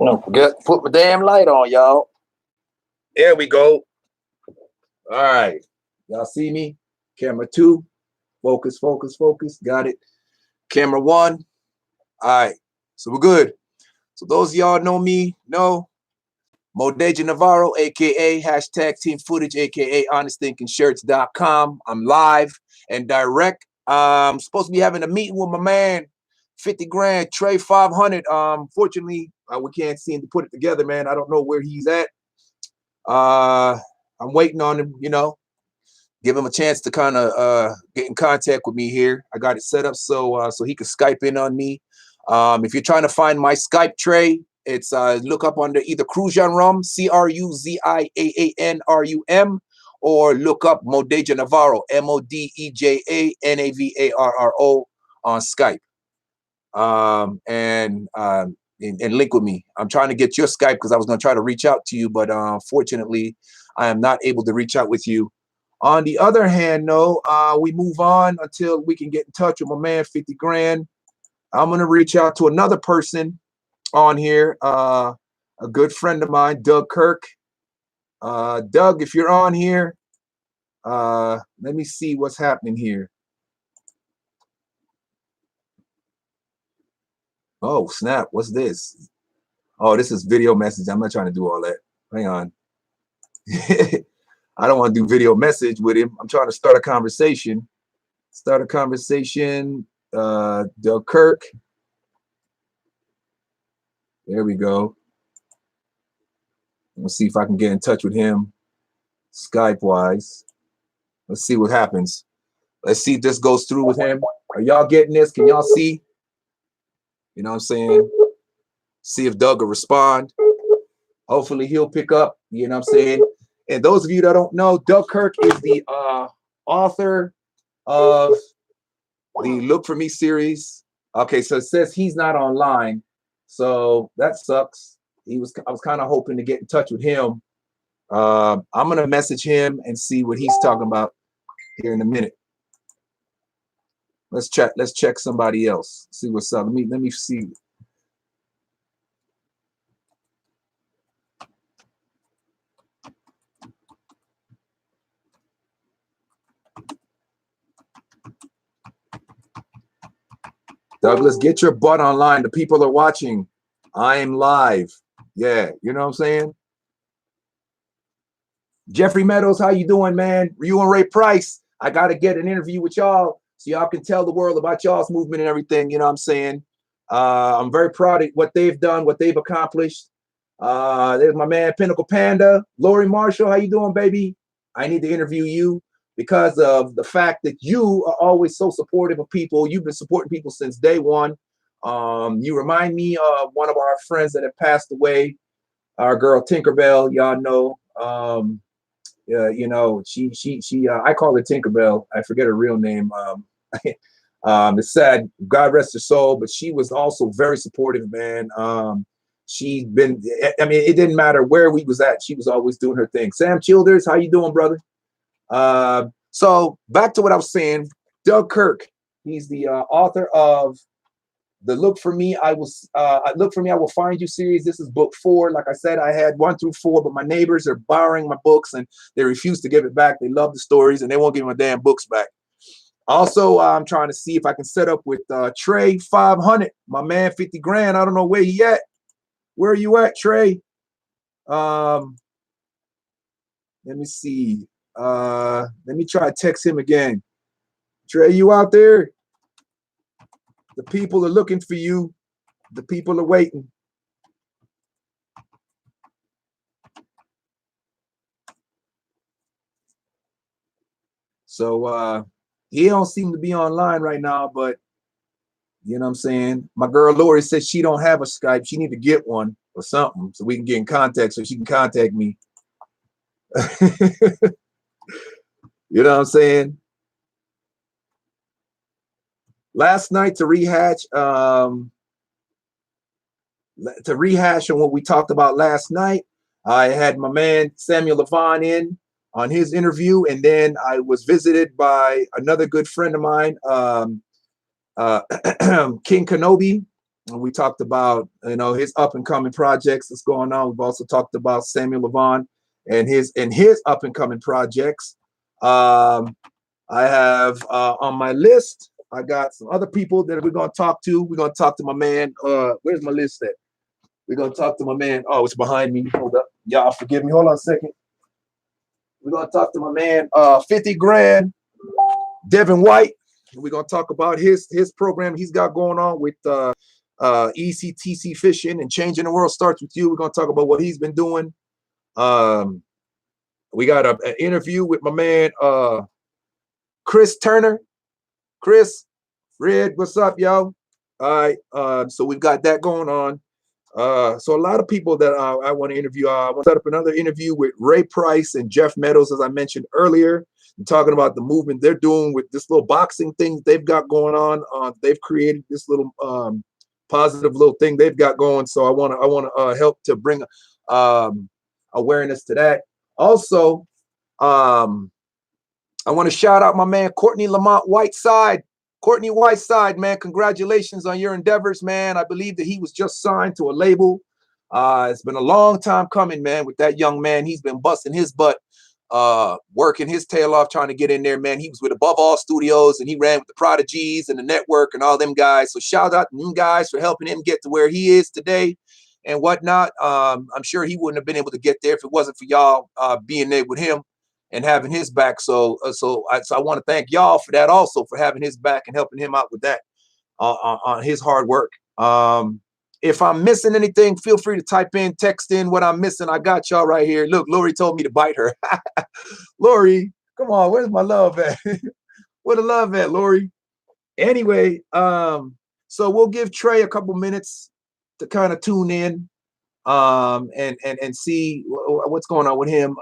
No, forget put my damn light on, y'all. There we go. All right. Y'all see me? Camera 2. Focus, focus, focus. Got it. Camera 1. All right. So we're good. So those of y'all know me, know Modeja Navarro, aka hashtag Team Footage, aka HonestThinkingShirts.com. I'm live and direct. Supposed to be having a meeting with my man, 50 grand, Tre 500. Fortunately, we can't seem to put it together, man. I don't know where he's at. I'm waiting on him, give him a chance to kind of get in contact with me here. I got it set up so he can Skype in on me. If you're trying to find my Skype tray, it's look up under either Cruzian Rum, CRUZIAANRUM, or look up Modeja Navarro, MODEJANAVARRO on Skype. And link with me. I'm trying to get your Skype because I was going to try to reach out to you, but unfortunately, I am not able to reach out with you. On the other hand, no, we move on until we can get in touch with my man, 50 grand. I'm going to reach out to another person on here, a good friend of mine, Doug Kirk. Doug, if you're on here, let me see what's happening here. Oh, snap. What's this? Oh, this is video message. I'm not trying to do all that. Hang on. I don't want to do video message with him. I'm trying to start a conversation. Start a conversation. Doug Kirk. There we go. Let's see if I can get in touch with him Skype wise. Let's see what happens. Let's see if this goes through with him. Are y'all getting this? Can y'all see? You know what I'm saying? See if Doug will respond. Hopefully he'll pick up. You know what I'm saying? And those of you that don't know, Doug Kirk is the author of the Look For Me series. Okay, so it says he's not online. So that sucks. I was kind of hoping to get in touch with him. I'm gonna message him and see what he's talking about here in a minute. Let's check somebody else. See what's up. Let me see. Douglas, get your butt online. The people are watching. I am live. Yeah, you know what I'm saying? Jeffrey Meadows, how you doing, man? You and Ray Price. I got to get an interview with y'all so y'all can tell the world about y'all's movement and everything. You know what I'm saying? I'm very proud of what they've done, what they've accomplished. There's my man, Pinnacle Panda. Lori Marshall, how you doing, baby? I need to interview you because of the fact that you are always so supportive of people. You've been supporting people since day one. You remind me of one of our friends that have passed away, our girl Tinkerbell. Y'all know. You know, she I call her Tinkerbell. I forget her real name. It's sad, God rest her soul, but she was also very supportive, man. She's been, I mean, it didn't matter where we was at. She was always doing her thing. Sam Childers, how you doing, brother? So back to what I was saying, Doug Kirk, he's the author of the Look For Me, I Will Find You series. This is book 4. Like I said, I had 1 through 4, but my neighbors are borrowing my books and they refuse to give it back. They love the stories and they won't give my damn books back. Also, I'm trying to see if I can set up with Tre 500, my man, 50 grand. I don't know where he at. Where are you at, Tre? Let me see. Let me try to text him again. Tre, you out there? The people are looking for you. The people are waiting. So he don't seem to be online right now, but you know what I'm saying? My girl Lori said she don't have a Skype. She need to get one or something so we can get in contact so she can contact me. You know what I'm saying? Last night to rehash on what we talked about last night, I had my man Samuel Levon in on his interview, and then I was visited by another good friend of mine, King Kenobi. And we talked about, you know, his up and coming projects that's going on. We've also talked about Samuel Levon and his up and coming projects. I have on my list, I got some other people that we're going to talk to. We're going to talk to my man. Where's my list at? We're going to talk to my man. Oh, it's behind me. Hold up. Y'all forgive me. Hold on a second. We're going to talk to my man, 50 Grand, Devin White. We're going to talk about his program he's got going on with ECTC Fishing and Changing the World Starts With You. We're going to talk about what he's been doing. We got an interview with my man, Chris Turner. Chris, Red, what's up, yo? All right, so we've got that going on. So a lot of people that I want to interview. I want to set up another interview with Ray Price and Jeff Meadows, as I mentioned earlier, and talking about the movement they're doing with this little boxing thing they've got going on. They've created this little positive little thing they've got going. So I want to help to bring awareness to that. Also, I want to shout out my man Courtney Lamont Whiteside. Courtney Whiteside, man, congratulations on your endeavors, man. I believe that he was just signed to a label. It's been a long time coming, man, with that young man. He's been busting his butt, working his tail off, trying to get in there, man. He was with Above All Studios, and he ran with the Prodigies and the Network and all them guys. So shout out to them guys for helping him get to where he is today and whatnot. I'm sure he wouldn't have been able to get there if it wasn't for y'all being there with him and having his back. So I want to thank y'all for that also, for having his back and helping him out with that on his hard work. If I'm missing anything, feel free to type in, text in what I'm missing. I got y'all right here. Look, Lori told me to bite her. Lori, come on, where's my love at? Where the love at, Lori? Anyway, so we'll give Trey a couple minutes to kind of tune in and see what's going on with him.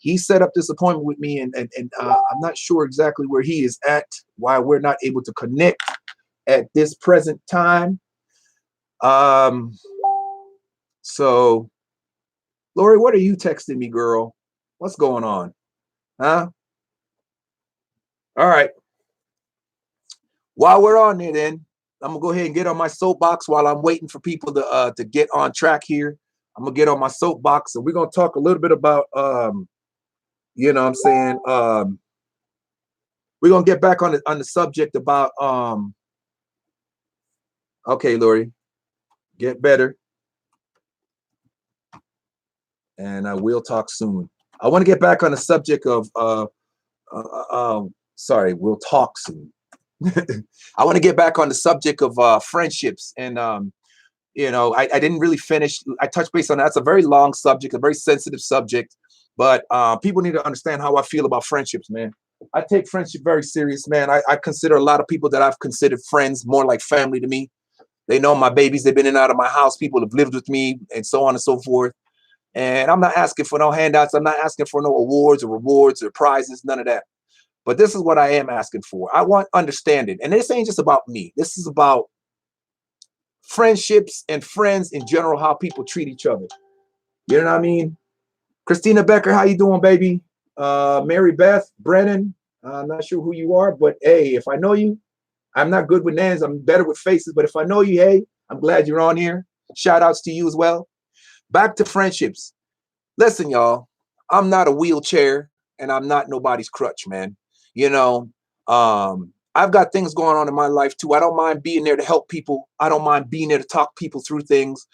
He set up this appointment with me, and I'm not sure exactly where he is at, why we're not able to connect at this present time. So, Lori, what are you texting me, girl? What's going on? Huh? All right. While we're on there, then, I'm gonna go ahead and get on my soapbox while I'm waiting for people to get on track here. I'm gonna get on my soapbox, and we're gonna talk a little bit about you know what I'm saying, we're gonna get back on the subject about okay, Lori, get better, and I will talk soon. I want to get back on the subject of sorry, we'll talk soon. I want to get back on the subject of friendships, and you know, I didn't really finish. I touched base on that. It's a very long subject, a very sensitive subject, but people need to understand how I feel about friendships, man. I take friendship very serious, man. I consider a lot of people that I've considered friends more like family to me. They know my babies. They've been in and out of my house. People have lived with me, and so on and so forth. And I'm not asking for no handouts. I'm not asking for no awards or rewards or prizes, none of that. But this is what I am asking for. I want understanding. And this ain't just about me. This is about friendships and friends in general, how people treat each other. You know what I mean? Christina Becker, how you doing, baby? Mary Beth, Brennan, I'm not sure who you are, but hey, if I know you, I'm not good with names. I'm better with faces. But if I know you, hey, I'm glad you're on here. Shout outs to you as well. Back to friendships. Listen, y'all, I'm not a wheelchair and I'm not nobody's crutch, man. You know, I've got things going on in my life too. I don't mind being there to help people. I don't mind being there to talk people through things,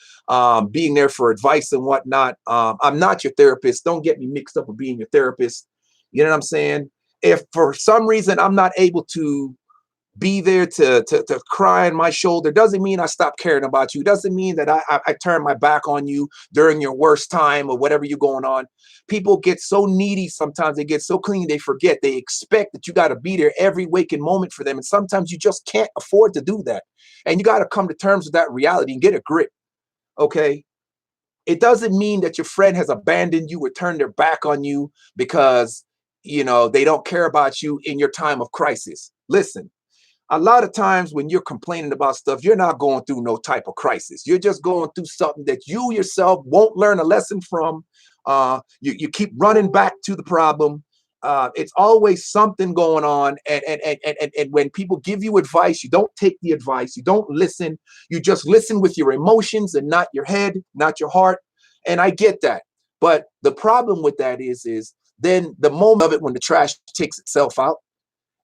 being there for advice and whatnot. I'm not your therapist. Don't get me mixed up with being your therapist. You know what I'm saying? If for some reason I'm not able to be there to cry on my shoulder, doesn't mean I stop caring about you. Doesn't mean that I turn my back on you during your worst time or whatever you're going on. People get so needy sometimes. They get so clean, they forget. They expect that you got to be there every waking moment for them. And sometimes you just can't afford to do that. And you got to come to terms with that reality and get a grip. Okay? It doesn't mean that your friend has abandoned you or turned their back on you because, you know, they don't care about you in your time of crisis. Listen. A lot of times when you're complaining about stuff, you're not going through no type of crisis. You're just going through something that you yourself won't learn a lesson from. You keep running back to the problem. It's always something going on. And when people give you advice, you don't take the advice. You don't listen. You just listen with your emotions and not your head, not your heart. And I get that. But the problem with that is then the moment of it, when the trash takes itself out,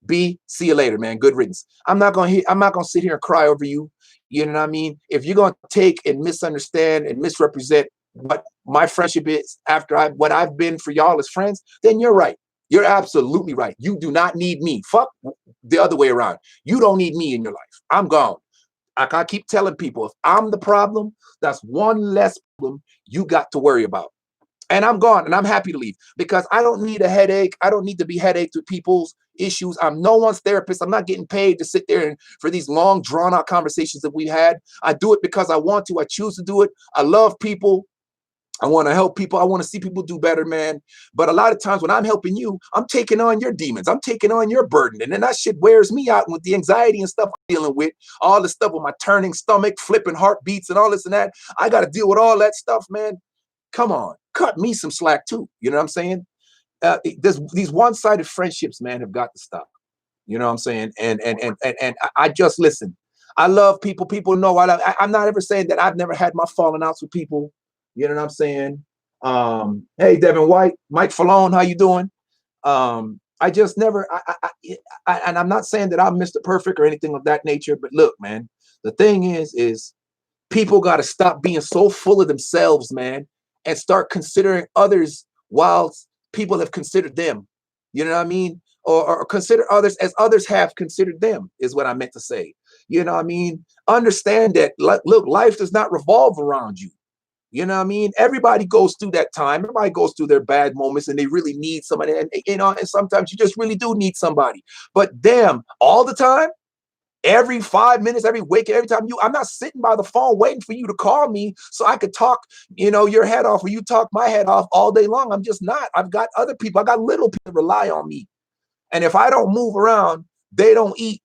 see you later, man. Good riddance. I'm not gonna sit here and cry over you. You know what I mean? If you're gonna take and misunderstand and misrepresent what my friendship is after what I've been for y'all as friends, then you're right. You're absolutely right. You do not need me. Fuck the other way around. You don't need me in your life. I'm gone. Like I keep telling people, if I'm the problem, that's one less problem you got to worry about. And I'm gone, and I'm happy to leave, because I don't need a headache. I don't need to be headache to people's issues. I'm no one's therapist. I'm not getting paid to sit there and for these long, drawn out conversations that we had. I do it because I want to. I choose to do it. I love people. I want to help people. I want to see people do better, man. But a lot of times when I'm helping you, I'm taking on your demons. I'm taking on your burden. And then that shit wears me out with the anxiety and stuff I'm dealing with, all the stuff with my turning stomach, flipping heartbeats and all this and that. I got to deal with all that stuff, man. Come on, cut me some slack too. You know what I'm saying? These one-sided friendships, man, have got to stop. You know what I'm saying? And I just listen. I love people. People know I'm not ever saying that I've never had my falling outs with people. You know what I'm saying? Hey, Devin White, Mike Falone, how you doing? I just never. And I'm not saying that I'm Mr. Perfect or anything of that nature. But look, man, the thing is people got to stop being so full of themselves, man, and start considering others while people have considered them. You know what I mean? Or consider others as others have considered them, is what I meant to say. You know what I mean? Understand that, look, life does not revolve around you. You know what I mean? Everybody goes through that time. Everybody goes through their bad moments, and they really need somebody. And and sometimes you just really do need somebody. But damn, all the time, every 5 minutes, every week, every time I'm not sitting by the phone waiting for you to call me so I could talk, your head off, or you talk my head off all day long. I'm just not. I've got other people. I got little people that rely on me. And if I don't move around, they don't eat,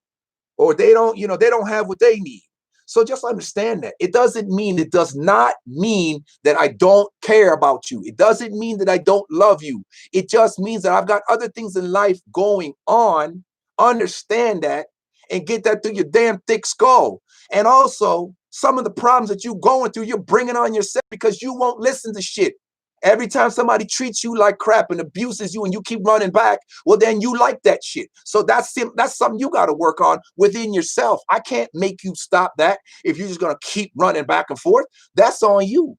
or they don't have what they need. So just understand that. It does not mean that I don't care about you. It doesn't mean that I don't love you. It just means that I've got other things in life going on. Understand that and get that through your damn thick skull. And also, some of the problems that you're going through, you're bringing on yourself because you won't listen to shit. Every time somebody treats you like crap and abuses you and you keep running back, well, then you like that shit. So that's something you got to work on within yourself. I can't make you stop that if you're just going to keep running back and forth. That's on you.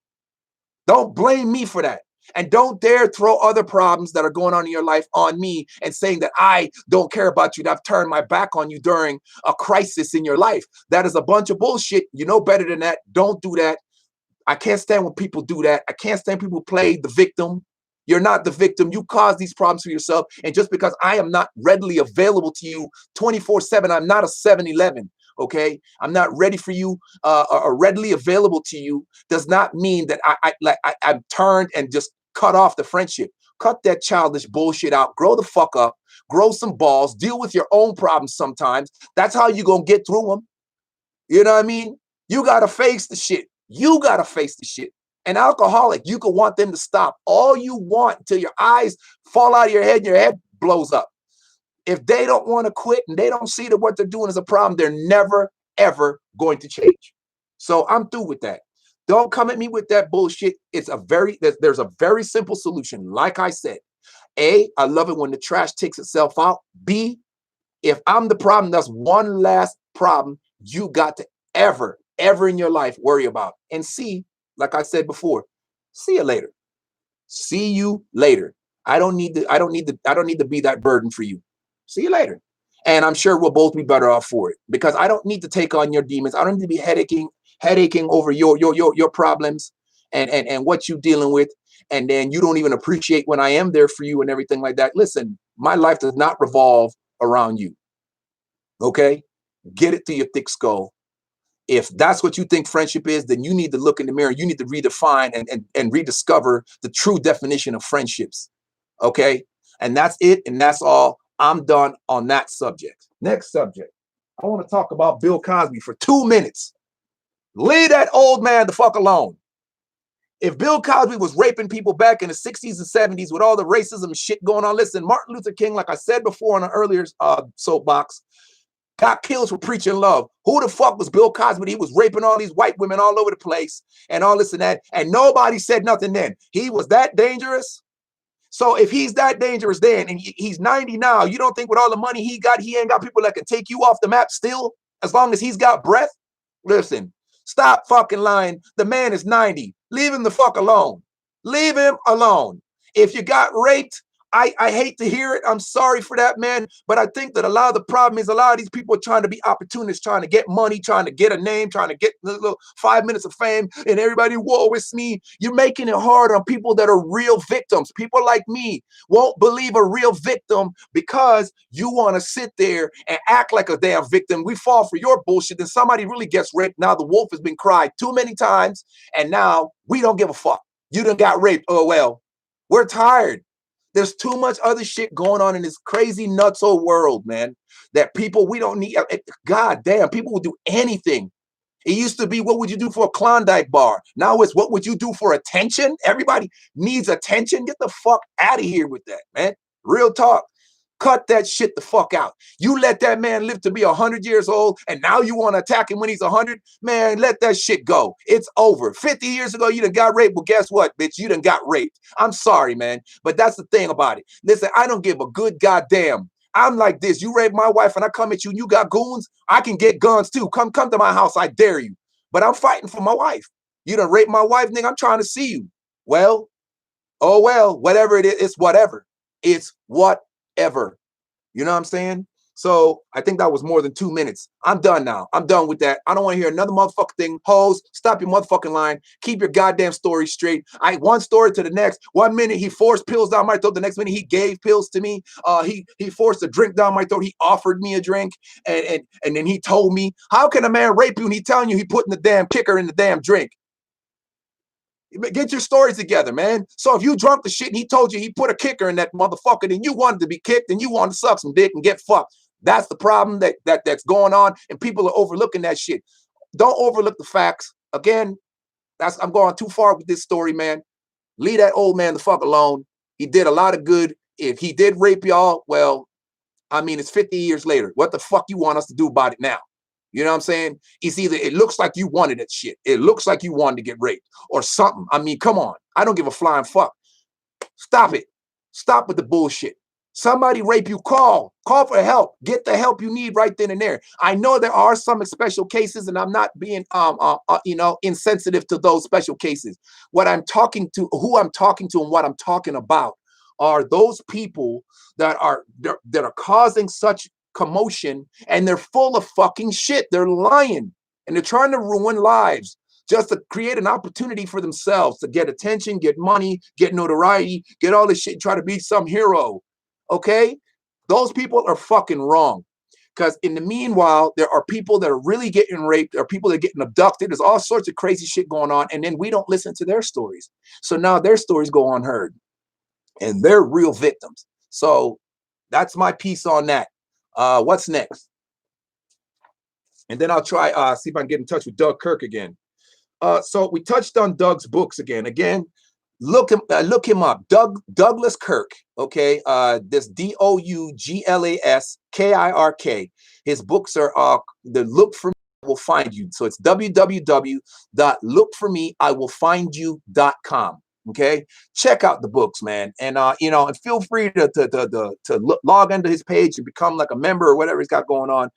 Don't blame me for that. And don't dare throw other problems that are going on in your life on me and saying that I don't care about you, that I've turned my back on you during a crisis in your life. That is a bunch of bullshit. You know better than that. Don't do that. I can't stand when people do that. I can't stand people who play the victim. You're not the victim. You caused these problems for yourself. And just because I am not readily available to you 24/7, I'm not a 7-Eleven. Okay, I'm not ready for you or readily available to you. Does not mean that I'm turned and just cut off the friendship. Cut that childish bullshit out. Grow the fuck up. Grow some balls. Deal with your own problems sometimes. That's how you gonna get through them. You know what I mean? You gotta face the shit. You gotta face the shit. An alcoholic, you can want them to stop all you want until your eyes fall out of your head and your head blows up. If they don't want to quit and they don't see that what they're doing is a problem, they're never, ever going to change. So I'm through with that. Don't come at me with that bullshit. There's a very simple solution. Like I said, A, I love it when the trash takes itself out. B, if I'm the problem, that's one last problem you got to ever in your life worry about. And C, like I said before, see you later. See you later. I don't need to be that burden for you. See you later. And I'm sure we'll both be better off for it, because I don't need to take on your demons. I don't need to be headaching over your problems and what you're dealing with. And then you don't even appreciate when I am there for you and everything like that. Listen, my life does not revolve around you. Okay? Get it through your thick skull. If that's what you think friendship is, then you need to look in the mirror. You need to redefine and rediscover the true definition of friendships. Okay? And that's it. And that's all. I'm done on that subject. Next subject. I want to talk about Bill Cosby for 2 minutes. Leave that old man the fuck alone. If Bill Cosby was raping people back in the 60s and 70s with all the racism shit going on, listen, Martin Luther King, like I said before on an earlier soapbox, got killed for preaching love. Who the fuck was Bill Cosby? He was raping all these white women all over the place and all this and that, and nobody said nothing then. He was that dangerous. So if he's that dangerous then, and he's 90 now, you don't think with all the money he got, he ain't got people that can take you off the map still, as long as he's got breath? Listen, stop fucking lying. The man is 90. Leave him the fuck alone. Leave him alone. If you got raped, I hate to hear it. I'm sorry for that, man. But I think that a lot of the problem is a lot of these people are trying to be opportunists, trying to get money, trying to get a name, trying to get a little 5 minutes of fame, and everybody, whoa, it's me. You're making it hard on people that are real victims. People like me won't believe a real victim because you want to sit there and act like a damn victim. We fall for your bullshit, then somebody really gets raped. Now the wolf has been cried too many times, and now we don't give a fuck. You done got raped. Oh, well, we're tired. There's too much other shit going on in this crazy nutso world, man, that people, we don't need. God damn, people will do anything. It used to be, what would you do for a Klondike bar? Now it's, what would you do for attention? Everybody needs attention. Get the fuck out of here with that, man. Real talk. Cut that shit the fuck out. You let that man live to be 100 years old, and now you want to attack him when he's 100? Man, let that shit go. It's over. 50 years ago, you done got raped. Well, guess what, bitch? You done got raped. I'm sorry, man. But that's the thing about it. Listen, I don't give a good goddamn. I'm like this. You rape my wife and I come at you and you got goons, I can get guns too. Come to my house. I dare you. But I'm fighting for my wife. You done rape my wife, nigga. I'm trying to see you. Well, oh, well, whatever it is, it's whatever. It's whatever. You know what I'm saying? So I think that was more than 2 minutes. I'm done now. I'm done with that. I don't want to hear another motherfucking thing. Hoes, stop your motherfucking line. Keep your goddamn story straight. One story to the next. 1 minute he forced pills down my throat. The next minute he gave pills to me. He forced a drink down my throat. He offered me a drink, and then he told me, how can a man rape you and he telling you he putting the damn kicker in the damn drink? Get your stories together, man. So if you drunk the shit and he told you he put a kicker in that motherfucker, then you wanted to be kicked and you wanted to suck some dick and get fucked. That's the problem that's going on, and people are overlooking that shit. Don't overlook the facts. Again, I'm going too far with this story, man. Leave that old man the fuck alone. He did a lot of good. If he did rape y'all, well, I mean, it's 50 years later. What the fuck you want us to do about it now? You know what I'm saying? It's either it looks like you wanted that shit. It looks like you wanted to get raped or something. I mean, come on. I don't give a flying fuck. Stop it. Stop with the bullshit. Somebody rape you, call for help. Get the help you need right then and there. I know there are some special cases, and I'm not being insensitive to those special cases. Who I'm talking to, and what I'm talking about are those people that are causing such commotion, and they're full of fucking shit. They're lying, and they're trying to ruin lives just to create an opportunity for themselves to get attention, get money, get notoriety, get all this shit, try to be some hero. Okay? Those people are fucking wrong. Because in the meanwhile, there are people that are really getting raped, there are people that are getting abducted, there's all sorts of crazy shit going on, and then we don't listen to their stories. So now their stories go unheard, and they're real victims. So that's my piece on that. What's next? And then I'll try see if I can get in touch with Doug Kirk again. So we touched on Doug's books again. Look him up, Douglas Kirk. Okay, this Douglaskirk. His books are the Look For Me I Will Find You. So it's www.lookformeiwillfindyou.com. Okay, check out the books, man, and and feel free to log into his page and become like a member or whatever he's got going on.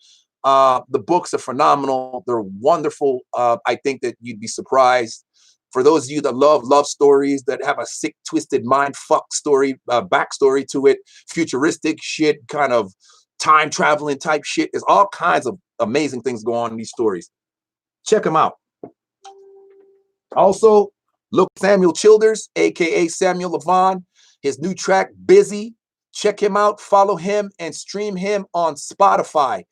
The books are phenomenal. They're wonderful. I think that you'd be surprised. For those of you that love stories that have a sick, twisted mind fuck story, backstory to it, futuristic shit, kind of time traveling type shit. There's all kinds of amazing things going on in these stories. Check them out. Also, look Samuel Childers, aka Samuel Levon, his new track Busy. Check him out, follow him, and stream him on Spotify.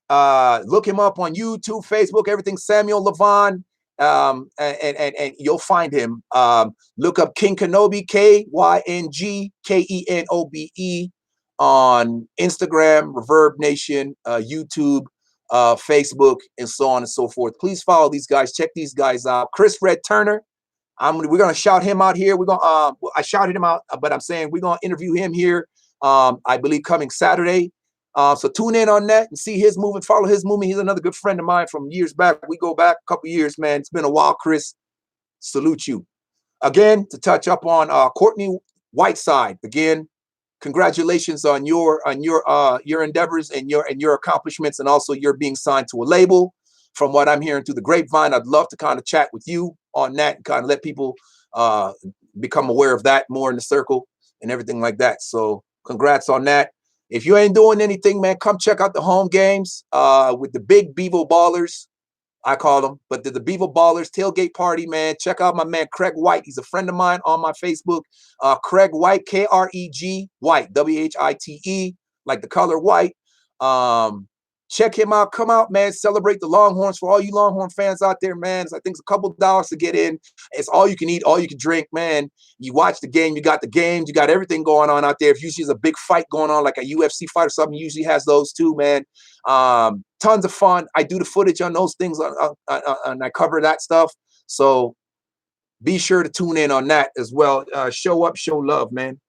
Look him up on YouTube, Facebook, everything Samuel Levon. And you'll find him. Look up King Kenobi, KYNGKENOBE on Instagram, Reverb Nation, YouTube, Facebook, and so on and so forth. Please follow these guys. Check these guys out. Chris Red Turner, We're gonna shout him out here. We're gonna I shouted him out, but I'm saying we're gonna interview him here. I believe coming Saturday. So tune in on that and see his movement, follow his movement. He's another good friend of mine from years back. We go back a couple years, man. It's been a while, Chris. Salute you. Again, to touch up on Courtney Whiteside. Again, congratulations on your endeavors and your accomplishments, and also your being signed to a label. From what I'm hearing through the grapevine, I'd love to kind of chat with you on that and kind of let people become aware of that more in the circle and everything like that. So congrats on that. If you ain't doing anything, man, come check out the home games with the big Bevo Ballers. I call them, but the Beaver Ballers tailgate party, man. Check out my man Craig White. He's a friend of mine on my Facebook. Craig White, Kreg White, White, like the color white. Check him out. Come out, man. Celebrate the Longhorns for all you Longhorn fans out there, man. I think it's a couple $2 to get in. It's all you can eat, all you can drink, man. You watch the game. You got the games. You got everything going on out there. If usually there's a big fight going on, like a UFC fight or something, usually has those too, man. Tons of fun. I do the footage on those things, and I cover that stuff. So be sure to tune in on that as well. Show up, show love, man.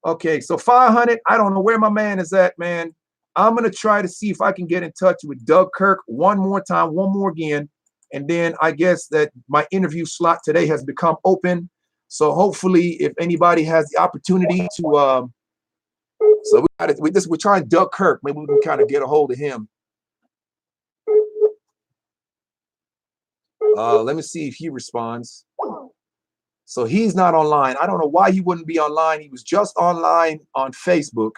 Okay, so 500. I don't know where my man is at, man. I'm going to try to see if I can get in touch with Doug Kirk one more again. And then I guess that my interview slot today has become open. So hopefully if anybody has the opportunity to, so we're trying Doug Kirk. Maybe we can kind of get a hold of him. Let me see if he responds. So he's not online. I don't know why he wouldn't be online. He was just online on Facebook.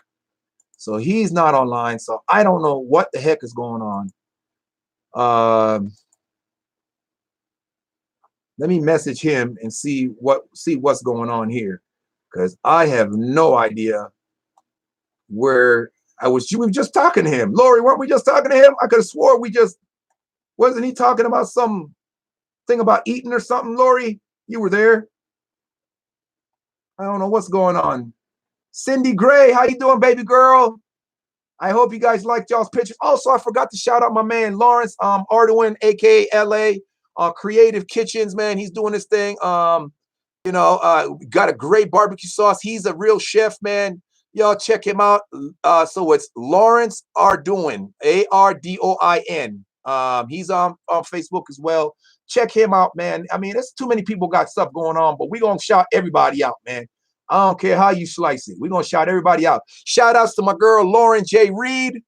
So he's not online. So I don't know what the heck is going on. Let me message him and see what's going on here, because I have no idea where we were just talking to him. Lori, weren't we just talking to him? I could have swore wasn't he talking about some thing about eating or something? Lori, you were there. I don't know what's going on. Cindy Gray, how you doing, baby girl? I hope you guys liked y'all's pictures. Also, I forgot to shout out my man Lawrence Arduin, aka LA Creative Kitchens, man. He's doing this thing. Got a great barbecue sauce. He's a real chef, man. Y'all check him out. So it's Lawrence Arduin, Ardoin. He's on Facebook as well. Check him out, man. I mean, there's too many people got stuff going on, but we're gonna shout everybody out, man. I don't care how you slice it. We're going to shout everybody out. Shout outs to my girl, Lauren J. Reed.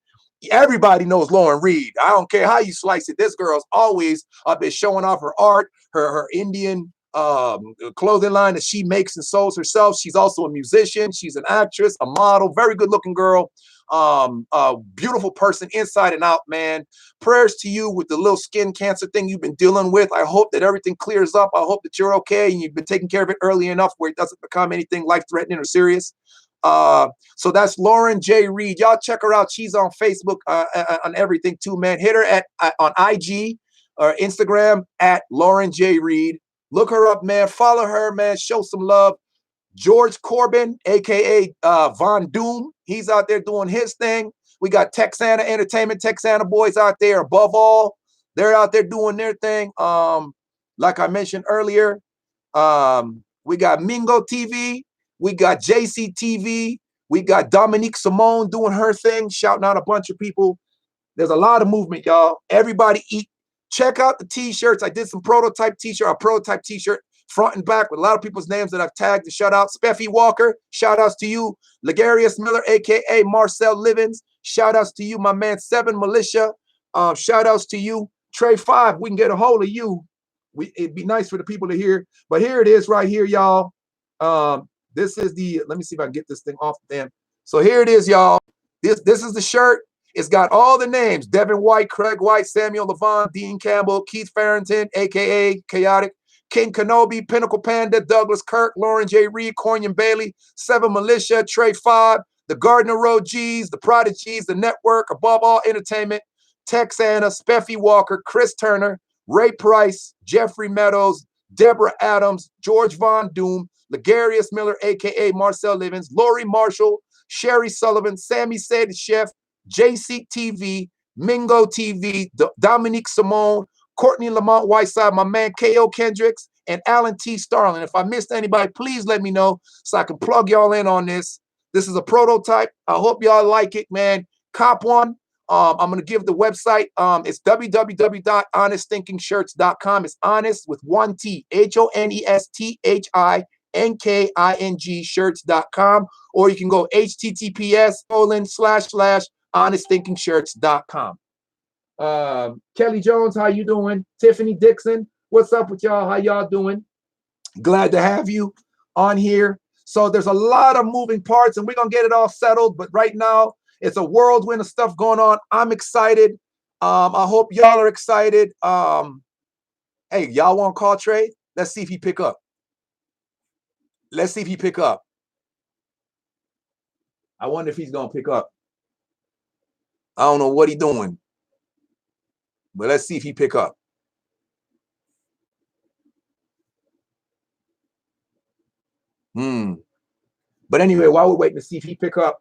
Everybody knows Lauren Reed. I don't care how you slice it. This girl's always been showing off her art, her Indian clothing line that she makes and sews herself. She's also a musician. She's an actress, a model, very good looking girl. A beautiful person inside and out, man. Prayers to you with the little skin cancer thing you've been dealing with. I hope that everything clears up. I hope that you're okay and you've been taking care of it early enough where it doesn't become anything life-threatening or serious. So that's Lauren J. Reed. Y'all check her out. She's on Facebook on everything too, man. Hit her on IG or Instagram at Lauren J. Reed. Look her up, man. Follow her, man. Show some love. George Corbin, aka Von Doom, he's out there doing his thing. We got Texana Entertainment, Texana boys out there. Above all, they're out there doing their thing. Like I mentioned earlier, we got Mingo TV, we got JC TV, we got Dominique Simone doing her thing, shouting out a bunch of people. There's a lot of movement, y'all. Everybody eat. Check out the t-shirts. I did some prototype t-shirt, front and back with a lot of people's names that I've tagged and shout out. Speffy Walker, shout outs to you. Legarius Miller, aka Marcel Livins, shout outs to you. My man 7 Militia, shout outs to you. Tre Five, we can get a hold of you. It'd be nice for the people to hear. But here it is right here, y'all. This is let me see if I can get this thing off them. So here it is, y'all. This is the shirt. It's got all the names: Devin White, Craig White, Samuel Levon, Dean Campbell, Keith Farrington, aka Chaotic, King Kenobi, Pinnacle Panda, Douglas Kirk, Lauren J. Reed, Cornian Bailey, 7 Militia, Tre Five, the Gardner Road G's, the Prodigies, the Network, Above All Entertainment, Texana, Speffy Walker, Chris Turner, Ray Price, Jeffrey Meadows, Deborah Adams, George Von Doom, Legarius Miller, aka Marcel Livins, Lori Marshall, Sherry Sullivan, Sammy Said the Chef, JC TV, Mingo TV, Dominique Simone, Courtney Lamont Whiteside, my man K.O. Kendricks, and Alan T. Starling. If I missed anybody, please let me know so I can plug y'all in on this. This is a prototype. I hope y'all like it, man. Cop one. I'm going to give the website. It's www.honestthinkingshirts.com. It's honest with one T, HONESTHINKING shirts.com. Or you can go https://honestthinkingshirts.com. Kelly Jones, how you doing? Tiffany Dixon, what's up with y'all? How y'all doing? Glad to have you on here. So there's a lot of moving parts, and we're going to get it all settled. But right now, it's a whirlwind of stuff going on. I'm excited. I hope y'all are excited. Hey, y'all want to call Trey? Let's see if he pick up. Let's see if he pick up. I wonder if he's going to pick up. I don't know what he's doing. But let's see if he pick up. But anyway, while we're waiting to see if he pick up,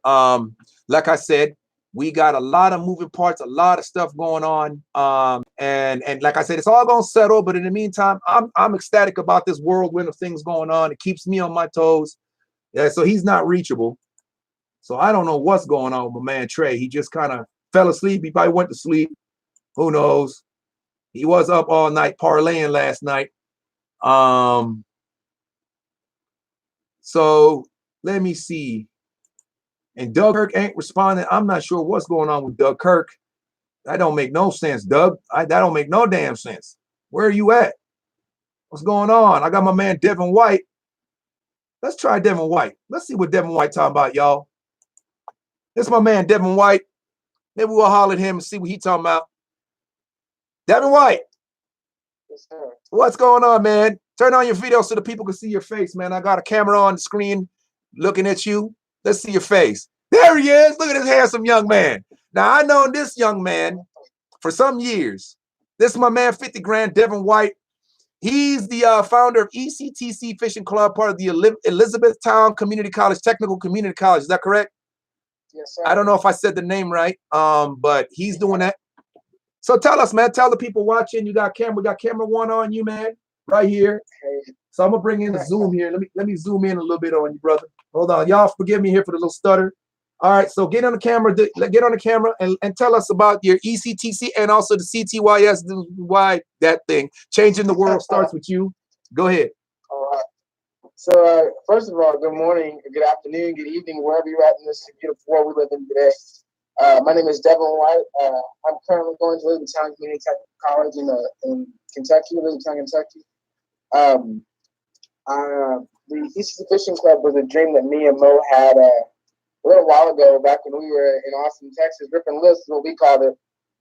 like I said, we got a lot of moving parts, a lot of stuff going on. And like I said, it's all gonna settle. But in the meantime, I'm ecstatic about this whirlwind of things going on. It keeps me on my toes. Yeah, so he's not reachable. So I don't know what's going on with my man Trey. He just kind of fell asleep. He probably went to sleep. Who knows? He was up all night parlaying last night. So let me see. And Doug Kirk ain't responding. I'm not sure what's going on with Doug Kirk. That don't make no sense, Doug. That don't make no damn sense. Where are you at? What's going on? I got my man Devin White. Let's try Devin White. Let's see what Devin White talking about, y'all. This is my man Devin White. Maybe we'll holler at him and see what he talking about. Devin White. Yes, sir. What's going on, man? Turn on your video so the people can see your face, man. I got a camera on the screen looking at you. Let's see your face. There he is. Look at this handsome young man. Now, I know this young man for some years. This is my man, 50 Grand, Devin White. He's the founder of ECTC Fishing Club, part of the Elizabethtown Community College, Technical Community College. Is that correct? Yes, sir. I don't know if I said the name right, but he's doing that. So tell us, man. Tell the people watching. You got camera one on you, man, right here. Hey. So I'm gonna bring in the zoom here. Let me zoom in a little bit on you, brother. Hold on, y'all. Forgive me here for the little stutter. All right, so get on the camera. Get on the camera and tell us about your ECTC and also the CTYS. Why that thing? Changing the world starts with you. Go ahead. All right. So first of all, good morning, good afternoon, good evening, wherever you're at in this beautiful world we live in today. My name is Devin White. I'm currently going to Elizabethtown Community College in Kentucky, Elizabethtown, Kentucky. The ECTC Fishing Club was a dream that me and Mo had a little while ago, back when we were in Austin, Texas. Ripping lists is what we called it.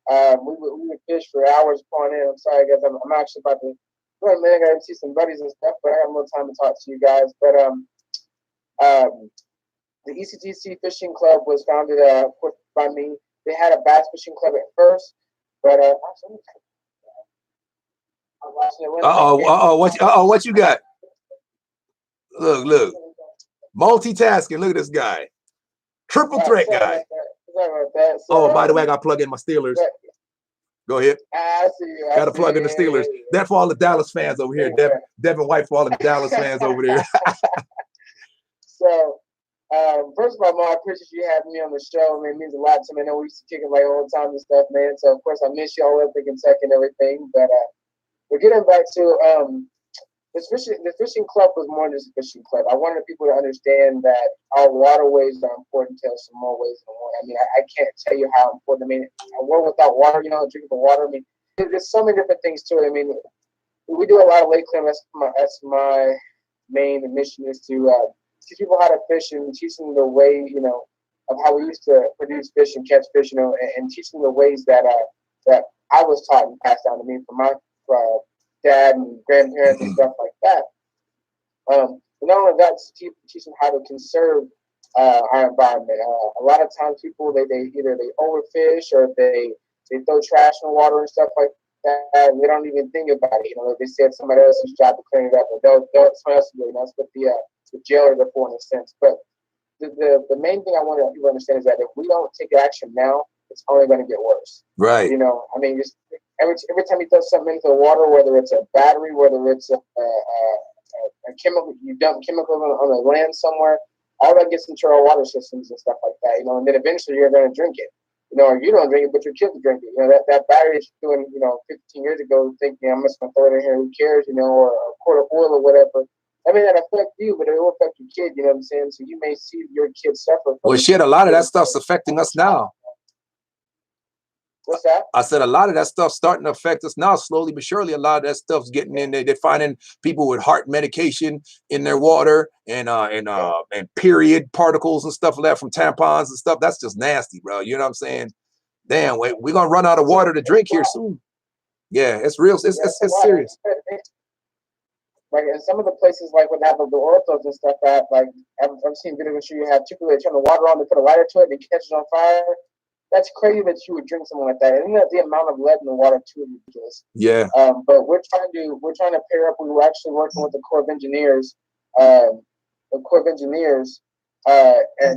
We would fish for hours upon end. I'm sorry, guys. I'm actually about to go in a minute. I got to see some buddies and stuff, but I have a little time to talk to you guys. But the ECTC Fishing Club was founded by me. They had a bass fishing club at first, but what you got? Look. Multitasking. Look at this guy. Triple threat guy. So, by the way, I got to plug in my Steelers. Go ahead. I see. Got to plug in the Steelers. That for all the Dallas fans over here. Devin White for all the Dallas fans over there. So, first of all, Mo, I appreciate you having me on the show. Man, it means a lot to me. I know we used to kick it like all the time and stuff, man. So, of course, I miss y'all up in Kentucky and everything. But we're getting back to the fishing club was more than just a fishing club. I wanted people to understand that our waterways are important to us in more ways than one. I mean, I can't tell you how important. I mean, a world without water, drinkable water. I mean, there's so many different things to it. I mean, we do a lot of lake clearing. That's my main mission, is to teach people how to fish and teach them the way, of how we used to produce fish and catch fish, and teach them the ways that I was taught and passed down to me from my dad and grandparents and stuff like that. But not only that, teach them how to conserve our environment. A lot of times people they either they overfish or they throw trash in the water and stuff like that, and they don't even think about it. They say it's somebody else's job to clean it up, or they'll somebody else do it. That's what the jailers are for, in a sense. But the main thing I want people to understand is that if we don't take action now, it's only going to get worse. Right. You know, I mean, just every time you throw something into the water, whether it's a battery, whether it's a chemical, you dump chemicals on a land somewhere, all that gets into our water systems and stuff like that. You know, and then eventually you're going to drink it. You know, or you don't drink it, but your kids drink it. You know, that battery that you're doing, you know, 15 years ago, thinking I'm just going to throw it in here, who cares, you know, or a quart of oil or whatever. I mean, that affect you, but it will affect your kid, you know what I'm saying? So you may see your kids suffer. Well, shit, a lot of that stuff's affecting us now. What's that? I said a lot of that stuff's starting to affect us now, slowly but surely. A lot of that stuff's getting in there. They're finding people with heart medication in their water and period particles and stuff like that from tampons and stuff. That's just nasty, bro. You know what I'm saying? Damn, wait, we're gonna run out of water to drink here soon. Yeah, it's real. It's serious. Like in some of the places, like when they have the orthos and stuff, that like I've seen videos where you have people that turn the water on, they put a lighter to it, and it catches on fire. That's crazy that you would drink something like that. And the amount of lead in the water too is ridiculous. Yeah. But we're trying to pair up. We were actually working with the Corps of Engineers, and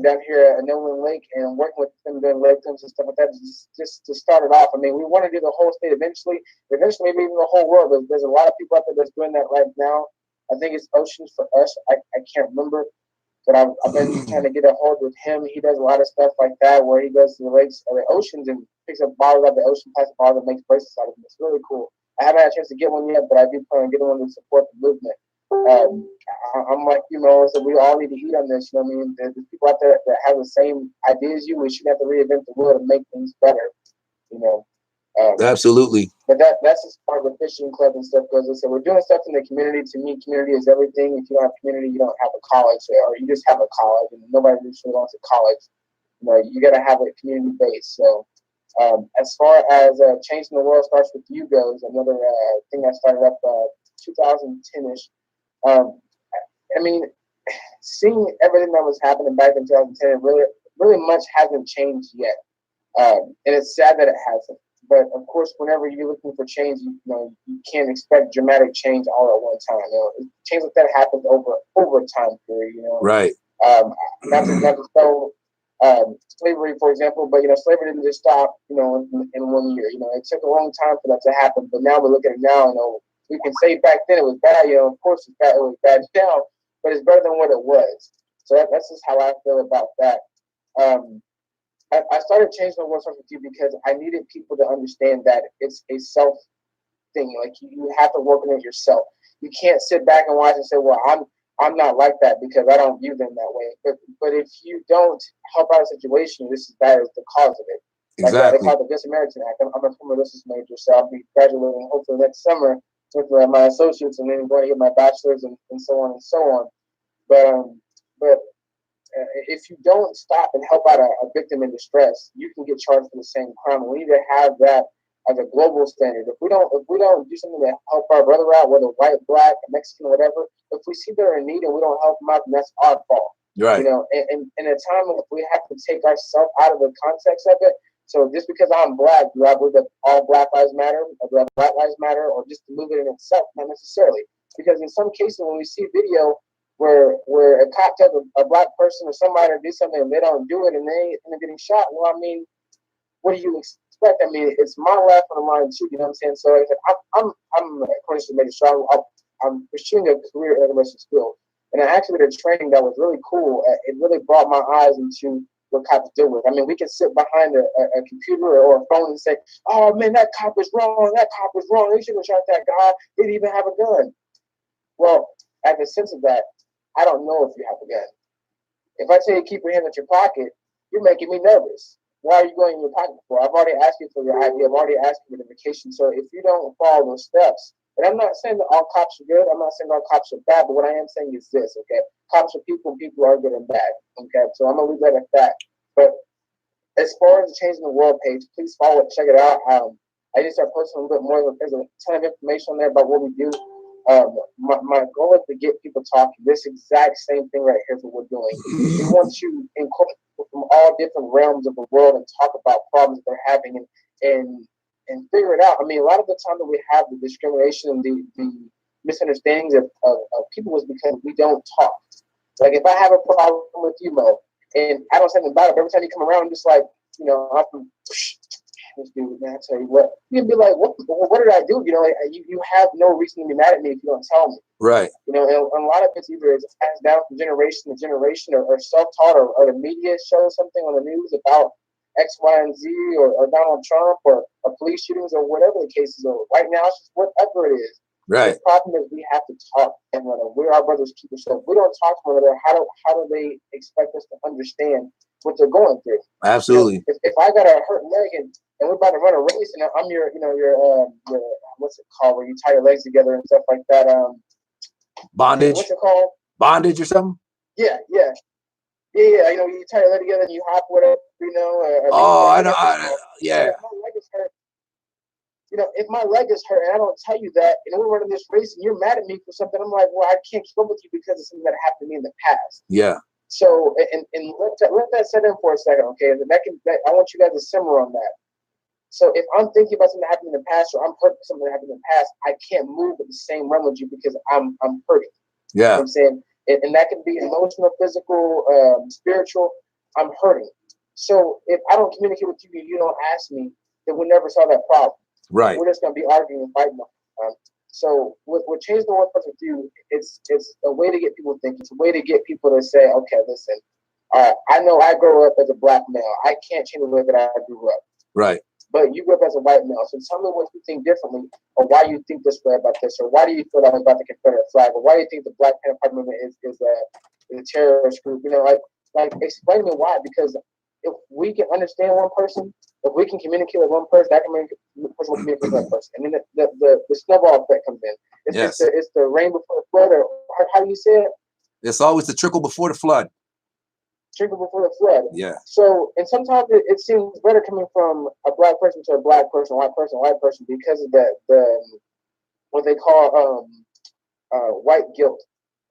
down here at Nolan Lake, and working with them doing lake films and stuff like that. Just to start it off. I mean, we want to do the whole state eventually maybe even the whole world. There's a lot of people out there that's doing that right now. I think it's Oceans for Us. I can't remember. But I've been trying to get a hold with him. He does a lot of stuff like that, where he goes to the lakes or the oceans and picks up bottles out of the ocean, plastic bottles, and makes bracelets out of them. It's really cool. I haven't had a chance to get one yet, but I do plan on getting one to support the movement. I'm like, you know, so we all need to eat on this. You know what I mean? There's people out there that have the same ideas as you. We shouldn't have to reinvent the wheel to make things better. You know. Absolutely. But that's just part of the fishing club and stuff goes. So we're doing stuff in the community. To me, community is everything. If you don't have community, you don't have a college, or you just have a college, and nobody really wants a college. You know, you got to have a community base. So as far as changing the world starts with you goes, another thing I started up 2010ish. I mean, seeing everything that was happening back in 2010, really much hasn't changed yet, and it's sad that it hasn't. But of course, whenever you're looking for change, you can't expect dramatic change all at one time. You know, change like that happens over a time period. You know, right? Not to throw slavery, for example, but slavery didn't just stop. In 1 year. It took a long time for that to happen. But now we look at it now, we can say back then it was bad. Of course it's bad. It was bad now, but it's better than what it was. So that's just how I feel about that. I started changing the world with you because I needed people to understand that it's a self thing. Like you have to work on it yourself. You can't sit back and watch and say, "Well, I'm not like that because I don't view them that way." But if you don't help out a situation, that is the cause of it. Exactly. Like they call it the Good Samaritan Act. I'm a former business major, so I'll be graduating hopefully next summer with my associates, and then going to get my bachelor's and so on and so on. But if you don't stop and help out a victim in distress, you can get charged for the same crime. We need to have that as a global standard. If we don't do something to help our brother out, whether white, black, Mexican, whatever, if we see they're in need and we don't help them out, then that's our fault. Right. And in a time when we have to take ourselves out of the context of it. So just because I'm black, do I believe that all Black Lives Matter, or do I Black Lives Matter, or just the movement in itself? Not necessarily. Because in some cases, when we see video where a cop tells a black person or somebody to do something and they don't do it and they end up getting shot, well, I mean, what do you expect? I mean, it's my life on the line too. You know what I'm saying? So I'm according to Major Shaw, I'm pursuing a career in information skills, and I actually did a training that was really cool. It really brought my eyes into what cops deal with. I mean, we can sit behind a computer or a phone and say, "Oh man, that cop is wrong. That cop is wrong. They should have shot that guy. They didn't even have a gun." Well, at the sense of that, I don't know if you have a gun. If I tell you keep your hand in your pocket, you're making me nervous. Why are you going in your pocket for? I've already asked you for your ID. I've already asked you for the vacation. So if you don't follow those steps, and I'm not saying that all cops are good. I'm not saying all cops are bad. But what I am saying is this, okay? Cops are people, and people are good and bad, okay? So I'm going to leave that at that. But as far as the Changing the World page, please follow it. Check it out. I just start posting a little bit more. There's a ton of information on there about what we do. My goal is to get people talking. This exact same thing right here is what we're doing. We want to incorporate people from all different realms of the world and talk about problems that they're having and figure it out. I mean, a lot of the time that we have the discrimination and the misunderstandings of people is because we don't talk. Like if I have a problem with you, Mo, and I don't say anything about it, but every time you come around, I'm just like, I'm from this dude, man. I tell you what, you'd be like, what did I do? Like, you have no reason to be mad at me if you don't tell me. Right. And a lot of it's either it's passed down from generation to generation, or self-taught, or the media shows something on the news about X, Y, and Z, or Donald Trump, or police shootings, or whatever the case is. Or right now, it's just whatever it is. Right. The problem is we have to talk to one another. We're our brothers' keepers. So if we don't talk to one another, how do they expect us to understand what they're going through? Absolutely. If I got a hurt leg and we're about to run a race, and I'm your what's it called, where you tie your legs together and stuff like that? Bondage. What's it called? Bondage or something? Yeah. You tie your leg together and you hop, whatever. I know. Yeah. If my leg is hurt, if my leg is hurt and I don't tell you that, and we're running this race and you're mad at me for something, I'm like, well, I can't keep up with you because of something that happened to me in the past. Yeah. So, and let that set in for a second, okay? And I want you guys to simmer on that. So if I'm thinking about something that happened in the past, or I'm hurt for something that happened in the past, I can't move at the same run with you because I'm hurting. Yeah. You know what I'm saying? And that can be emotional, physical, spiritual. I'm hurting. So if I don't communicate with you and you don't ask me, then we'll never solve that problem. Right. We're just going to be arguing and fighting. So what Change the World with you, it's a way to get people thinking. It's a way to get people to say, okay, listen, I know I grew up as a black male. I can't change the way that I grew up. Right. But you grew up as a white male. So tell me what you think differently, or why you think this way about this, or why do you feel that way about the Confederate flag, or why do you think the Black Panther Party movement is a terrorist group? Like explain to me why. Because if we can understand one person, if we can communicate with one person, that person will communicate with that person, and then the snowball effect comes in. It's the rain before the flood, or how do you say it? It's always the trickle before the flood. Trickle before the flood. Yeah. So, and sometimes it seems better coming from a black person to a black person, white person, because of the what they call white guilt.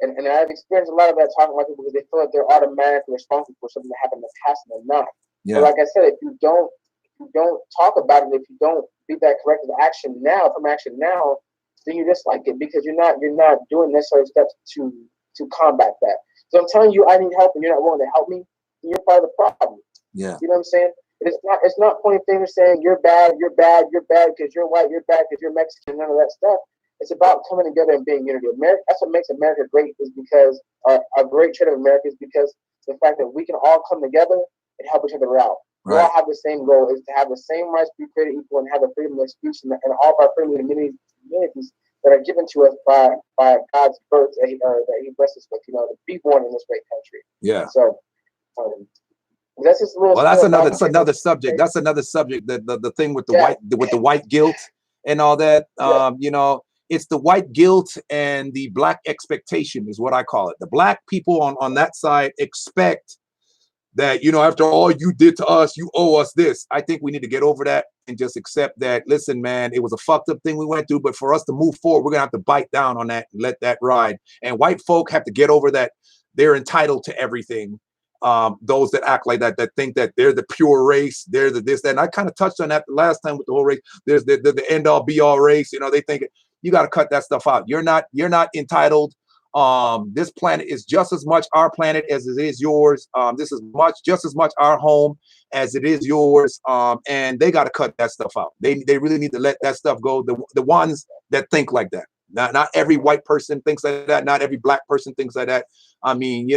And I've experienced a lot of that talking to white people because they feel like they're automatically responsible for something that happened in the past, and they're not. Yeah. But like I said, if you don't talk about it, if you don't be that corrective action now, then you dislike it because you're not doing necessary steps to combat that. So I'm telling you, I need help, and you're not willing to help me. You're part of the problem. Yeah. You know what I'm saying? It's not pointing fingers saying you're bad because you're white, you're bad because you're Mexican, none of that stuff. It's about coming together and being unity. America, that's what makes America great, is because a great trait of America is because the fact that we can all come together and help each other out. Right. We all have the same goal, is to have the same rights, be created equal, and have the freedom of speech and all of our freedom communities that are given to us by God's birth that He blessed us with, to be born in this great country. Yeah. So that's just a little. Well, that's another subject. That's another subject. The thing with the white guilt and all that. It's the white guilt and the black expectation is what I call it. The black people on that side expect that, after all you did to us, you owe us this. I think we need to get over that and just accept that, listen, man, it was a fucked up thing we went through, but for us to move forward, we're gonna have to bite down on that and let that ride. And white folk have to get over that they're entitled to everything. Those that act like that think that they're the pure race, they're the this, that. And I kind of touched on that the last time with the whole race. There's the end all be all race. They think you got to cut that stuff out. You're not entitled. This planet is just as much our planet as it is yours. This is just as much our home as it is yours. And they got to cut that stuff out. They really need to let that stuff go. The ones that think like that. Not every white person thinks like that. Not every black person thinks like that. I mean,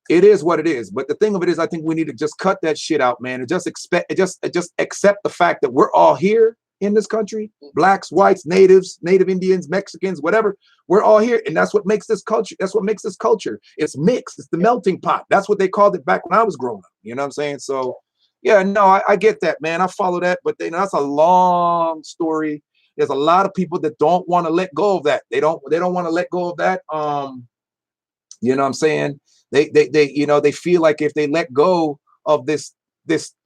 it is what it is. But the thing of it is, I think we need to just cut that shit out, man, and just accept the fact that we're all here in this country. Blacks, whites, natives, native Indians, Mexicans, whatever. We're all here. And that's what makes this culture. That's what makes this culture. It's mixed. It's the melting pot. That's what they called it back when I was growing up. You know what I'm saying? So yeah, no, I get that, man. I follow that. But that's a long story. There's a lot of people that don't want to let go of that. They don't want to let go of that. You know what I'm saying? They feel like if they let go of this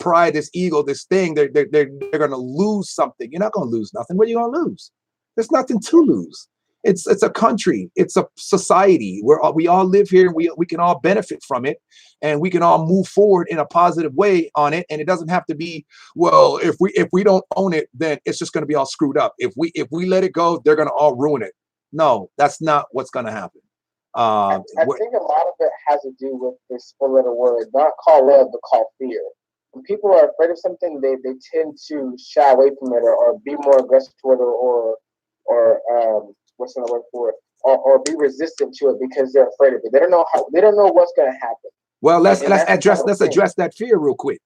pride, this ego, this thing, they're gonna lose something. You're not gonna lose nothing. What are you gonna lose? There's nothing to lose. It's a country. It's a society where we all live here. We can all benefit from it, and we can all move forward in a positive way on it. And it doesn't have to be, well, if we don't own it, then it's just gonna be all screwed up. If we let it go, they're gonna all ruin it. No, that's not what's gonna happen. I think a lot of it has to do with this four-letter word, not call love, but call fear. when people are afraid of something, they tend to shy away from it, or be more aggressive toward it, or what's another word for it, or be resistant to it because they're afraid of it. They don't know what's going to happen. Well, let's And that's the let's thing. address that fear real quick.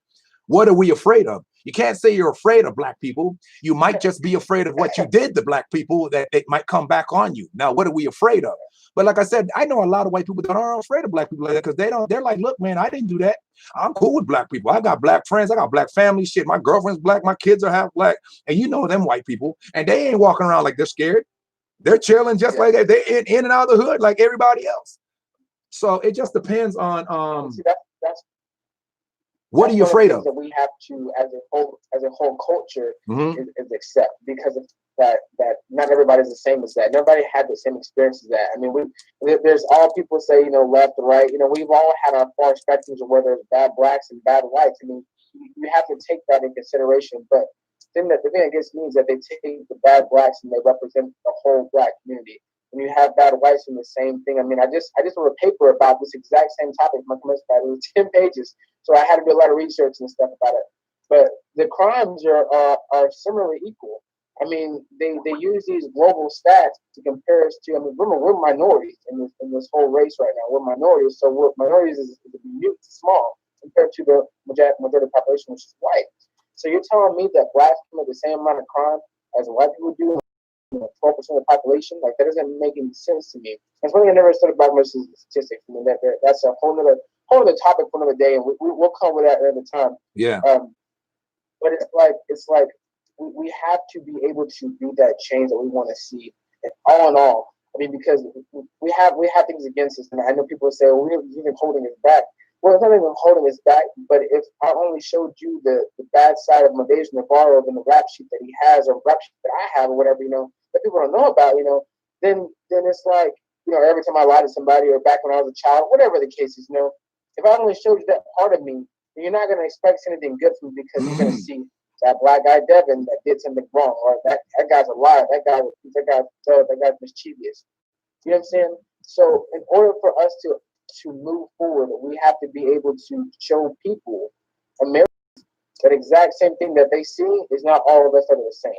What are we afraid of? You can't say you're afraid of black people. You might just be afraid of what you did to black people, that it might come back on you. Now, what are we afraid of? But like I said, I know a lot of white people that aren't afraid of black people like that, because they're like, look, man, I didn't do that. I'm cool with black people. I got black friends. I got black family. Shit, my girlfriend's black. My kids are half black. And you know them white people. And they ain't walking around like they're scared. They're chilling just like they're in and out of the hood like everybody else. So it just depends on See, what are that's you one of the afraid things of? that we have to, as a whole culture, Mm-hmm. is accept, because of that not everybody's the same as that. Nobody had the same experience as that. I mean, there's all people say, left or right. We've all had our far spectrums of where there's bad blacks and bad whites. I mean, you have to take that in consideration. But the thing that gets me is that they take the bad blacks and they represent the whole black community. When you have bad whites in the same thing. I mean, I just wrote a paper about this exact same topic. My comments about it. It was 10 pages, so I had to do a lot of research and stuff about it. But the crimes are similarly equal. I mean, they use these global stats to compare us to. I mean, we're minorities in this whole race right now. We're minorities, so minorities is small compared to the majority of the population, which is white. So you're telling me that blacks commit the same amount of crime as white people do? 12% of the population, like that doesn't make any sense to me. That's one thing I never studied about versus statistics. I mean, that's a whole other topic for another day, and we'll cover that another time. Yeah. But it's like we have to be able to do that change that we want to see. And all in all, I mean, because we have things against us, and I know people say, "Well, we're even holding us back." Well, it's not even holding us back, but if I only showed you the bad side of Madeja Navarro and the rap sheet that he has, or rap sheet that I have, or whatever, that people don't know about, then it's like, every time I lie to somebody, or back when I was a child, whatever the case is, if I only showed you that part of me, then you're not going to expect anything good from me, because you're going to see that black guy Devin that did something wrong, or that guy's a liar, that guy's mischievous. You know what I'm saying? So in order for us to move forward, we have to be able to show people, Americans, that exact same thing that they see is not all of us that are the same.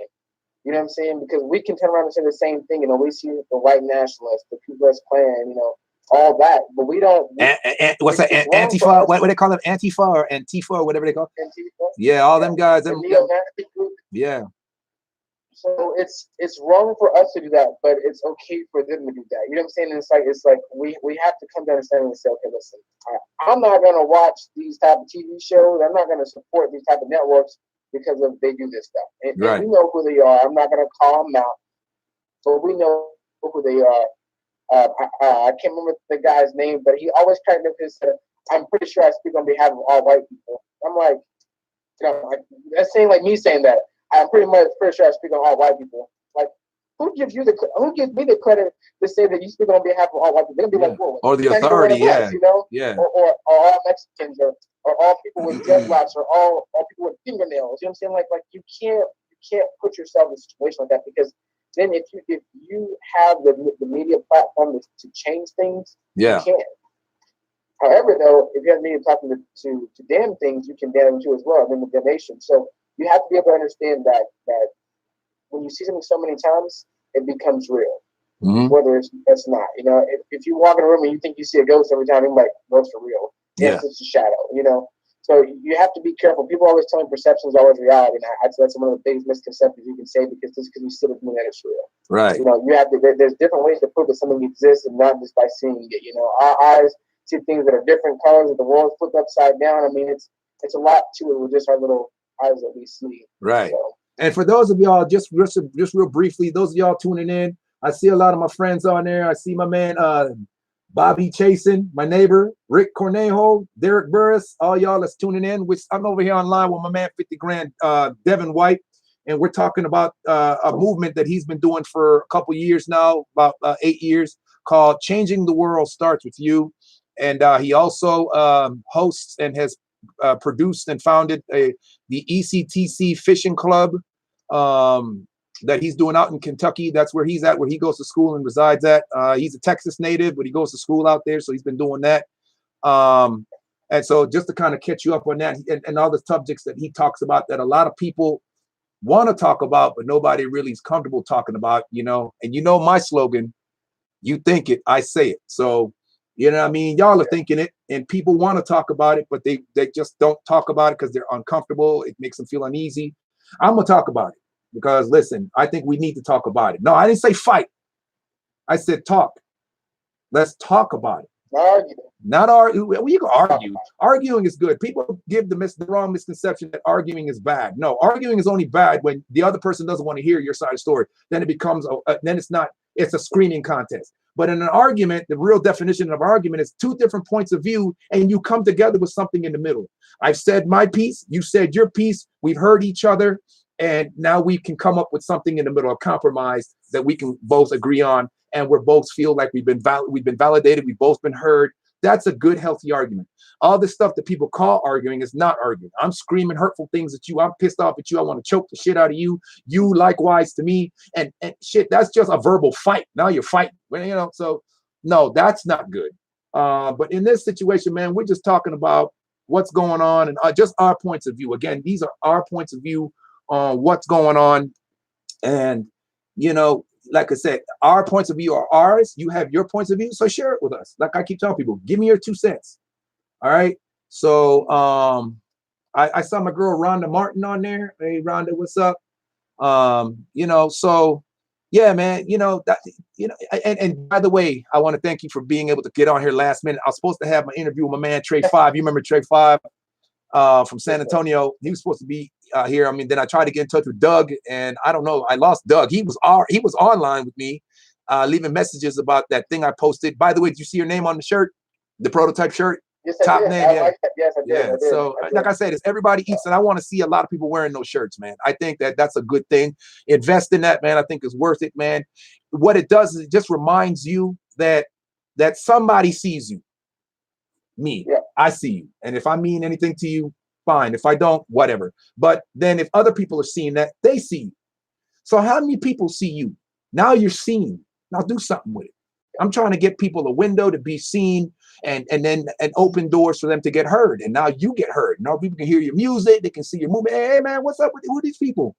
You know what I'm saying? Because we can turn around and say the same thing, we see the white nationalists, the Ku Klux Klan, all that, but we don't. What's that? Antifa? What do they call it? Antifa or Antifa or whatever they call it? Antifa. Yeah, all them guys. The neo-Nazi group. Yeah. So it's wrong for us to do that, but it's okay for them to do that. You know what I'm saying? It's like we have to come to understanding and say, okay, listen, I'm not gonna watch these type of TV shows. I'm not gonna support these type of networks because they do this stuff. And we know who they are. I'm not gonna call them out, but we know who they are. I can't remember the guy's name, but he always cracked up his. I'm pretty sure I speak on behalf of all white people. I'm like, that's saying like me saying that. I'm pretty sure I speak on all white people. Like, who gives me the credit to say that you speak on behalf of all white people? They're gonna be like, whoa, or the authority, yeah, or all Mexicans, or all people with dreadlocks, or all people with fingernails. You know what I'm saying? Like you can't put yourself in a situation like that, because then if you have the media platform to change things, you can. However, though, if you have media talking to damn things, you can damn them too as well. Then the damnation. So you have to be able to understand that when you see something so many times, it becomes real. Mm-hmm. Whether it's not. If you walk in a room and you think you see a ghost every time, you're like, ghosts are real. Yes, it's a shadow. So you have to be careful. People always tell me perception is always reality, and I'd say that's one of the biggest misconceptions you can say, because just because you see it, that it's real. Right. You have to. There's different ways to prove that something exists, and not just by seeing it. Our eyes see things that are different colors, that the world's flipped upside down. I mean, it's a lot to it with just our little eyes that we see. Right. So. And for those of y'all, just real briefly, those of y'all tuning in, I see a lot of my friends on there. I see my man Bobby Chasin, my neighbor, Rick Cornejo, Derek Burris, all y'all that's tuning in. I'm over here online with my man 50 Grand, Devin White, and we're talking about a movement that he's been doing for a couple years now, about 8 years, called Changing the World Starts With You. And he also hosts and has produced and founded the ECTC Fishing Club that he's doing out in Kentucky. That's where he's at, where he goes to school and resides at. He's a Texas native, but he goes to school out there, so he's been doing that. And so just to kind of catch you up on that and all the subjects that he talks about that a lot of people want to talk about, but nobody really is comfortable talking about, you know. And you know my slogan, you think it, I say it. So, you know what I mean? Y'all are thinking it, and people want to talk about it, but they just don't talk about it because they're uncomfortable. It makes them feel uneasy. I'm going to talk about it because, listen, I think we need to talk about it. No, I didn't say fight. I said talk. Let's talk about it. Argue. Not argue. Well, you can argue. Arguing is good. People give the wrong misconception that arguing is bad. No, arguing is only bad when the other person doesn't want to hear your side of the story. Then it becomes, then it's not, it's a screaming contest. But in an argument, the real definition of argument is two different points of view, and you come together with something in the middle. I've said my piece, you said your piece, we've heard each other, and now we can come up with something in the middle, a compromise that we can both agree on, and we're both feel like we've been validated, we've both been heard. That's a good, healthy argument. All this stuff that people call arguing is not arguing. I'm screaming hurtful things at you. I'm pissed off at you. I want to choke the shit out of you. You likewise to me. And shit, that's just a verbal fight. Now you're fighting. Well, you know, so no, that's not good. But in this situation, man, we're just talking about what's going on and just our points of view. Again, these are our points of view on what's going on. And, you know, like I said, our points of view are ours. You have your points of view, so share it with us. Like I keep telling people, give me your 2 cents. All right. So I saw my girl Rhonda Martin on there. Hey Rhonda, what's up? You know, so yeah, man, you know, that, you know, and by the way, I want to thank you for being able to get on here last minute. I was supposed to have my interview with my man Tre Five. You remember Tre Five from San Antonio? He was supposed to be here. I mean, then I tried to get in touch with Doug, and I don't know, I lost Doug. He was online with me, leaving messages about that thing I posted. By the way, did you see your name on the shirt, the prototype shirt? Yes, Top name, yeah. like yes, I did. Yeah. So, like I said, it's everybody eats, and I want to see a lot of people wearing those shirts, man. I think that that's a good thing. Invest in that, man. I think it's worth it, man. What it does is it just reminds you that somebody sees you. Me, yeah. I see you, and if I mean anything to you, fine. If I don't, whatever. But then if other people are seeing that, they see you. So how many people see you? Now you're seen. Now do something with it. I'm trying to get people a window to be seen, and then open doors for them to get heard. And now you get heard. Now people can hear your music. They can see your movement. Hey man, what's up with who are these people?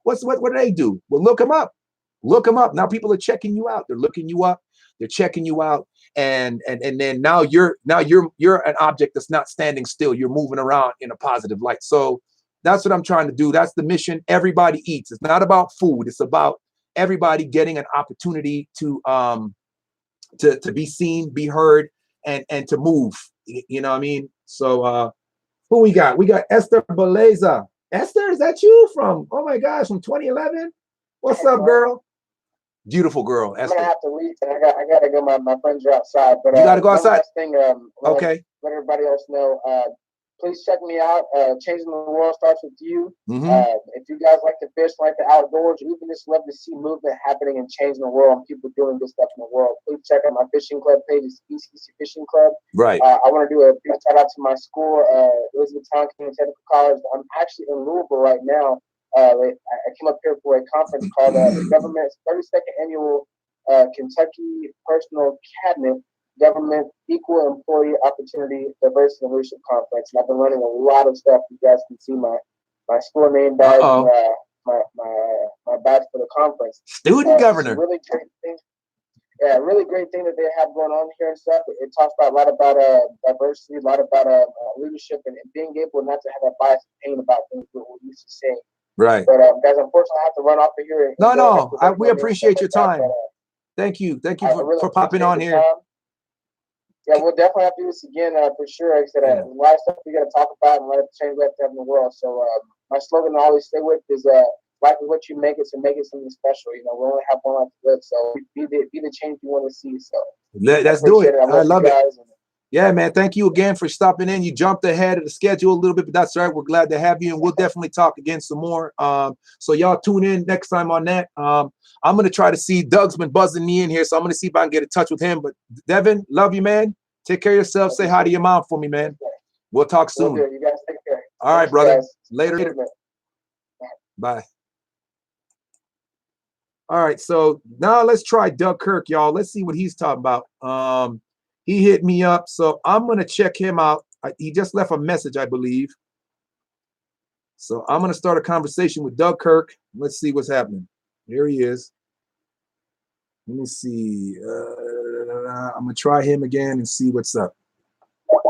What do they do? Well, look them up. Look them up. Now people are checking you out. They're looking you up. They're checking you out. And then now you're an object that's not standing still. You're moving around in a positive light. So that's what I'm trying to do. That's the mission. Everybody eats. It's not about food. It's about everybody getting an opportunity to be seen, be heard, and to move. You know what I mean? So who we got? We got Esther Beleza. Esther, is that you from, oh my gosh, from 2011? What's up, girl? Beautiful girl, Esther. I'm gonna have to leave, and I gotta go. My friends are outside, but you gotta go outside. Last thing, okay. Let everybody else know. Please check me out. Changing the World starts with you. Mm-hmm. If you guys like to fish, like the outdoors, or even just love to see movement happening and changing the world and people doing good stuff in the world, please check out my fishing club page. It's ECC Fishing Club. Right. I want to do a big shout out to my school, Elizabethtown Community Technical College. I'm actually in Louisville right now. I came up here for a conference called the government's 32nd annual Kentucky Personal Cabinet Government Equal Employee Opportunity Diversity and Leadership Conference, and I've been learning a lot of stuff. You guys can see my school name badge, and, my badge for the conference. Student governor. Really great thing. Yeah, really great thing that they have going on here and stuff. It talks about a lot about diversity, a lot about leadership, and being able not to have that bias and pain about things that we're used to saying. Right. But guys, unfortunately, I have to run off of here. We appreciate your time. Thank you for popping on here. Yeah, we'll definitely have to do this again for sure. Like I said, a lot of stuff we got to talk about and a lot of change we have to have in the world. So my slogan I always stay with is life is what you make it, so make it something special. You know, we only have one life to live, so be the change you want to see. So let's do it. I love it. Yeah, man. Thank you again for stopping in. You jumped ahead of the schedule a little bit, but that's all right. We're glad to have you, and we'll definitely talk again some more. So y'all tune in next time on that. I'm going to try to see, Doug's been buzzing me in here, so I'm going to see if I can get in touch with him. But Devin, love you, man. Take care of yourself. Say hi to your mom for me, man. We'll talk soon. You guys take care. All right, brother. Later. Bye. All right, so now let's try Doug Kirk, y'all. Let's see what he's talking about. He hit me up, so I'm going to check him out. he just left a message, I believe. So I'm gonna start a conversation with Doug Kirk. Let's see what's happening. Here he is. Let me see. I'm gonna try him again and see what's up.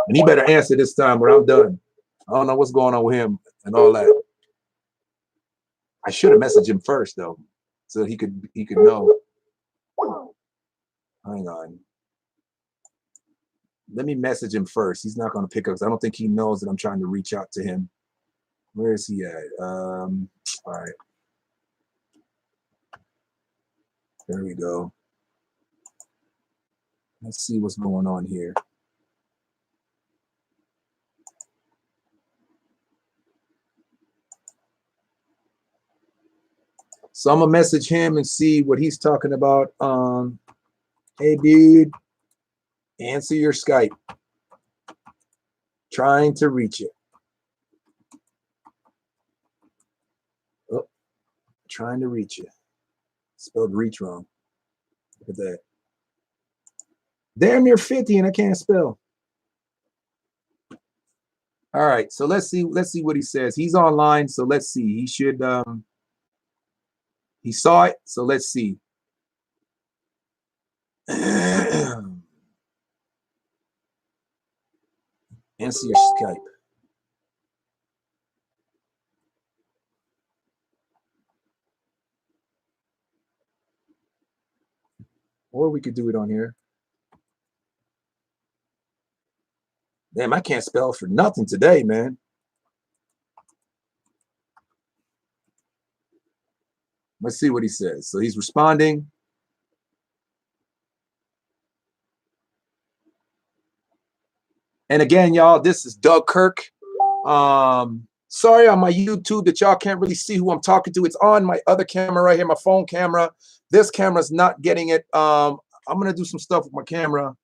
And he better answer this time or I'm done. I don't know what's going on with him and all that. I should have messaged him first though, so he could know. Hang on. Let me message him first. He's not gonna pick up. I don't think he knows that I'm trying to reach out to him. Where is he at? All right. There we go. Let's see what's going on here. So I'm gonna message him and see what he's talking about. Hey dude, answer your Skype. Trying to reach it. Oh, trying to reach you. Spelled reach wrong. Look at that. Damn near 50 and I can't spell. All right, so let's see what he says. He's online, so let's see. He should he saw it, so let's see. Answer your Skype. Or we could do it on here. Damn, I can't spell for nothing today, man. Let's see what he says. So he's responding. And again, y'all, this is Doug Kirk. Sorry on my YouTube that y'all can't really see who I'm talking to. It's on my other camera right here, my phone camera. This camera's not getting it. I'm gonna do some stuff with my camera.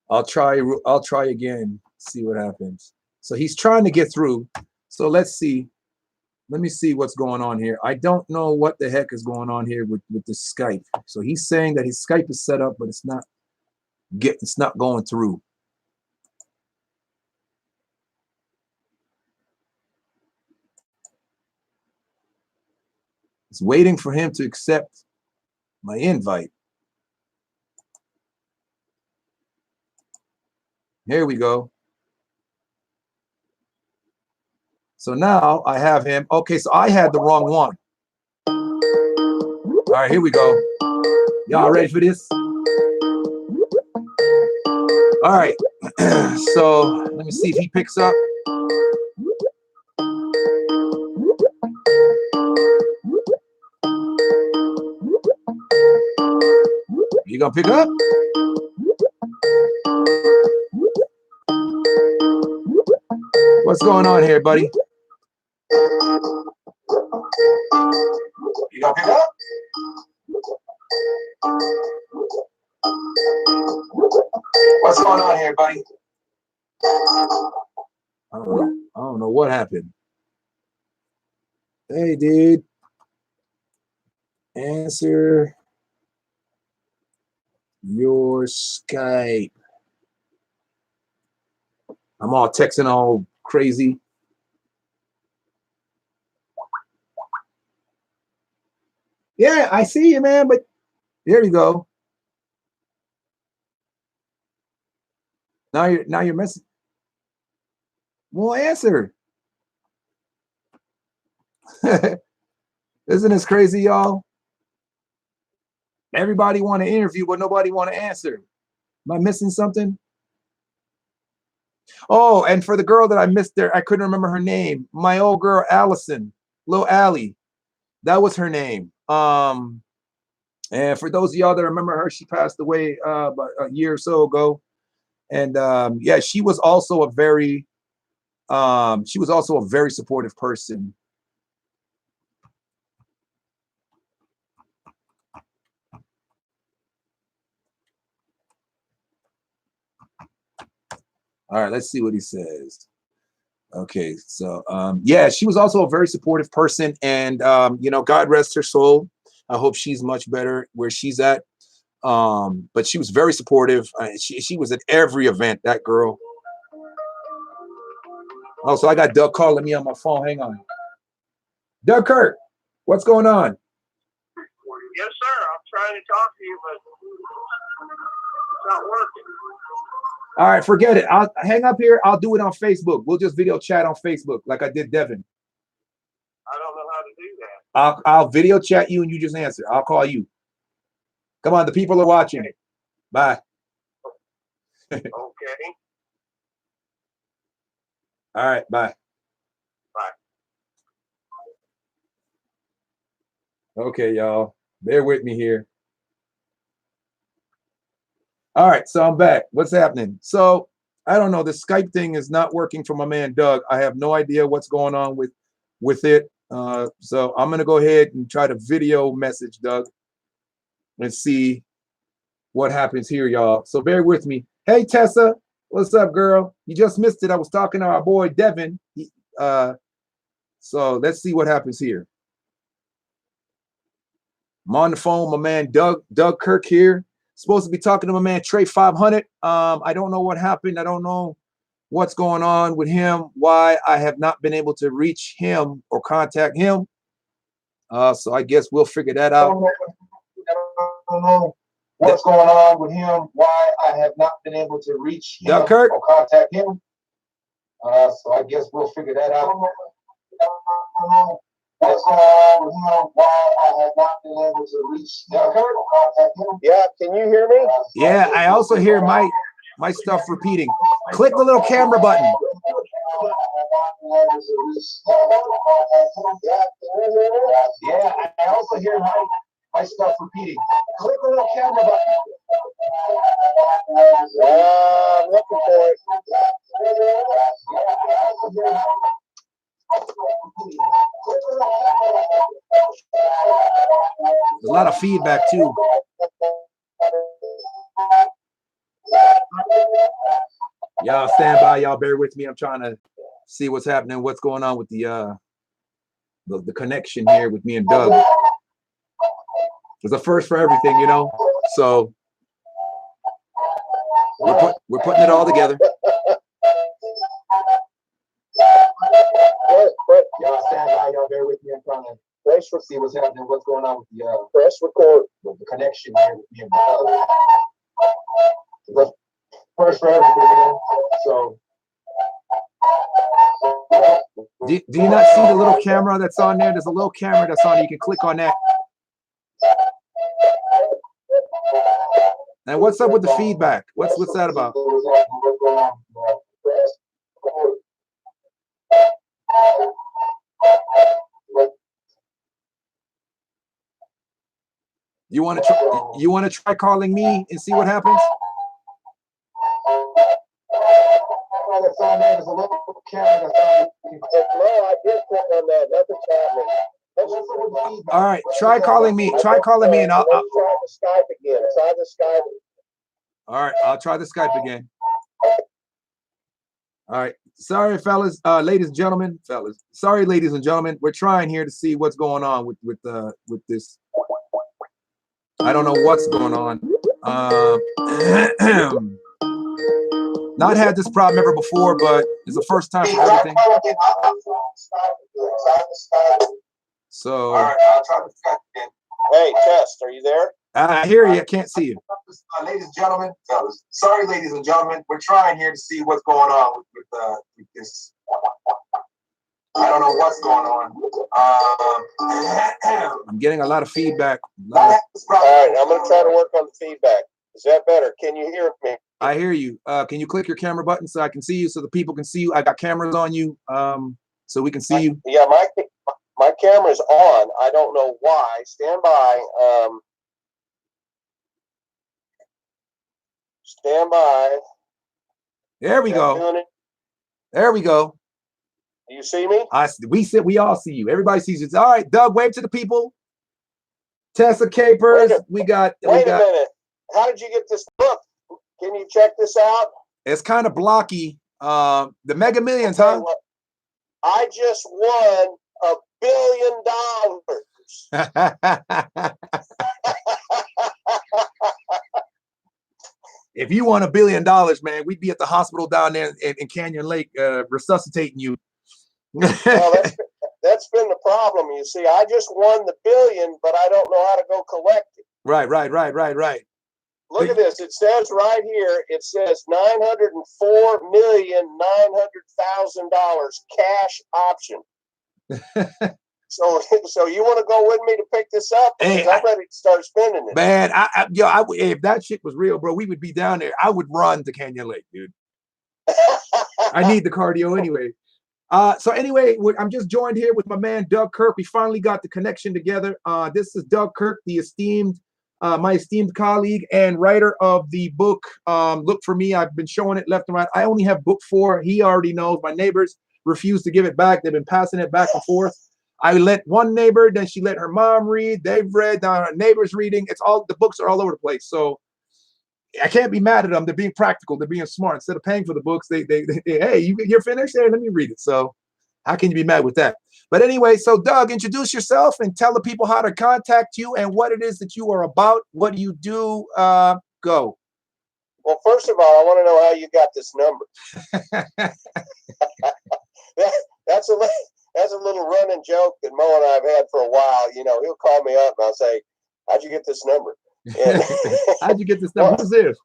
I'll try again, see what happens. So he's trying to get through. So let's see. Let me see what's going on here. I don't know what the heck is going on here with this Skype. So he's saying that his Skype is set up, but it's not going through. It's waiting for him to accept my invite. Here we go. So now I have him. Okay, so I had the wrong one. All right, here we go. Y'all ready for this? All right. So let me see if he picks up. You gonna pick up? What's going on here, buddy? You gonna pick up? What's going on here, buddy? I don't know what happened. Hey, dude. Answer your Skype. I'm all texting all crazy. Yeah, I see you, man, but there you go. Now you're messing. Well, answer. Isn't this crazy, y'all? Everybody want to interview, but nobody want to answer. Am I missing something? Oh, and for the girl that I missed there, I couldn't remember her name. My old girl, Allison, Lil Allie. That was her name. And for those of y'all that remember her, she passed away about a year or so ago. And yeah, she was also a very supportive person. All right, let's see what he says. Okay, so yeah, she was also a very supportive person, and you know, God rest her soul. I hope she's much better where she's at. But she was very supportive. She was at every event. That girl. Oh, so I got Doug calling me on my phone. Hang on, Doug Kirk, what's going on? Yes, sir. I'm trying to talk to you, but it's not working. All right, forget it. I'll hang up here. I'll do it on Facebook. We'll just video chat on Facebook like I did Devin. I don't know how to do that. I'll video chat you and you just answer. I'll call you. Come on, the people are watching. Bye. Okay. All right, bye. Bye. Okay, y'all. Bear with me here. All right, so I'm back. What's happening? So I don't know. The Skype thing is not working for my man Doug. I have no idea what's going on with it. So I'm gonna go ahead and try to video message Doug and see what happens here, y'all. So bear with me. Hey Tessa, what's up, girl? You just missed it. I was talking to our boy Devin. So let's see what happens here. I'm on the phone, my man Doug Kirk here. Supposed to be talking to my man Tre 500. I don't know what happened. I don't know what's going on with him, why I have not been able to reach him or contact him. So I guess we'll figure that out. I don't know what's going on with him, why I have not been able to reach him Doug Kirk or contact him. So I guess we'll figure that out. What's going on with him, why I have not been able to reach Doug Kirk or contact him. Yeah, can you hear me? Yeah, I also hear my stuff repeating. Click the little camera button. Yeah, I also hear my stuff repeating. Click the little camera button. I'm looking for it. There's a lot of feedback too. Y'all stand by, y'all bear with me. I'm trying to see what's happening, what's going on with the connection here with me and Doug. It's a first for everything, you know. So we're putting it all together. Y'all stand by, y'all bear with me. I'm trying to see what's happening, what's going on with the press record, with the connection here with me and Doug. It's a first for everything, you know. So do you not see the little camera that's on there? There's a little camera that's on. You can click on that. And what's up with the feedback? What's that about? You want to try calling me and see what happens? That's on there. There's a little camera that's on. No, I did click on that. Nothing's happening. All right, try calling me. Try calling me, and I'll try the Skype again. Try the Skype. All right, I'll try the Skype again. All right, sorry, fellas, ladies and gentlemen, fellas. Sorry, ladies and gentlemen. We're trying here to see what's going on with this. I don't know what's going on. Not had this problem ever before, but it's the first time for everything. So, all right, I'll try to Skype again. Hey, Test, are you there? I hear you. I can't see you. Ladies and gentlemen, fellas. Sorry, ladies and gentlemen. We're trying here to see what's going on with this. I don't know what's going on. I'm getting a lot of feedback. All right, I'm going to try to work on the feedback. Is that better? Can you hear me? I hear you. Can you click your camera button so I can see you, so the people can see you? I got cameras on you, so we can see you. Yeah, my camera's on. I don't know why. Stand by. Stand by. There we go. There we go. Do you see me? We all see you. Everybody sees you. All right, Doug, wave to the people. Tessa Capers. Wait a minute. How did you get this look? Can you check this out? It's kind of blocky. The Mega Millions, okay, huh? Well, I just won $1 billion. If you won $1 billion, man, we'd be at the hospital down there in Canyon Lake resuscitating you. Well, that's been the problem. You see, I just won the billion, but I don't know how to go collect it. Right. Look at this. It says right here, it says $904,900,000 cash option. So you want to go with me to pick this up? Because Hey, I'm ready to start spending it. Man, if that shit was real, bro, we would be down there. I would run to Canyon Lake, dude. I need the cardio anyway. So anyway, I'm just joined here with my man Doug Kirk. We finally got the connection together. This is Doug Kirk, the my esteemed colleague and writer of the book Look for Me. I've been showing it left and right. I only have book 4. He already knows. My neighbors refuse to give it back. They've been passing it back and forth. I let one neighbor, then she let her mom read. They've read, now her neighbor's reading. The books are all over the place. So I can't be mad at them. They're being practical. They're being smart. Instead of paying for the books, they hey, you're finished? Hey, let me read it. So how can you be mad with that? But anyway, so Doug, introduce yourself and tell the people how to contact you and what it is that you are about. What do you do? Go. Well, first of all, I want to know how you got this number. That's a little running joke that Mo and I have had for a while. You know, he'll call me up and I'll say, "How'd you get this number?" And how'd you get this number? Who's this?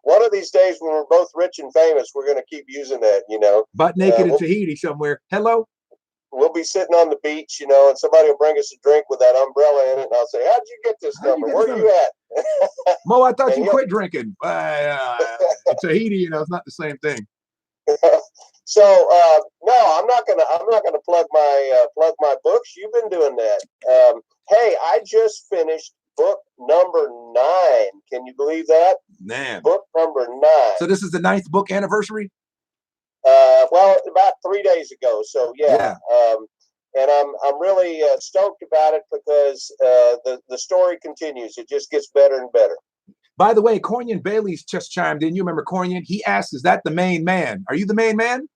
One of these days when we're both rich and famous, we're going to keep using that, you know. Butt naked in Tahiti somewhere. Hello? We'll be sitting on the beach, you know, and somebody will bring us a drink with that umbrella in it. And I'll say, "How'd you get this number? Where are you at?" Mo, I thought you quit drinking. Tahiti, you know, it's not the same thing. So no, I'm not gonna plug my books. You've been doing that. Hey, I just finished book number 9. Can you believe that? Man. Book number 9. So this is the 9th book anniversary? Well, about 3 days ago. So yeah. And I'm really stoked about it because the story continues. It just gets better and better. By the way, Cornian Bailey's just chimed in. You remember Cornian? He asked, "Is that the main man? Are you the main man?"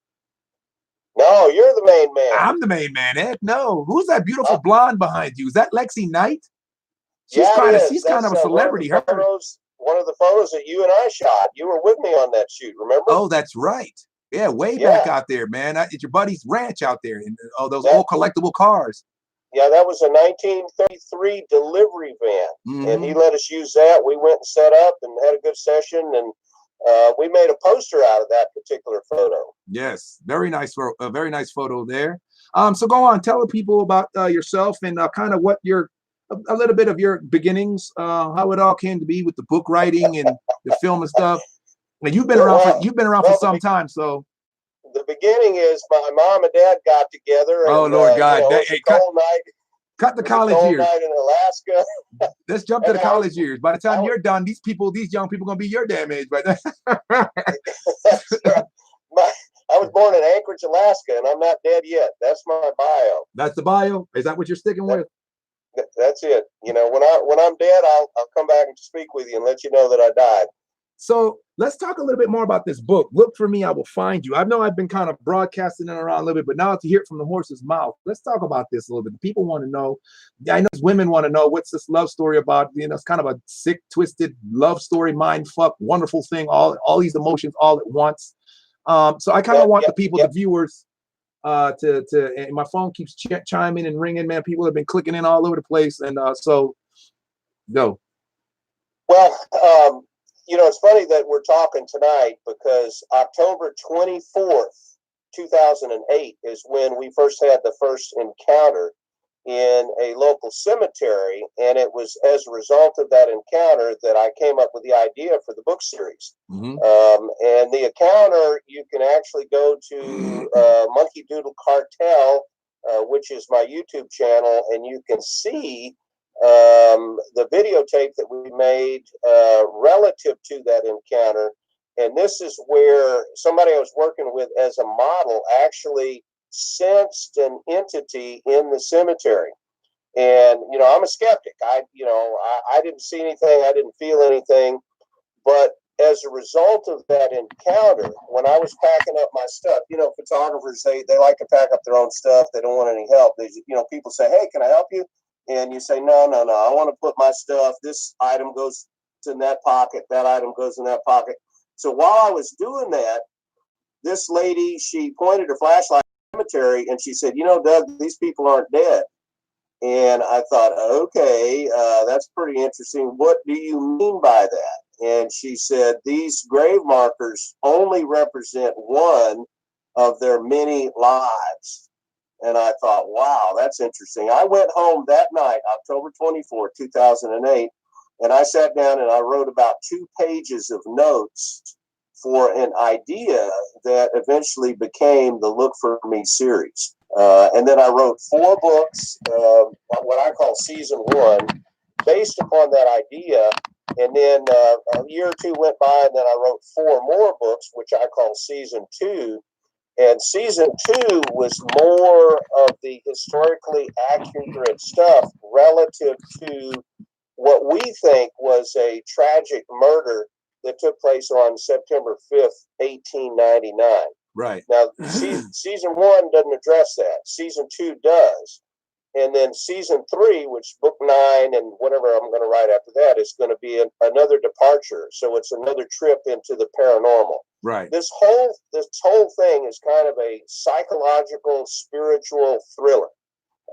No, you're the main man. I'm the main man, Ed. No. Who's that beautiful blonde behind you? Is that Lexi Knight? She's kind of a celebrity. One of the photos that you and I shot. You were with me on that shoot, remember? Oh, that's right. Yeah, way back out there, man. At your buddy's ranch out there. And those old collectible cars. Yeah, that was a 1933 delivery van. Mm-hmm. And he let us use that. We went and set up and had a good session. And we made a poster out of that particular photo. Yes, very nice photo there. So go on, tell the people about yourself and kind of what a little bit of your beginnings, how it all came to be with the book writing and the film and stuff. And you've been around for some time, so. The beginning is my mom and dad got together. Oh, Lord God! You know, it was a cold night. Cut the college years. Night in Alaska. Let's jump to the college years. By the time you're done, these young people, gonna be your damn age by then. I was born in Anchorage, Alaska, and I'm not dead yet. That's my bio. That's the bio. Is that what you're sticking with? That's it. You know, when I'm dead, I'll come back and speak with you and let you know that I died. So let's talk a little bit more about this book. Look for Me, I Will Find You. I know I've been kind of broadcasting it around a little bit, but now to hear it from the horse's mouth, let's talk about this a little bit. The people want to know. I know women want to know, what's this love story about? You know, it's kind of a sick, twisted love story, mind fuck, wonderful thing, all these emotions all at once. So I kind of want the people, the viewers, and my phone keeps chiming and ringing, man. People have been clicking in all over the place. And so go. Well, you know, it's funny that we're talking tonight because October 24th, 2008 is when we first had the first encounter in a local cemetery. And it was as a result of that encounter that I came up with the idea for the book series. Mm-hmm. And the encounter, you can actually go to Monkey Doodle Cartel, which is my YouTube channel, and you can see the videotape that we made relative to that encounter. And this is where somebody I was working with as a model actually sensed an entity in the cemetery. And, you know, I'm a skeptic. I didn't see anything. I didn't feel anything. But as a result of that encounter, when I was packing up my stuff, you know, photographers, they like to pack up their own stuff. They don't want any help. They, you know, people say, hey, can I help you? And you say, no, no, no, I want to put my stuff. This item goes in that pocket. That item goes in that pocket. So while I was doing that, this lady, she pointed her flashlight at the cemetery and she said, you know, Doug, these people aren't dead. And I thought, okay, that's pretty interesting. What do you mean by that? And she said, these grave markers only represent one of their many lives. And I thought, wow, that's interesting. I went home that night, October 24, 2008, and I sat down and I wrote about 2 pages of notes for an idea that eventually became the Look For Me series. And then I wrote 4 books, what I call season 1, based upon that idea. And then a year or 2 went by, and then I wrote 4 more books, which I call season 2. And season 2 was more of the historically accurate stuff relative to what we think was a tragic murder that took place on September 5th, 1899. Right. Now, season 1 doesn't address that. Season 2 does. And then season 3, which book 9 and whatever I'm going to write after that, is going to be another departure. So it's another trip into the paranormal. Right. This whole thing is kind of a psychological, spiritual thriller.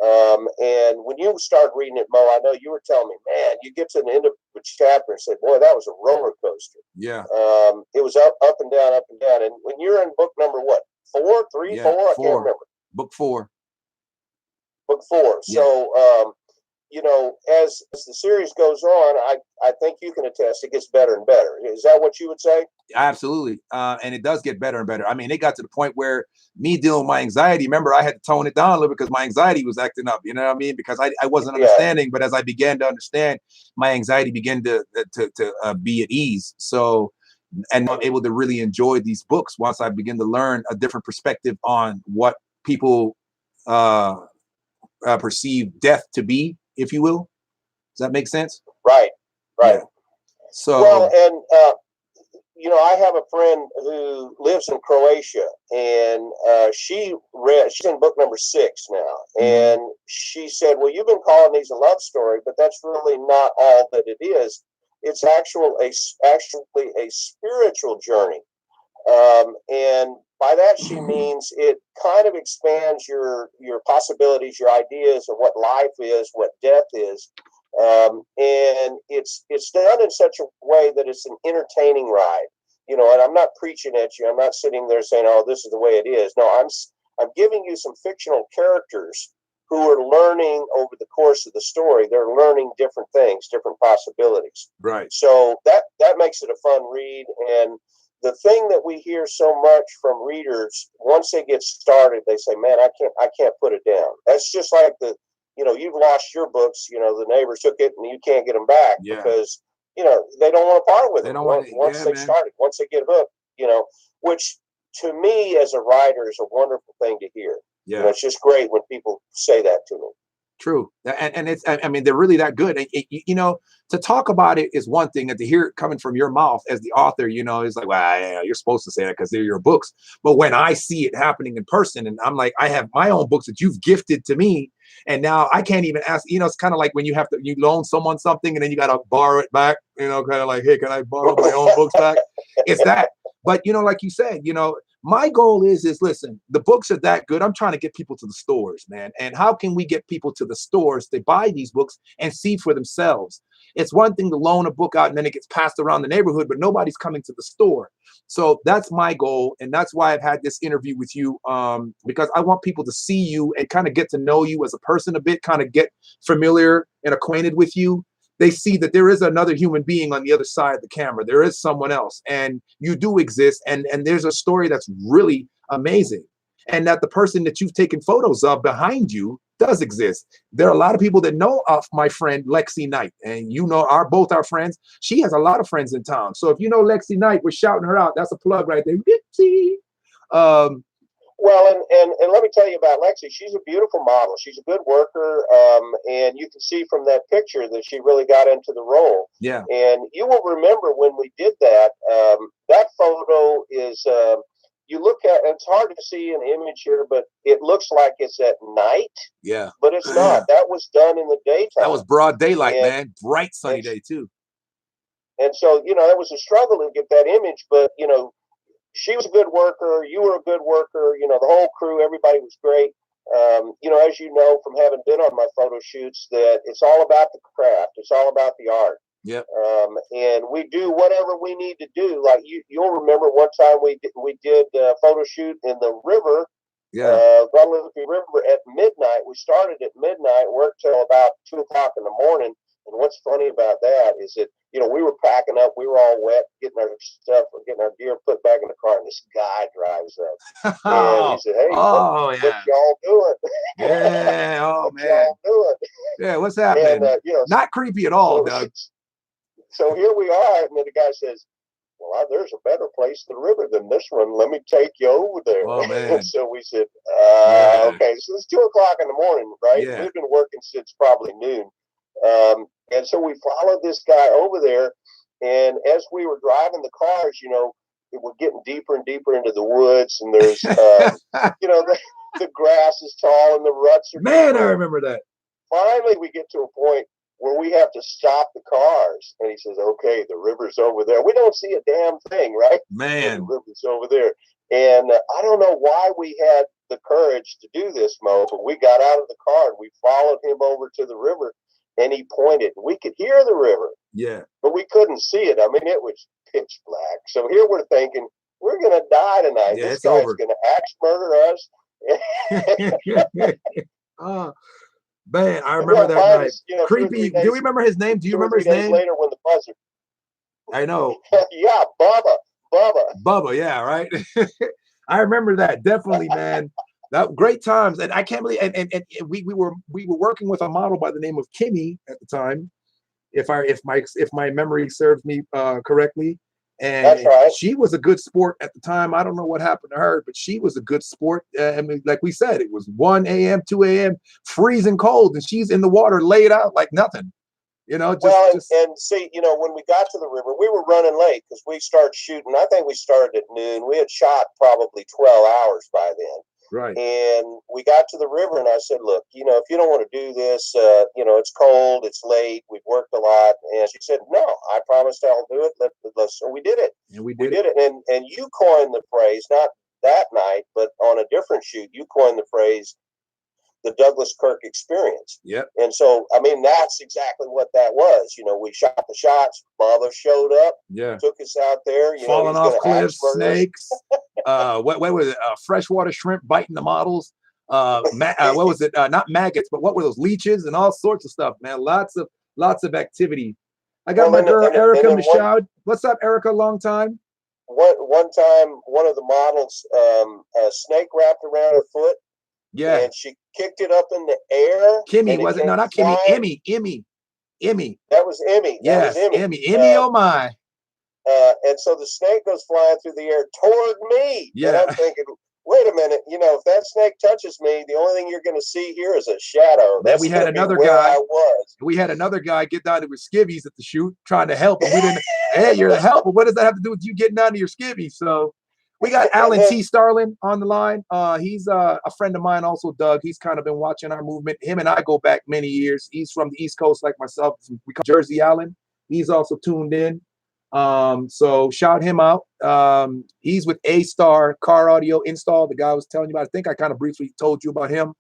And when you start reading it, Mo, I know you were telling me, man, you get to the end of a chapter and say, boy, that was a roller coaster. Yeah. It was up and down, up and down. And when you're in book number what, 4, 3, Yeah, 4? I 4. can't remember. Book 4. Book 4. Yeah. So, you know, as the series goes on, I think you can attest it gets better and better. Is that what you would say? Absolutely. And it does get better and better. I mean, it got to the point where me dealing with my anxiety, remember, I had to tone it down a little because my anxiety was acting up, you know what I mean? Because I wasn't understanding, but as I began to understand, my anxiety began to be at ease. So, and I'm able to really enjoy these books once I begin to learn a different perspective on what people perceive death to be, if you will. Does that make sense? Right. Right. Yeah. So, well, and you know, I have a friend who lives in Croatia, and she's in book number 6 now, and she said, well, you've been calling these a love story, but that's really not all that it is. It's actually a spiritual journey. And by that, she means it kind of expands your possibilities, your ideas of what life is, what death is. And it's done in such a way that it's an entertaining ride, you know, and I'm not preaching at you. I'm not sitting there saying, oh, this is the way it is. No, I'm giving you some fictional characters who are learning over the course of the story. They're learning different things, different possibilities. right. So that makes it a fun read. And the thing that we hear so much from readers, once they get started, they say, man, I can't put it down. That's just like you know, you've lost your books, you know, the neighbors took it and you can't get them back because, you know, they don't want to part with them once they started, once they get hooked, you know, which to me as a writer is a wonderful thing to hear. Yeah. You know, it's just great when people say that to me. True. And it's, I mean, they're really that good. And you know, to talk about it is one thing, and to hear it coming from your mouth as the author, you know, it's like, well, yeah, you're supposed to say that because they're your books. But when I see it happening in person, and I'm like, I have my own books that you've gifted to me, and now I can't even ask, you know, it's kind of like when you loan someone something and then you got to borrow it back, you know, kind of like, hey, can I borrow my own books back? It's that. But, you know, like you said, you know, my goal is listen, the books are that good. I'm trying to get people to the stores, man. And how can we get people to the stores to buy these books and see for themselves? It's one thing to loan a book out and then it gets passed around the neighborhood, but nobody's coming to the store. So that's my goal. And that's why I've had this interview with you, because I want people to see you and kind of get to know you as a person a bit, kind of get familiar and acquainted with you. They see that there is another human being on the other side of the camera. There is someone else, and you do exist. And there's a story that's really amazing. And that the person that you've taken photos of behind you does exist. There are a lot of people that know of my friend Lexi Knight, and you know, both our friends. She has a lot of friends in town. So if you know Lexi Knight, we're shouting her out. That's a plug right there. Lexi. Well, and let me tell you about Lexi. She's a beautiful model. She's a good worker, and you can see from that picture that she really got into the role. Yeah. And you will remember when we did that. That photo is. You look at, and it's hard to see an image here, but it looks like it's at night. Yeah. But it's not. That was done in the daytime. That was broad daylight, man. Bright sunny day too. And so, you know, it was a struggle to get that image, but you know, she was a good worker. You were a good worker. You know, the whole crew, everybody was great. You know, as you know from having been on my photo shoots, that it's all about the craft. It's all about the art. Yep. And we do whatever we need to do. Like you'll remember one time we did a photo shoot in the river. Yeah. Guadalupe River at midnight. We started at midnight, worked till about 2 o'clock in the morning. And what's funny about that is that, you know, we were packing up, we were all wet, getting our stuff, getting our gear put back in the car, and this guy drives up. And he said, "Hey, what y'all doing?" Yeah. Oh, what man. y'all doing? Yeah, what's happening? And, you know, not creepy at all, Doug. So here we are, and then the guy says, "Well, there's a better place to the river than this one. Let me take you over there." Oh, man. So we said, okay. So it's 2 o'clock in the morning, right? Yeah. We've been working since probably noon. And so we followed this guy over there. And as we were driving the cars, you know, we're getting deeper and deeper into the woods. And there's, you know, the grass is tall and the ruts are Man, deeper. I remember that. Finally, we get to a point where we have to stop the cars. And he says, "Okay, the river's over there." We don't see a damn thing, right? Man. The river's over there. And I don't know why we had the courage to do this, Mo, but we got out of the car and we followed him over to the river, and he pointed. We could hear the river, Yeah, but we couldn't see it. I mean, it was pitch black. So here we're thinking, we're going to die tonight. Yeah, this it's guy's over. going to axe murder us. Man, I remember that night. Us, you know, Creepy. Do you remember his name? Do you remember his name? Later, when the buzzer. I know. Yeah, Bubba. Yeah, right. I remember that definitely, man. That great times, and I can't believe. And we were working with a model by the name of Kimmy at the time, if my memory serves me correctly. And that's right. She was a good sport at the time. I don't know what happened to her, but she was a good sport. I mean, like we said, it was 1 a.m., 2 a.m., freezing cold, and she's in the water laid out like nothing. You know, and see, you know, when we got to the river, we were running late because we started shooting. I think we started at noon. We had shot probably 12 hours by then. Right. And we got to the river, and I said, "Look, you know, if you don't want to do this, you know, it's cold, it's late, we've worked a lot." And she said, "No, I promised I'll do it." So we did it. And we did it. And you coined the phrase, not that night, but on a different shoot, you coined the phrase, the Douglas Kirk experience. Yep. And so, I mean, that's exactly what that was. You know, we shot the shots. Bubba showed up. Yeah. Took us out there. You falling know, off cliffs, snakes. What was it? Freshwater shrimp biting the models. What was it? Not maggots, but what were those? Leeches and all sorts of stuff, man. Lots of activity. I got my girl Erica Michaud. What's up, Erica? Long time. One time, one of the models, a snake wrapped around her foot. Yeah. And she kicked it up in the air. Kimmy, was it? No, not Kimmy. Emmy. That was Emmy. Yes, Emmy. Oh my. And so the snake goes flying through the air toward me. Yeah. And I'm thinking, wait a minute, you know, if that snake touches me, the only thing you're going to see here is a shadow. We had another guy. We had another guy get down to his skivvies at the shoot, trying to help. And we didn't. Hey, you're the help, but what does that have to do with you getting down to your skivvies? So we got Alan T. Starlin on the line. He's a friend of mine, also Doug. He's kind of been watching our movement. Him and I go back many years. He's from the East Coast, like myself. We call Jersey Allen. He's also tuned in. So shout him out. He's with A-Star Car Audio Install, the guy I was telling you about. I think I kind of briefly told you about him.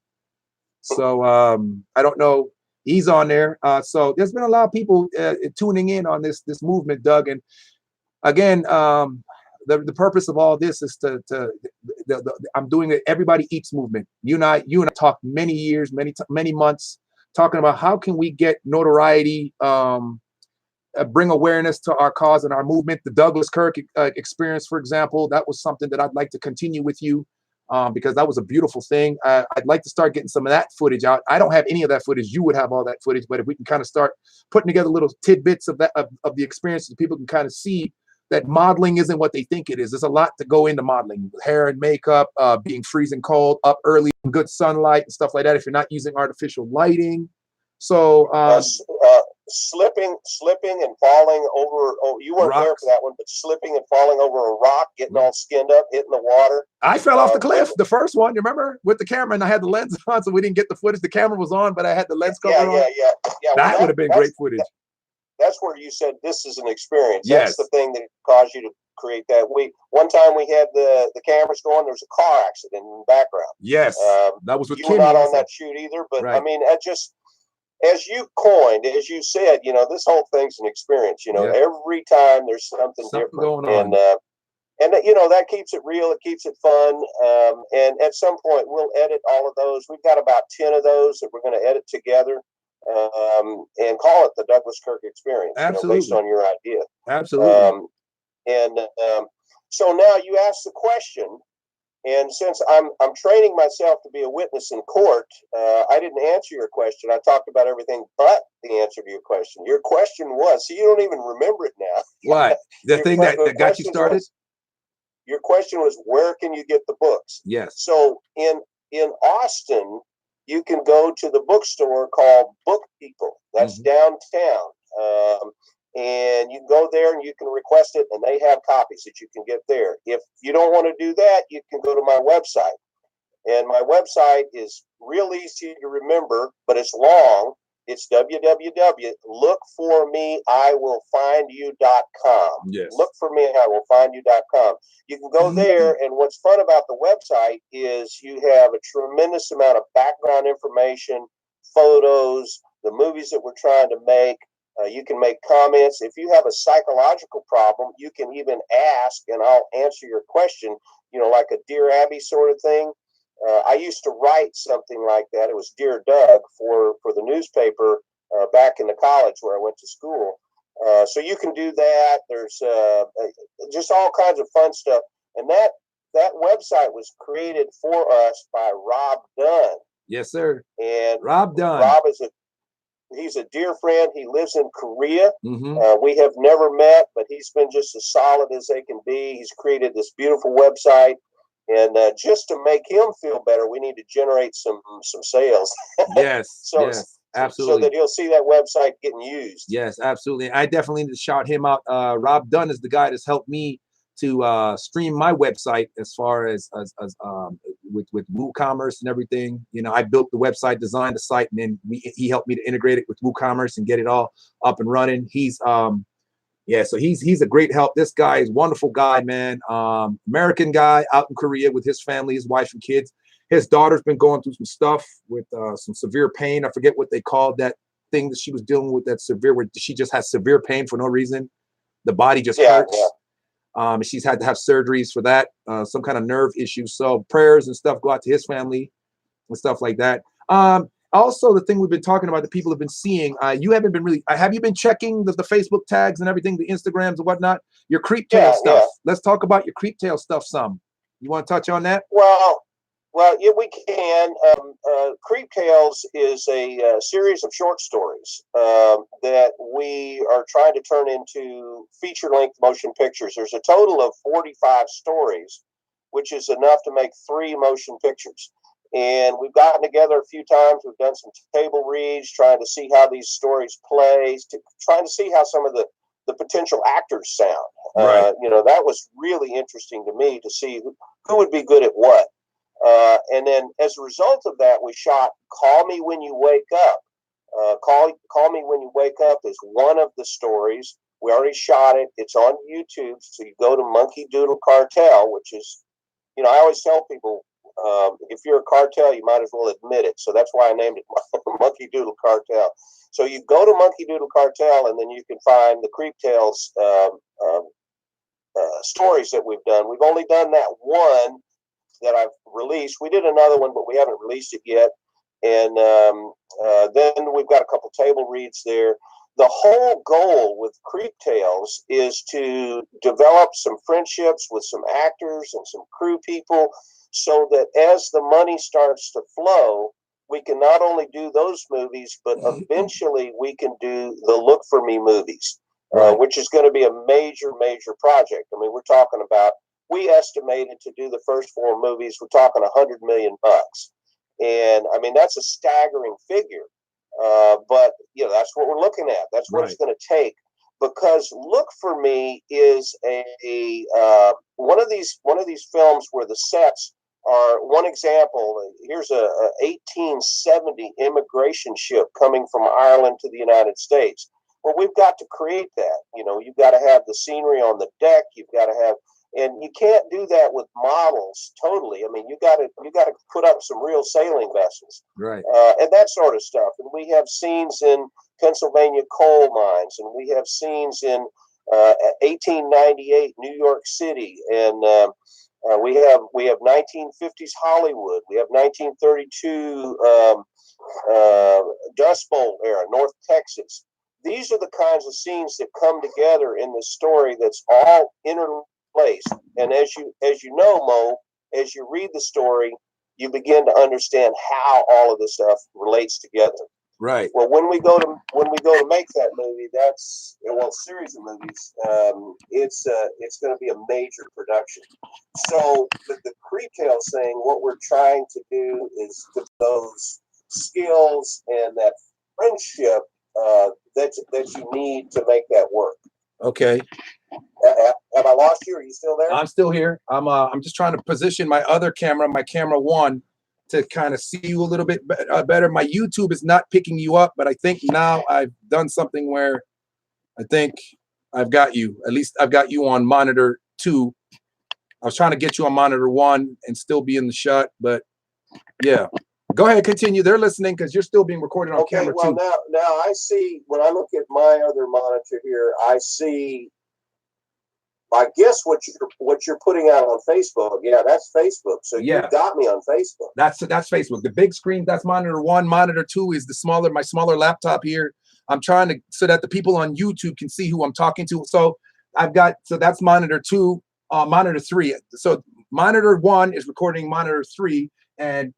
So I don't know. He's on there. So there's been a lot of people tuning in on this movement, Doug. And again, the purpose of all this is I'm doing the Everybody Eats movement. You and I talked many years, many months, talking about how can we get notoriety, bring awareness to our cause and our movement. The Douglas Kirk experience, for example, that was something that I'd like to continue with you, because that was a beautiful thing. I'd like to start getting some of that footage out. I don't have any of that footage. You would have all that footage, but if we can kind of start putting together little tidbits of that of the experience, so people can kind of see that modeling isn't what they think it is. There's a lot to go into modeling, hair and makeup, being freezing cold, up early, good sunlight and stuff like that. If you're not using artificial lighting, so slipping and falling over. Oh, you weren't there for that one, but slipping and falling over a rock, getting all skinned up, hitting the water. I fell off the cliff, the first one, you remember, with the camera, and I had the lens on, so we didn't get the footage. The camera was on, but I had the lens cover on. Yeah. That would have been great footage. That's where you said this is an experience. Yes. That's the thing that caused you to create that. One time we had the cameras going. There was a car accident in the background. Yes, that was with you Kimmy. were not on that shoot either, but right. I mean, as you coined, as you said, this whole thing's an experience. Every time there's something different going on. And that keeps it real. It keeps it fun. And at some point, we'll edit all of those. We've got about 10 of those that we're going to edit together and call it the Douglas Kirk Experience. Absolutely. Based on your idea. Absolutely. So now you ask the question, and since I'm training myself to be a witness in court, I didn't answer your question. I talked about everything but the answer to your question. Your question was, so you don't even remember it now. What? The thing that got you started? Your question was, where can you get the books? Yes. So in Austin, you can go to the bookstore called Book People. That's downtown. And you can go there and you can request it, and they have copies that you can get there. If you don't want to do that, you can go to my website. And my website is real easy to remember, but it's long. It's www.lookformeiwillfindyou.com. Yes. Lookformeiwillfindyou.com. You can go there, and what's fun about the website is you have a tremendous amount of background information, photos, the movies that we're trying to make. You can make comments. If you have a psychological problem, you can even ask, and I'll answer your question, like a Dear Abby sort of thing. I used to write something like that. It was Dear Doug for the newspaper back in the college where I went to school. So you can do that. There's just all kinds of fun stuff. And that website was created for us by Rob Dunn. Yes, sir. And Rob Dunn. Rob he's a dear friend. He lives in Korea. We have never met, but he's been just as solid as they can be. He's created this beautiful website. And just to make him feel better, we need to generate some sales. Yes, yes, absolutely. So that he'll see that website getting used. Yes, absolutely. I definitely need to shout him out. Rob Dunn is the guy that's helped me to stream my website as far as with WooCommerce and everything. I built the website, designed the site, and then he helped me to integrate it with WooCommerce and get it all up and running. He's so he's a great help. This guy is a wonderful guy, man. American guy out in Korea with his family, his wife and kids. His daughter's been going through some stuff with some severe pain. I forget what they called that thing that she was dealing with, that severe, where she just has severe pain for no reason. The body just hurts. She's had to have surgeries for that, some kind of nerve issue. So prayers and stuff go out to his family and stuff like that. Also, the thing we've been talking about, the people have been seeing, you haven't been really, have you been checking the Facebook tags and everything, the Instagrams and whatnot, your creep tail stuff? Yeah. Let's talk about your creep tail stuff some. You want to touch on that? Well, yeah, we can. Creep Tales is a series of short stories that we are trying to turn into feature-length motion pictures. There's a total of 45 stories, which is enough to make 3 motion pictures. And we've gotten together a few times. We've done some table reads, trying to see how these stories play, trying to see how some of the potential actors sound. Right. That was really interesting to me to see who would be good at what. And then as a result of that, we shot Call Me When You Wake Up. Call Me When You Wake Up is one of the stories. We already shot it. It's on YouTube. So you go to Monkey Doodle Cartel, which is, I always tell people, if you're a cartel, you might as well admit it. So that's why I named it Monkey Doodle Cartel. So you go to Monkey Doodle Cartel, and then you can find the Creep Tales stories that we've done. We've only done that one that I've released. We did another one, but we haven't released it yet. And then we've got a couple table reads there. The whole goal with Creep Tales is to develop some friendships with some actors and some crew people, so that as the money starts to flow, we can not only do those movies, but eventually we can do the Look For Me movies. which is going to be a major project. I mean, we're talking about, we estimated to do the first 4 movies, we're talking $100 million. And I mean, that's a staggering figure. But you know, that's what we're looking at. That's what it's going to take. Because Look for Me is one of these films where the sets are, one example. Here's a 1870 immigration ship coming from Ireland to the United States. Well, we've got to create that. You know, you've got to have the scenery on the deck. You've got to have, and you can't do that with models totally. I mean, you got to put up some real sailing vessels, right? And that sort of stuff. And we have scenes in Pennsylvania coal mines, and we have scenes in 1898 New York City, and we have 1950s Hollywood. We have 1932 Dust Bowl era, North Texas. These are the kinds of scenes that come together in this story that's all interlaced. And as you know, Mo, as you read the story, you begin to understand how all of this stuff relates together. Right. Well, when we go to make that movie, series of movies, it's going to be a major production. So the Creetail saying, what we're trying to do is to those skills and that friendship that you need to make that work. Okay. Have I lost you? Are you still there? I'm still here. I'm just trying to position my other camera, my camera 1, to kind of see you a little bit better. My YouTube is not picking you up, but I think now I've done something where I think I've got you. At least I've got you on monitor 2. I was trying to get you on monitor 1 and still be in the shot, but yeah. Go ahead, continue. They're listening because you're still being recorded on camera 2. Now I see, when I look at my other monitor here, I see, I guess what you're putting out on Facebook. Yeah, that's Facebook. So you got me on Facebook. That's Facebook. The big screen, that's monitor 1. Monitor 2 is my smaller laptop here. I'm trying to, so that the people on YouTube can see who I'm talking to. So that's monitor 2, monitor 3. So monitor 1 is recording monitor 3, and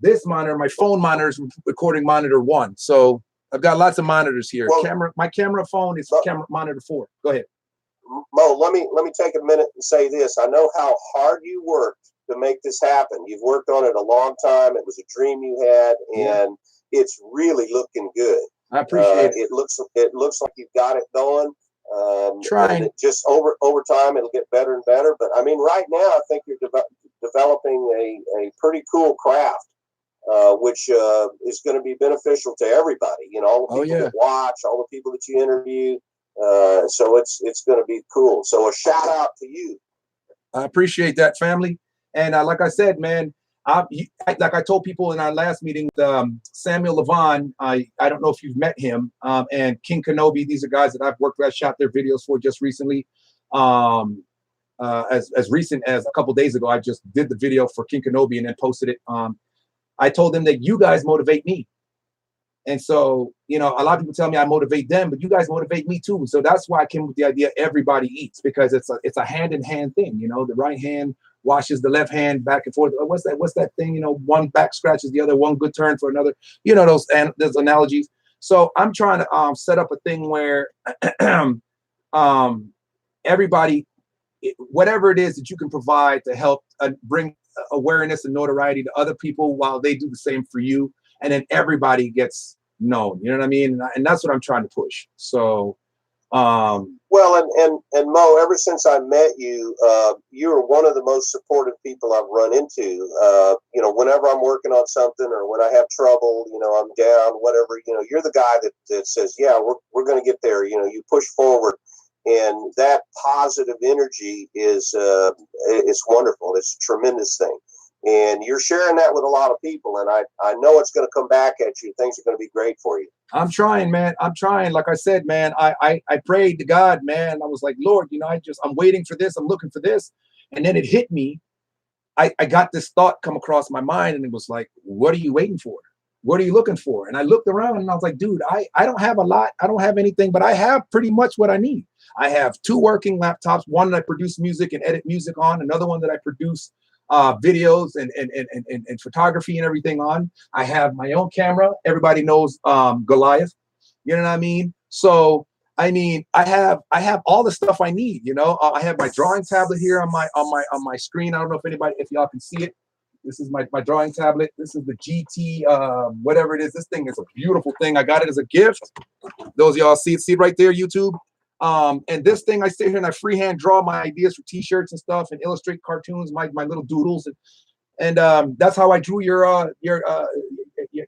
this monitor, my phone monitor, is recording monitor 1. So I've got lots of monitors here. Well, my camera phone is camera monitor 4. Go ahead. Mo, let me take a minute and say this. I know how hard you worked to make this happen. You've worked on it a long time. It was a dream you had, and it's really looking good. I appreciate it. It looks like you've got it going. Trying. Just over time, it'll get better and better. But I mean, right now, I think you're developing a pretty cool craft. Which is going to be beneficial to everybody, you know, all the people that watch, all the people that you interview. So it's going to be cool. So a shout out to you. I appreciate that, family. And like I said, man, like I told people in our last meeting, Samuel Levon, I don't know if you've met him, and King Kenobi. These are guys that I've worked with. I shot their videos for just recently. As recent as a couple days ago, I just did the video for King Kenobi and then posted it. I told them that you guys motivate me. And so, you know, a lot of people tell me I motivate them, but you guys motivate me too. So that's why I came with the idea everybody eats, because it's a hand-in-hand thing. You know, the right hand washes the left hand back and forth. What's that thing? You know, one back scratches the other, one good turn for another. You know, those analogies. So I'm trying to set up a thing where everybody, whatever it is that you can provide to help bring awareness and notoriety to other people while they do the same for you, and then everybody gets known, you know what I mean? And that's what I'm trying to push. So well, and Mo, ever since I met you, you're one of the most supportive people I've run into. You know, whenever I'm working on something or when I have trouble, you know, I'm down, whatever, you know, you're the guy that says, yeah, we're going to get there. You know, you push forward. And that positive energy is wonderful. It's a tremendous thing. And you're sharing that with a lot of people. And I know it's going to come back at you. Things are going to be great for you. I'm trying, man. I'm trying. Like I said, man, I prayed to God, man. I was like, Lord, you know, I'm waiting for this. I'm looking for this. And then it hit me. I got this thought come across my mind, and it was like, what are you waiting for? What are you looking for? And I looked around and I was like, dude, I don't have a lot. I don't have anything, but I have pretty much what I need. I have 2 working laptops, one that I produce music and edit music on, another one that I produce videos and photography and everything on. I have my own camera. Everybody knows Goliath. You know what I mean? So I mean, I have all the stuff I need. You know, I have my drawing tablet here on my screen. I don't know if y'all can see it. This is my drawing tablet. This is the GT whatever it is. This thing is a beautiful thing. I got it as a gift. Those of y'all see it right there, YouTube. And this thing, I sit here and I freehand draw my ideas for T-shirts and stuff, and illustrate cartoons, my little doodles, and that's how I drew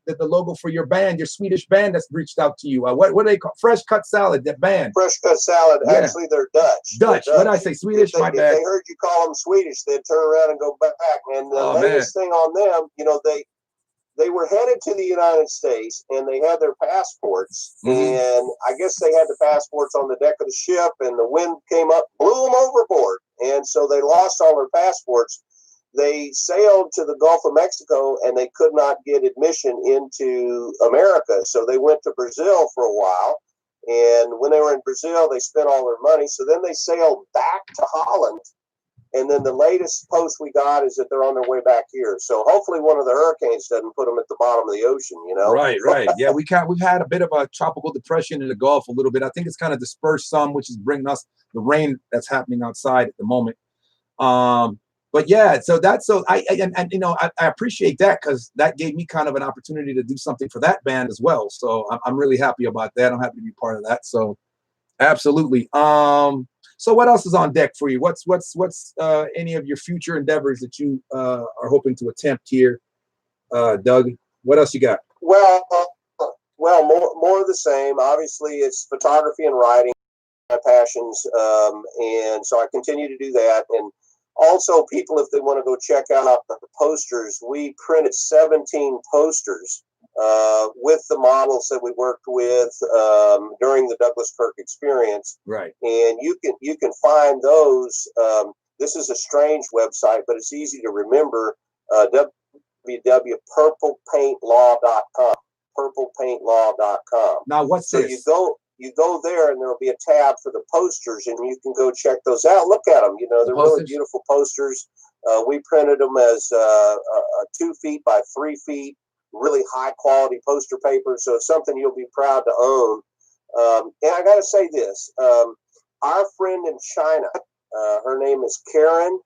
the logo for your band, your Swedish band that's reached out to you. What do they call Fresh Cut Salad? That band. Fresh Cut Salad. Yeah. Actually, they're Dutch. Dutch. What did I say? Swedish. My bad. If they heard you call them Swedish, they'd turn around and go back. And the latest thing on them, you know, they were headed to the United States and they had their passports. And I guess they had the passports on the deck of the ship, and the wind came up, blew them overboard, and so they lost all their passports. They sailed to the Gulf of Mexico and they could not get admission into America. So they went to Brazil for a while. And when they were in Brazil, they spent all their money. So then they sailed back to Holland. And then the latest post we got is that they're on their way back here. So hopefully one of the hurricanes doesn't put them at the bottom of the ocean, you know? Right. Yeah, we've had a bit of a tropical depression in the Gulf a little bit. I think it's kind of dispersed some, which is bringing us the rain that's happening outside at the moment. But yeah, so I you know, I appreciate that, because that gave me kind of an opportunity to do something for that band as well. So I'm really happy about that. I'm happy to be part of that. So absolutely. So what else is on deck for you? What's any of your future endeavors that you are hoping to attempt here, Doug? What else you got? Well, more of the same. Obviously, it's photography and writing, my passions, and so I continue to do that. And also, people, if they want to go check out the posters, we printed 17 posters with the models that we worked with during the Douglas Kirk experience. Right. And you can find those. This is a strange website, but it's easy to remember. www.purplepaintlaw.com. Purplepaintlaw.com. Now, what's this? So you go there, and there will be a tab for the posters, and you can go check those out. Look at them. You know, they're really beautiful posters. We printed them as 2 feet by 3 feet, really high quality poster paper. So it's something you'll be proud to own. And I got to say this, our friend in China, her name is Karen.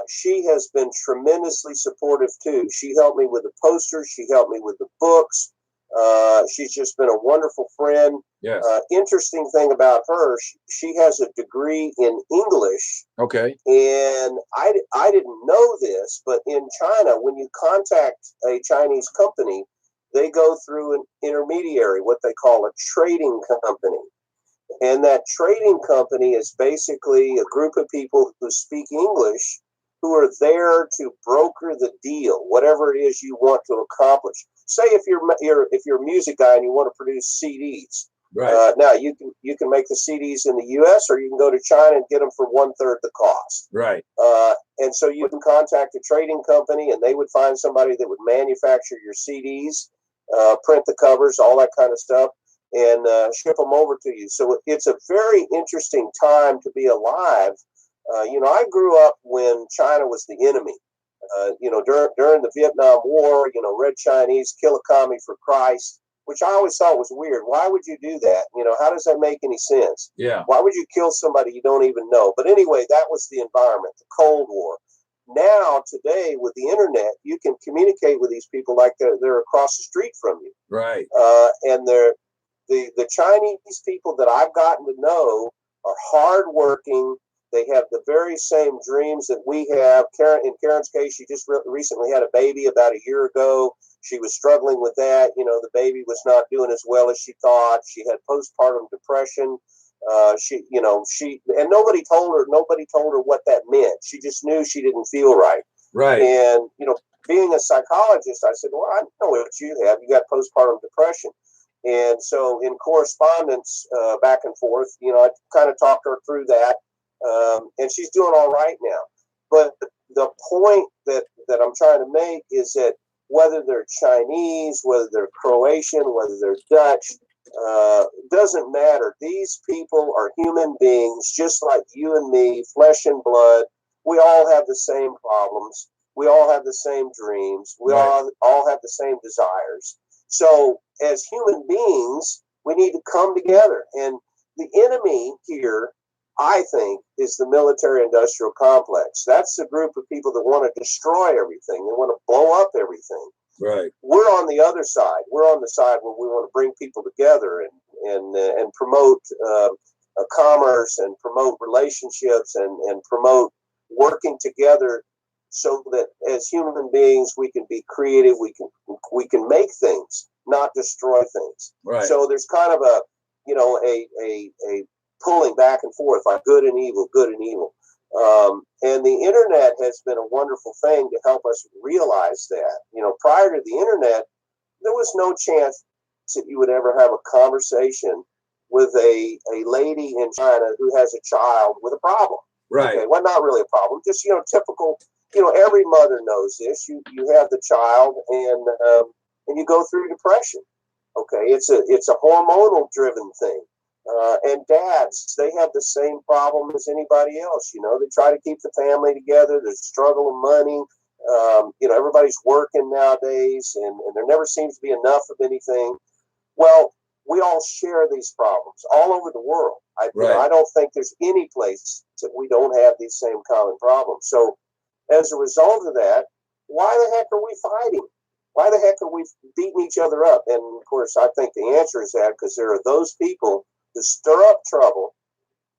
She has been tremendously supportive too. She helped me with the posters. She helped me with the books. She's just been a wonderful friend. Yes. Interesting thing about her, she has a degree in English. Okay. And I didn't know this, but in China, when you contact a Chinese company, they go through an intermediary, what they call a trading company. And that trading company is basically a group of people who speak English, who are there to broker the deal, whatever it is you want to accomplish. Say if you're a music guy and you want to produce CDs, right? Now you can make the CDs in the U.S. or you can go to China and get them for 1/3 the cost, right? And so you can contact a trading company, and they would find somebody that would manufacture your CDs, print the covers, all that kind of stuff, and ship them over to you. So it's a very interesting time to be alive. You know, I grew up when China was the enemy. You know, during the Vietnam War, you know, Red Chinese, kill a commie for Christ, which I always thought was weird. Why would you do that? You know, how does that make any sense? Yeah. Why would you kill somebody you don't even know? But anyway, that was the environment, the Cold War. Now, today, with the internet, you can communicate with these people like they're across the street from you. Right. And the Chinese people that I've gotten to know are hardworking. They have the very same dreams that we have. In Karen's case, she just recently had a baby about a year ago. She was struggling with that. You know, the baby was not doing as well as she thought. She had postpartum depression. And nobody told her what that meant. She just knew she didn't feel right. Right. And, you know, being a psychologist, I said, well, I know what you have. You got postpartum depression. And so in correspondence, back and forth, you know, I kind of talked her through that. And she's doing all right now. But the point that I'm trying to make is that whether they're Chinese, whether they're Croatian, whether they're Dutch, doesn't matter. These people are human beings just like you and me, flesh and blood. We all have the same problems. We all have the same dreams. We all have the same desires. So as human beings, we need to come together. And the enemy here, I think, is the military-industrial complex. That's the group of people that want to destroy everything. They want to blow up everything. Right. We're on the other side. We're on the side where we want to bring people together and promote commerce and promote relationships and promote working together, so that as human beings we can be creative. We can make things, not destroy things. Right. So there's kind of a pulling back and forth on good and evil, good and evil. And the internet has been a wonderful thing to help us realize that. Prior to the internet, there was no chance that you would ever have a conversation with a lady in China who has a child with a problem. Right. Okay, well, not really a problem, just, typical, every mother knows this. You have the child and you go through depression. Okay, it's a hormonal driven thing. And dads, they have the same problem as anybody else. They try to keep the family together. There's struggle of money. Everybody's working nowadays, and there never seems to be enough of anything. Well, we all share these problems all over the world. I don't think there's any place that we don't have these same common problems. So as a result of that, why the heck are we fighting? Why the heck are we beating each other up? And of course, I think the answer is that because there are those people who stir up trouble,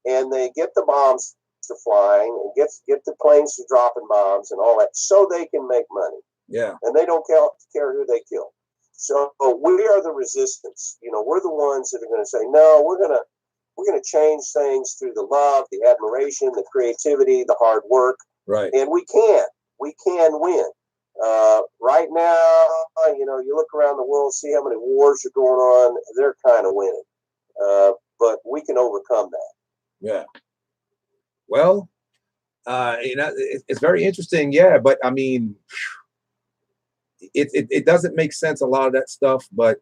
and they get the bombs to flying and get the planes to dropping bombs and all that, so they can make money. Yeah. And they don't care who they kill. So we are the resistance. We're the ones that are going to say, no, we're going to change things through the love, the admiration, the creativity, the hard work. Right. And we can win. Right now, you look around the world, see how many wars are going on. They're kind of winning. But we can overcome that. Yeah. Well, it's very interesting. Yeah. But I mean, it doesn't make sense, a lot of that stuff, but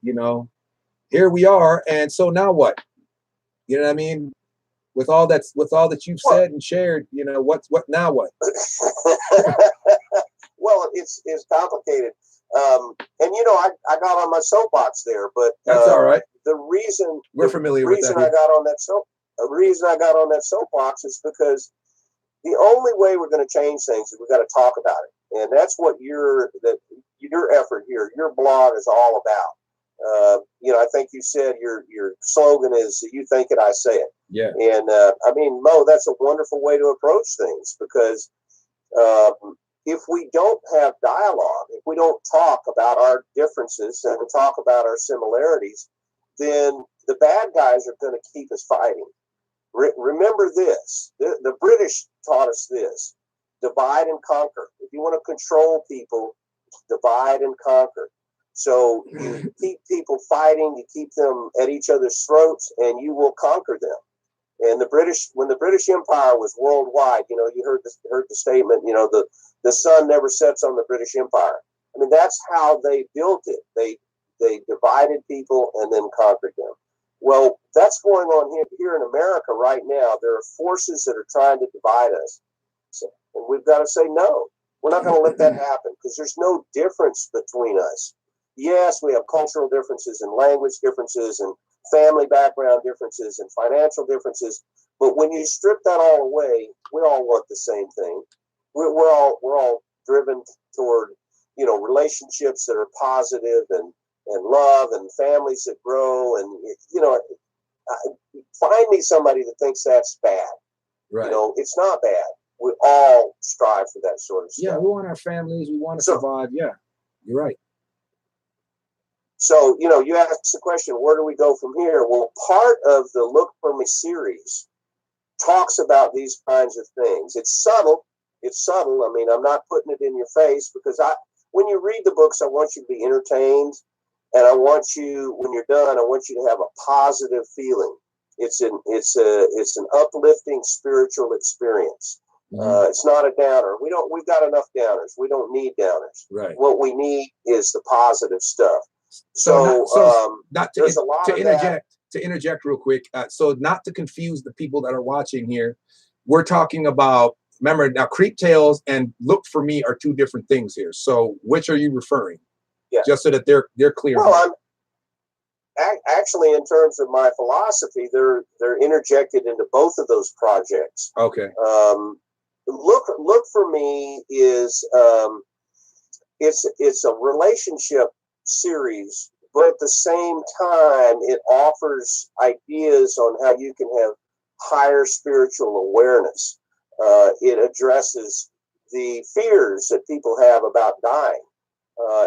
here we are. And so now what? You know what I mean? With all that you've said and shared, what now what? Well, it's complicated. And I got on my soapbox there, but that's all right. The reason we're familiar with that. The reason I got on that soapbox is because the only way we're going to change things is we've got to talk about it, and that's what your effort here, your blog is all about. I think you said your slogan is "You think it, I say it." Yeah. And I mean, Mo, that's a wonderful way to approach things, because if we don't have dialogue, if we don't talk about our differences and talk about our similarities, then the bad guys are going to keep us fighting. Remember this, the British taught us this: divide and conquer. If you want to control people, divide and conquer. So you keep people fighting, you keep them at each other's throats, and you will conquer them. And when the British Empire was worldwide, you heard the statement, the sun never sets on the British Empire. I mean, that's how they built it. They divided people and then conquered them. Well, that's going on here in America right now. There are forces that are trying to divide us. And we've got to say, no, we're not going to let that happen, because there's no difference between us. Yes, we have cultural differences and language differences and family background differences and financial differences. But when you strip that all away, we all want the same thing. We're all driven toward, relationships that are positive and love and families that grow. And, find me somebody that thinks that's bad. Right. It's not bad. We all strive for that sort of stuff. Yeah, we want our families. We want to survive. Yeah, you're right. So, you asked the question, where do we go from here? Well, part of the Look For Me series talks about these kinds of things. It's subtle. I mean, I'm not putting it in your face, because when you read the books, I want you to be entertained. And I want you, when you're done, I want you to have a positive feeling. It's an uplifting spiritual experience. Mm-hmm. It's not a downer. We've got enough downers. We don't need downers. Right. What we need is the positive stuff. So there's a lot to interject real quick. So not to confuse the people that are watching here, we're talking about, remember now, Creep Tales and Look For Me are two different things here. So which are you referring? Yeah. Just so that they're clear. Well, actually, in terms of my philosophy, they're interjected into both of those projects. Okay. Look for me is it's a relationship series, but at the same time, it offers ideas on how you can have higher spiritual awareness. It addresses the fears that people have about dying.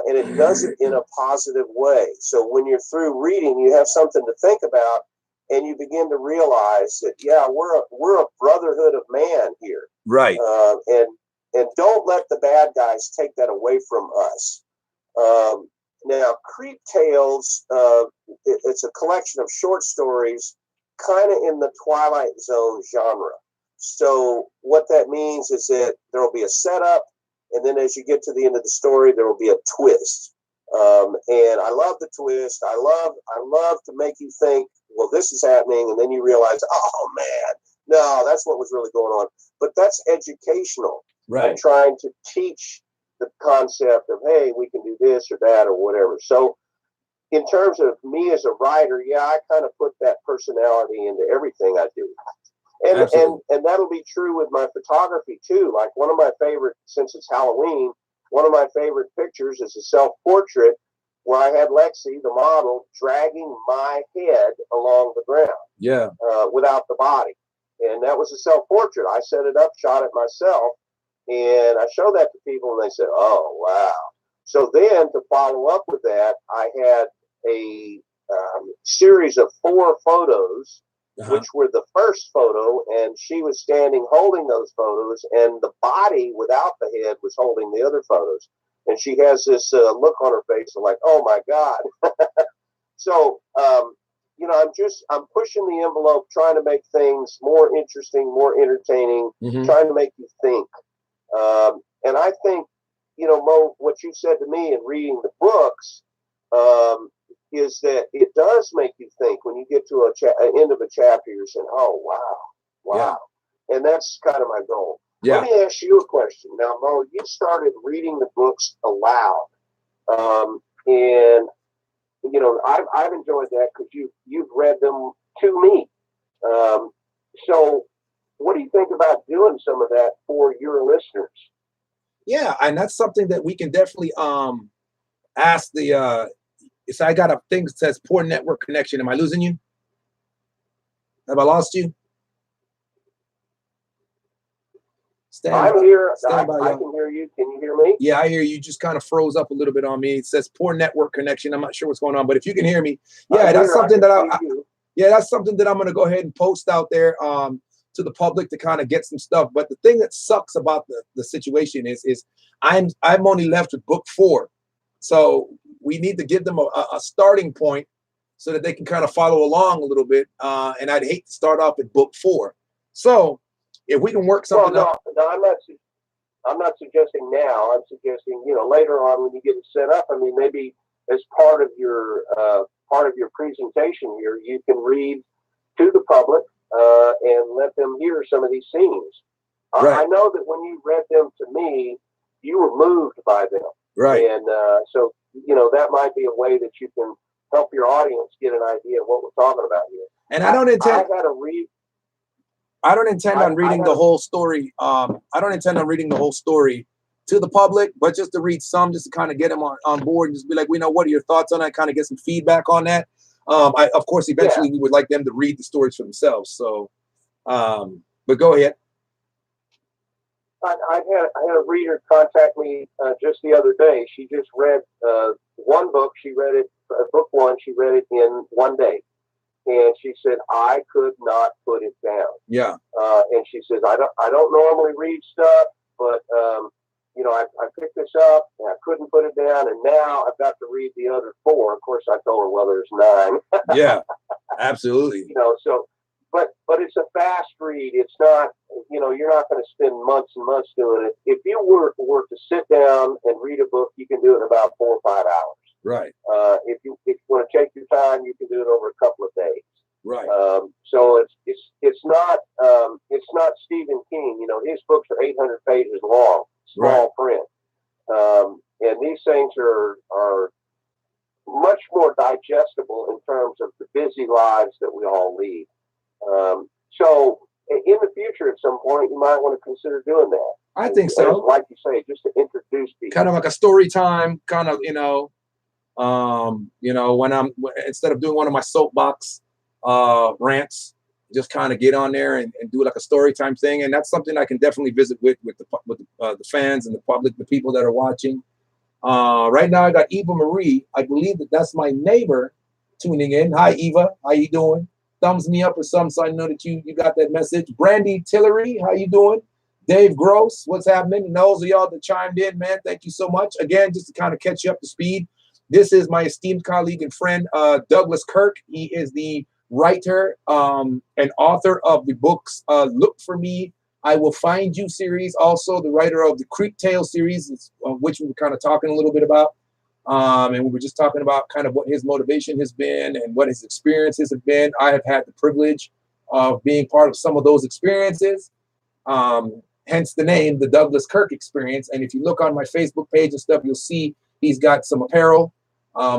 And it does it in a positive way. So when you're through reading, you have something to think about, and you begin to realize that, yeah, we're a brotherhood of man here. Right. And don't let the bad guys take that away from us. Now, Creep Tales, it's a collection of short stories, kind of in the Twilight Zone genre. So what that means is that there will be a setup, and then as you get to the end of the story, there will be a twist. And I love the twist. I love to make you think, well, this is happening, and then you realize, oh man, no, that's what was really going on. But that's educational. Right. I'm trying to teach the concept of, hey, we can do this or that or whatever. So in terms of me as a writer, yeah, I kind of put that personality into everything I do. And that'll be true with my photography too. Like one of my favorite, since it's Halloween, one of my favorite pictures is a self-portrait where I had Lexi, the model, dragging my head along the ground. Yeah. Without the body. And that was a self-portrait. I set it up, shot it myself, and I showed that to people, and they said, oh, wow. So then to follow up with that, I had a series of 4 photos, which were the first photo, and she was standing holding those photos, and the body without the head was holding the other photos. And she has this look on her face of like, oh my God. So, you know, I'm pushing the envelope, trying to make things more interesting, more entertaining, trying to make you think. And I think, you know, Mo, what you said to me in reading the books, is that it does make you think when you get to an end of a chapter, you're saying, oh, wow. Yeah. And that's kind of my goal. Yeah. Let me ask you a question. Now, Mo, you started reading the books aloud. And, you know, I've enjoyed that because you've read them to me. So what do you think about doing some of that for your listeners? Yeah, and that's something that we can definitely ask the so I got a thing that says poor network connection. Am I losing you? Have I lost you? I'm here. I by, can hear you. Can you hear me? Yeah, I hear you. Just kind of froze up a little bit on me. It says poor network connection. I'm not sure what's going on, but if you can hear me, yeah, that's something that that's something that I'm going to go ahead and post out there to the public to kind of get some stuff. But the thing that sucks about the situation is I'm only left with book 4, so we need to give them a starting point so that they can kind of follow along a little bit. And I'd hate to start off at book 4. So if we can work something up. No, I'm not suggesting now. I'm suggesting, you know, later on when you get it set up. I mean, maybe as part of your presentation here, you can read to the public and let them hear some of these scenes. Right. I know that when you read them to me, you were moved by them. Right. And so, you know, that might be a way that you can help your audience get an idea of what we're talking about here. And I don't intend. I don't intend on reading the whole story. I don't intend on reading the whole story to the public, but just to read some, just to kind of get them on board and just be like, we know, what are your thoughts on that? Kind of get some feedback on that. Of course, eventually we would like them to read the stories for themselves. So, but go ahead. I had a reader contact me just the other day. She just read one book. She read it, book 1. She read it in one day. And she said, I could not put it down. Yeah. And she says, I don't normally read stuff, but you know, I picked this up and I couldn't put it down, and now I've got to read the other 4. Of course, I told her, well, there's 9. Yeah, absolutely. You know, so but it's a fast read. It's not, you know, you're not going to spend months and months doing it. If you were to sit down and read a book, you can do it in about 4 or 5 hours. Right. If you want to take your time, you can do it over a couple of days. Right. So it's not Stephen King. You know, his books are 800 pages long, small print. And these things are much more digestible in terms of the busy lives that we all lead. So in the future, at some point, you might want to consider doing that. I think so. Like you say, just to introduce people. Kind of like a story time, kind of, when instead of doing one of my soapbox rants, just kind of get on there and do like a story time thing. And that's something I can definitely visit with the fans and the public, the people that are watching. Right now I got Eva Marie. I believe that's my neighbor tuning in. Hi, Eva. How you doing? Thumbs me up or something so I know that you got that message. Brandy Tillery, how you doing? Dave Gross, what's happening? And those of y'all that chimed in, man, thank you so much. Again, just to kind of catch you up to speed, this is my esteemed colleague and friend, Douglas Kirk. He is the writer and author of the books Look For Me, I Will Find You series, also the writer of the Creep Tale series, which we were kind of talking a little bit about. And we were just talking about kind of what his motivation has been and what his experiences have been. I have had the privilege of being part of some of those experiences, hence the name, the Douglas Kirk Experience. And if you look on my Facebook page and stuff, you'll see he's got some apparel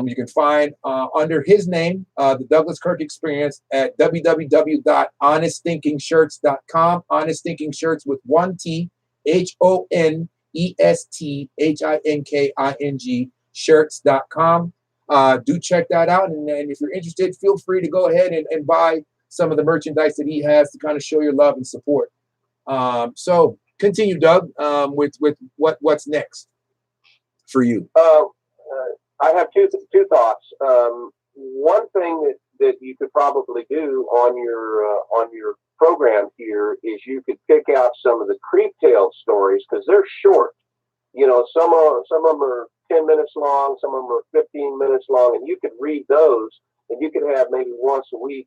you can find under his name, the Douglas Kirk Experience, at www.honestthinkingshirts.com. Honest Thinking Shirts with one T, HONESTHINKING shirts.com. Do check that out. And if you're interested, feel free to go ahead and buy some of the merchandise that he has to kind of show your love and support. So continue, Doug, with what's next for you. I have two thoughts. One thing that you could probably do on your program here is you could pick out some of the Creep Tale stories, because they're short. Some of them are 10 minutes long, some of them are 15 minutes long, and you could read those, and you could have maybe once a week,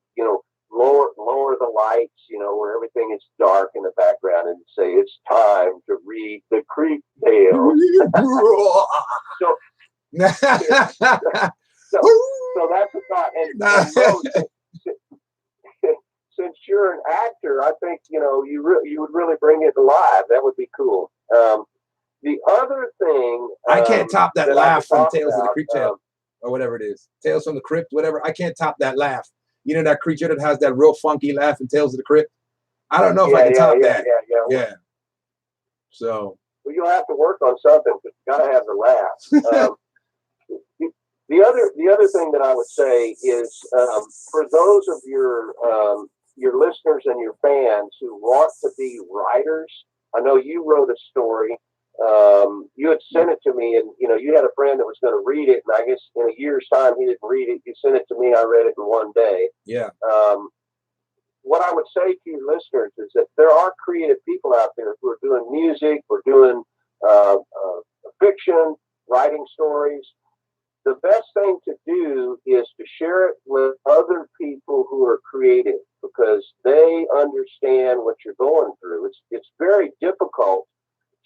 lower the lights, where everything is dark in the background, and say it's time to read the Creep Tale. So that's a thought. And since you're an actor, I think you would really bring it alive. That would be cool. The other thing, I can't top that laugh from Tales of the Crypt or whatever it is. Tales from the Crypt, whatever. I can't top that laugh. That creature that has that real funky laugh in Tales of the Crypt. I don't know if I can top that. Yeah. So. Well, you'll have to work on something, but you got to have the laugh. The other thing that I would say is for those of your listeners and your fans who want to be writers, I know you wrote a story. You had sent it to me, and you had a friend that was going to read it, and I guess in a year's time he didn't read it. You sent it to me. I read it in one day. Yeah. What I would say to your listeners is that there are creative people out there who are doing music, or doing fiction, writing stories. The best thing to do is to share it with other people who are creative, because they understand what you're going through. It's very difficult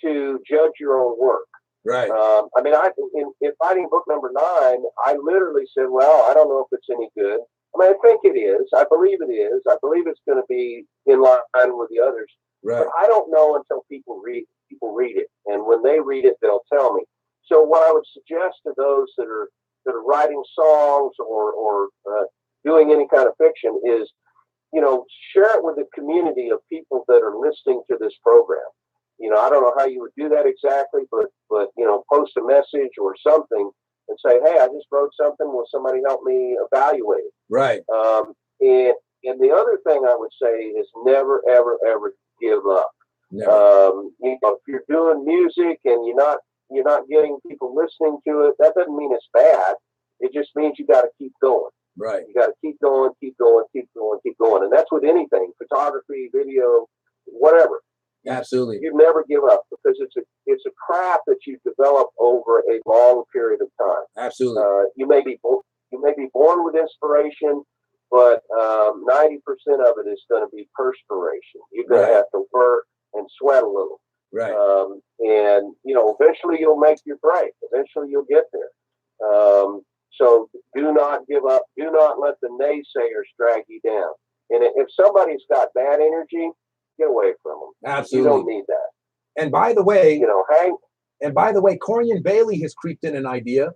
to judge your own work. Right. In writing book number 9, I literally said, well, I don't know if it's any good. I think it is. I believe it is. I believe it's going to be in line with the others. Right. But I don't know until people read it. And when they read it, they'll tell me. So what I would suggest to those that are writing songs or doing any kind of fiction is, share it with the community of people that are listening to this program. I don't know how you would do that exactly, but post a message or something and say, hey, I just wrote something. Will somebody help me evaluate it? Right. And the other thing I would say is never, ever, ever give up. Never. If you're doing music and you're not getting people listening to it, that doesn't mean it's bad. It just means you got to keep going. Right. You got to keep going, keep going, keep going, keep going. And that's with anything, photography, video, whatever. Absolutely. You never give up, because it's a craft that you develop over a long period of time. Absolutely. You may be born with inspiration, but 90% of it is going to be perspiration. You're going to have to work and sweat a little. Right. And eventually you'll make your break. Eventually you'll get there. So do not give up. Do not let the naysayers drag you down. And if somebody's got bad energy, get away from them. Absolutely. You don't need that. And by the way, Hank. And by the way, Corian Bailey has creeped in an idea.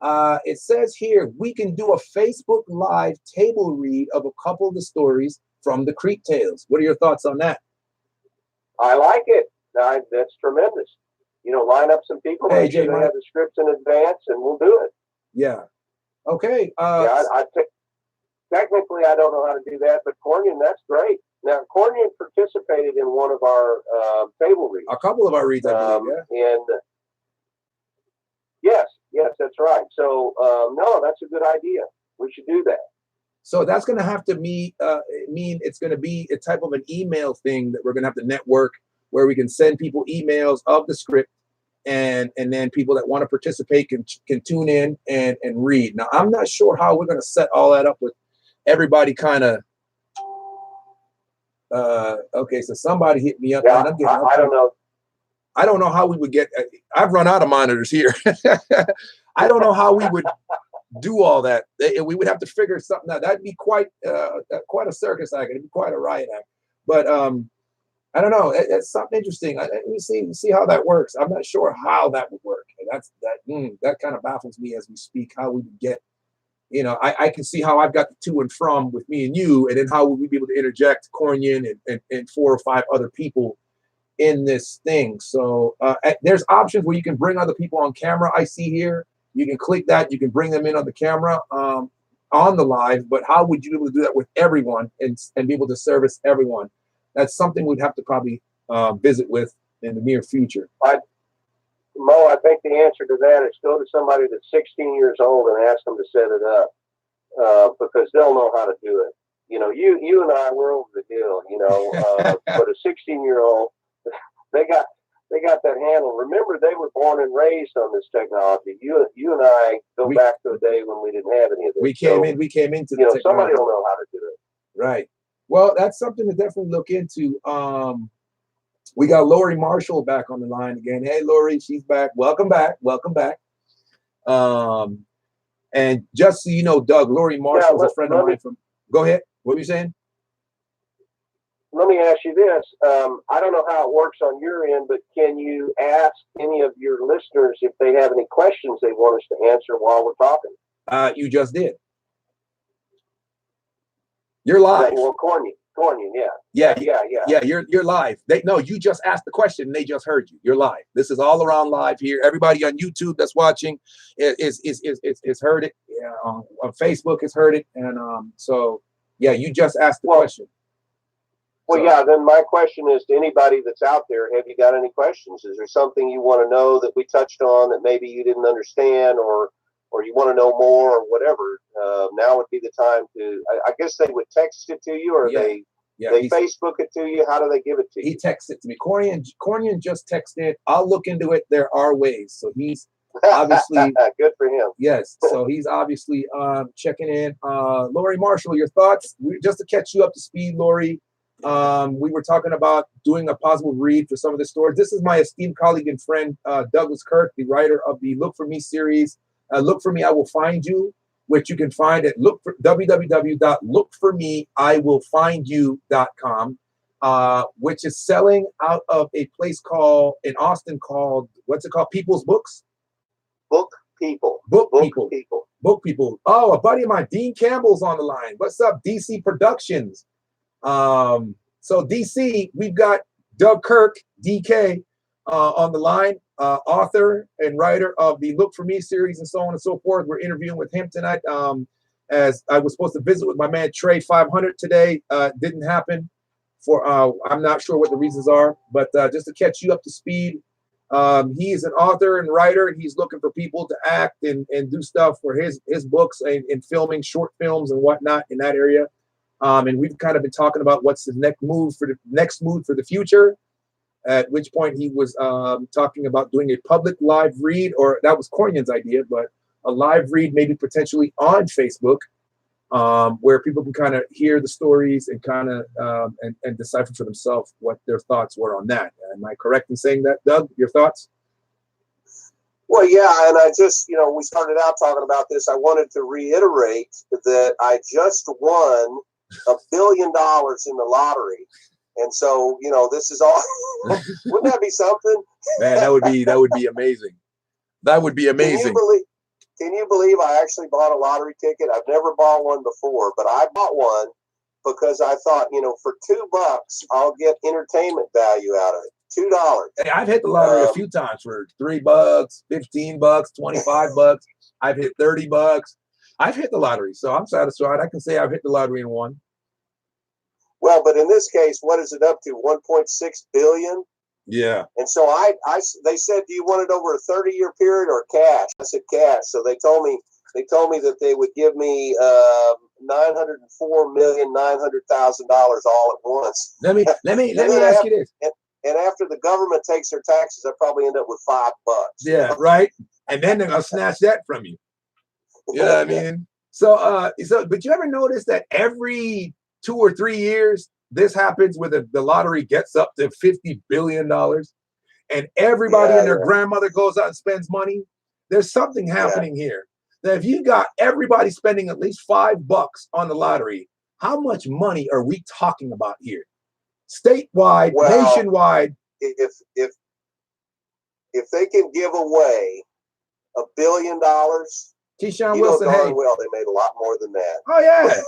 It says here we can do a Facebook Live table read of a couple of the stories from the Creek Tales. What are your thoughts on that? I like it. That's tremendous. You know, line up some people, Hey, make sure J. they Mike. have the scripts in advance, and we'll do it. Yeah. Okay. Yeah, technically, I don't know how to do that, but Cornian, that's great. Now, Cornian participated in one of our table reads. A couple of our reads, I believe, yeah. And yes, that's right. So, no, that's a good idea. We should do that. So that's going to have to mean it's going to be a type of an email thing that we're going to have to network, where we can send people emails of the script, and then people that want to participate can tune in and read. Now, I'm not sure how we're going to set all that up with everybody kind of. Okay, so somebody hit me up. Yeah, man, I don't know. I don't know how we would get. I've run out of monitors here. I don't know how we would do all that. We would have to figure something out. That'd be quite a circus act. It'd be quite a riot act. But I don't know. It's something interesting. Let me see how that works. I'm not sure how that would work. That kind of baffles me as we speak. How we would get. You know, I can see how I've got the to and from with me and you, and then how would we be able to interject Cornian and 4 or 5 other people in this thing. So there's options where you can bring other people on camera. I see here. You can click that. You can bring them in on the camera on the live. But how would you be able to do that with everyone and be able to service everyone? That's something we'd have to probably visit with in the near future. Mo, I think the answer to that is go to somebody that's 16 years old and ask them to set it up, because they'll know how to do it. You know, you and I, we're over the hill, you know, but a 16-year-old, they got that handle. Remember, they were born and raised on this technology. You and I go back to a day when we didn't have any of this. We came into the technology. Somebody will know how to do it. Right. Well, that's something to definitely look into. We got Lori Marshall back on the line again. Hey, Lori, she's back. Welcome back. And just so you know, Doug, Lori Marshall is a friend of mine from. Go ahead. What were you saying? Let me ask you this. I don't know how it works on your end, but can you ask any of your listeners if they have any questions they want us to answer while we're talking? You just did. You're live. Well, Cornian, yeah. You're live. You just asked the question and they just heard you. You're live. This is all around live here. Everybody on YouTube that's watching is heard it. Yeah, on Facebook has heard it, and so yeah, you just asked the question. Well, yeah. Then my question is to anybody that's out there: have you got any questions? Is there something you want to know that we touched on that maybe you didn't understand, or you want to know more, or whatever? Now would be the time to. I guess they would text it to you, or they Facebook it to you. How do they give it to you? He texts it to me. Cornian just texted. I'll look into it. There are ways. So he's obviously good for him. Yes. So he's obviously checking in. Lori Marshall, your thoughts? Just to catch you up to speed, Lori. We were talking about doing a possible read for some of the stories. This is my esteemed colleague and friend, Douglas Kirk, the writer of the Look For Me series. Look For Me, I Will Find You, which you can find at www.lookformeiwillfindyou.com, which is selling out of a place in Austin called, what's it called? People's Books? Book People. Book People. Oh, a buddy of mine, Dean Campbell's on the line. What's up, DC Productions? So DC, we've got Doug Kirk, DK, on the line, author and writer of the Look For Me series and so on and so forth. We're interviewing with him tonight. As I was supposed to visit with my man Tre Fivehunnit today, didn't happen for I'm not sure what the reasons are, but just to catch you up to speed, he is an author and writer. He's looking for people to act and do stuff for his books and filming short films and whatnot in that area. And we've kind of been talking about what's the next move for the future. At which point he was talking about doing a public live read, or that was Cornian's idea, but a live read maybe potentially on Facebook, where people can kind of hear the stories and kind of and decipher for themselves what their thoughts were on that. Am I correct in saying that, Doug? Your thoughts? Well, yeah, and I just, we started out talking about this. I wanted to reiterate that I just won $1 billion in the lottery. And so, this is all. Wouldn't that be something? Man, that would be amazing. That would be amazing. Can you believe I actually bought a lottery ticket? I've never bought one before, but I bought one because I thought, for $2, I'll get entertainment value out of it. $2. Hey, I've hit the lottery a few times for $3, $15, $25. I've hit $30. I've hit the lottery, so I'm satisfied. I can say I've hit the lottery and won. Well, but in this case, what is it up to? 1.6 billion. Yeah. And so they said, do you want it over a 30-year period or cash? I said cash. So they told me that they would give me $904,900,000 all at once. Let me ask you this. And after the government takes their taxes, I probably end up with $5. Yeah, right. And then they're gonna snatch that from you. You know what I mean? So but you ever notice that every 2 or 3 years this happens where the lottery gets up to $50 billion and everybody and their grandmother goes out and spends money? There's something happening here. That if you got everybody spending at least $5 on the lottery, how much money are we talking about here? Statewide, nationwide. If they can give away $1 billion, Keyshawn Wilson, darn well they made a lot more than that. Oh yeah.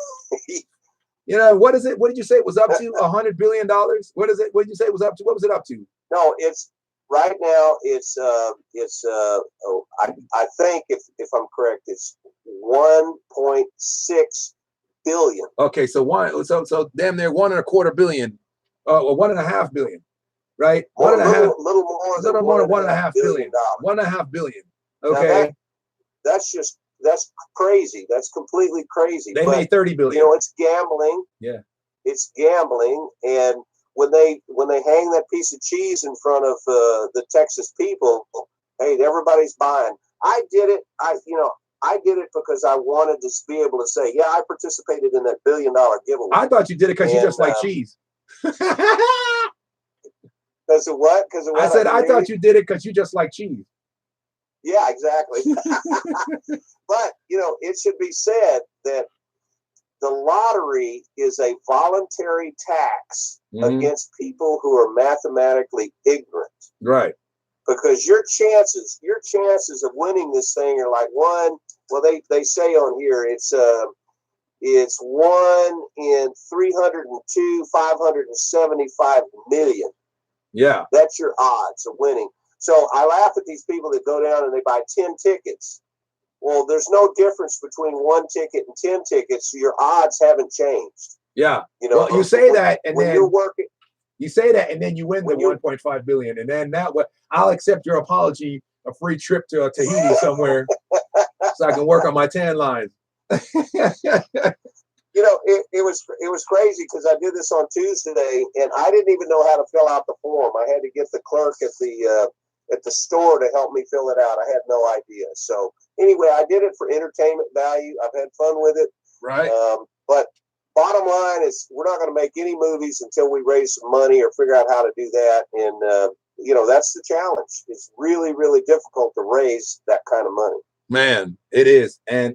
What is it? What did you say it was up to? $100 billion? What is it? What did you say it was up to? What was it up to? No, it's right now. I think if I'm correct, it's 1.6 billion. Okay, so damn near 1.25 billion, or 1.5 billion, right? A little more than $1.5 billion. 1.5 billion. Okay. Now that's crazy. That's completely crazy. They made 30 billion. It's gambling. Yeah. It's gambling, and when they hang that piece of cheese in front of the Texas people, hey, everybody's buying. I did it. I did it because I wanted to be able to say, yeah, I participated in that $1 billion giveaway. I thought you did it because you just like cheese. Because of what? Because of what? I said I thought you did it because you just like cheese. Yeah, exactly. But it should be said that the lottery is a voluntary tax against people who are mathematically ignorant. Right. Because your chances of winning this thing are like one. Well, they say on here it's 1 in 302, 575 million. Yeah. That's your odds of winning. So I laugh at these people that go down and they buy 10 tickets. Well, there's no difference between 1 ticket and 10 tickets. So your odds haven't changed. Yeah. Well, you say that, and when then you're working. You say that, and then you win the 1.5 billion, and then I'll accept your apology, a free trip to Tahiti somewhere, so I can work on my tan lines. It was crazy because I did this on Tuesday, and I didn't even know how to fill out the form. I had to get the clerk at the store to help me fill it out. I had no idea. So anyway, I did it for entertainment value. I've had fun with it. Right. But bottom line is we're not going to make any movies until we raise some money or figure out how to do that. And, that's the challenge. It's really, really difficult to raise that kind of money. Man, it is. And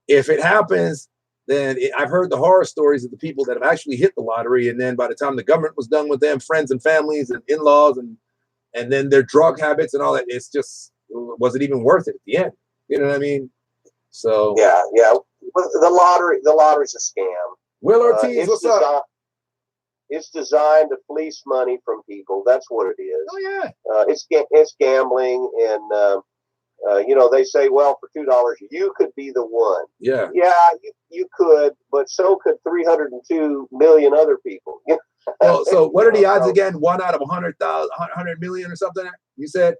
if it happens, then I've heard the horror stories of the people that have actually hit the lottery. And then by the time the government was done with them, friends and families and in-laws and then their drug habits and all that, it's just, was it even worth it at the end? You know what I mean? So yeah. The lottery's a scam. Will Ortiz, what's up? It's designed to fleece money from people. That's what it is. Oh yeah. It's gambling, and they say, well, for $2 you could be the one. Yeah. Yeah, you could, but so could 302 million other people. Well, so what are the odds again? 1 out of 100 million or something? You said.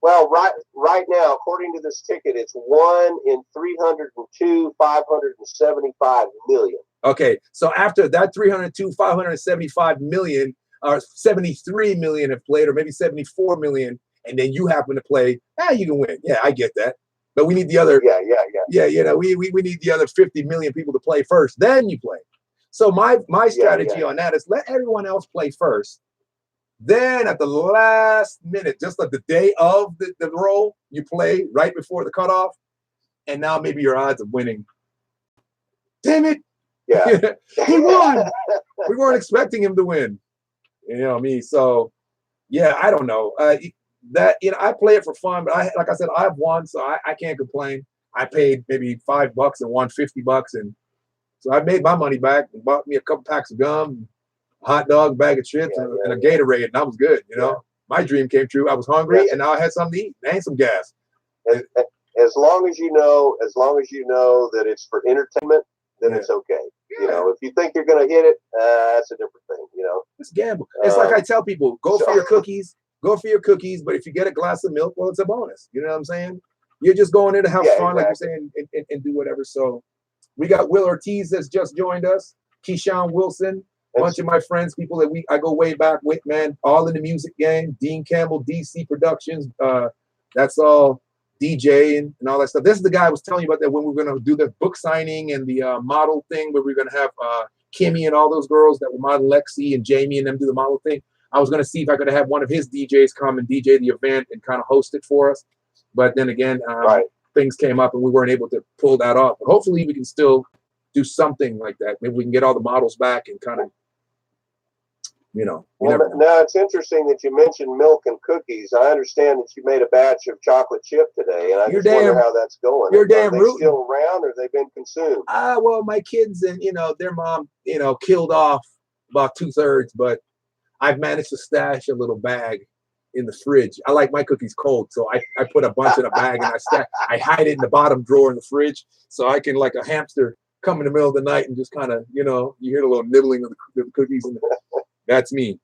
Well, right now, according to this ticket, it's 1 in 302, 575 million. Okay, so after that 302, 575 million, or 73 million have played, or maybe 74 million, and then you happen to play, you can win. Yeah, I get that. But we need the other. Yeah. Yeah, we need the other 50 million people to play first. Then you play. So my strategy on that is let everyone else play first. Then at the last minute, just like the day of the roll, you play right before the cutoff, and now maybe your odds of winning. Damn it! Yeah, he won. We weren't expecting him to win. You know what I mean? So, yeah, I don't know. that, you know, I play it for fun, but like I said, I've won, so I can't complain. I paid maybe $5 and won $50, and so I made my money back and bought me a couple packs of gum, a hot dog, bag of chips, and a Gatorade, and I was good. You know, my dream came true. I was hungry, and now I had something to eat and some gas. As long as you know that it's for entertainment, then it's okay. You know, if you think you're going to hit it, that's a different thing. You know, it's gamble. It's like I tell people, go for your cookies, but if you get a glass of milk, well, it's a bonus. You know what I'm saying? You're just going in to have fun, like you're saying, and do whatever. So we got Will Ortiz that's just joined us, Keyshawn Wilson, a bunch of my friends, people that I go way back with, man, all in the music game. Dean Campbell, DC Productions, that's all DJ and all that stuff. This is the guy I was telling you about that when we were going to do the book signing and the model thing where we were going to have Kimmy and all those girls that were model Lexi and Jamie and them do the model thing. I was going to see if I could have one of his DJs come and DJ the event and kind of host it for us. But then again, things came up and we weren't able to pull that off. But hopefully we can still do something like that. Maybe we can get all the models back and kind of, you know. Now it's interesting that you mentioned milk and cookies. I understand that you made a batch of chocolate chip today, and I just wonder how that's going. You're damn Are they still around, or have they been consumed? Well, my kids and, you know, their mom, you know, killed off about 2/3, but I've managed to stash a little bag in the fridge. I like my cookies cold, so I put a bunch in a bag and I hide it in the bottom drawer in the fridge, so I can, like a hamster, come in the middle of the night and just kind of, you know, you hear the little nibbling of the cookies, and that's me.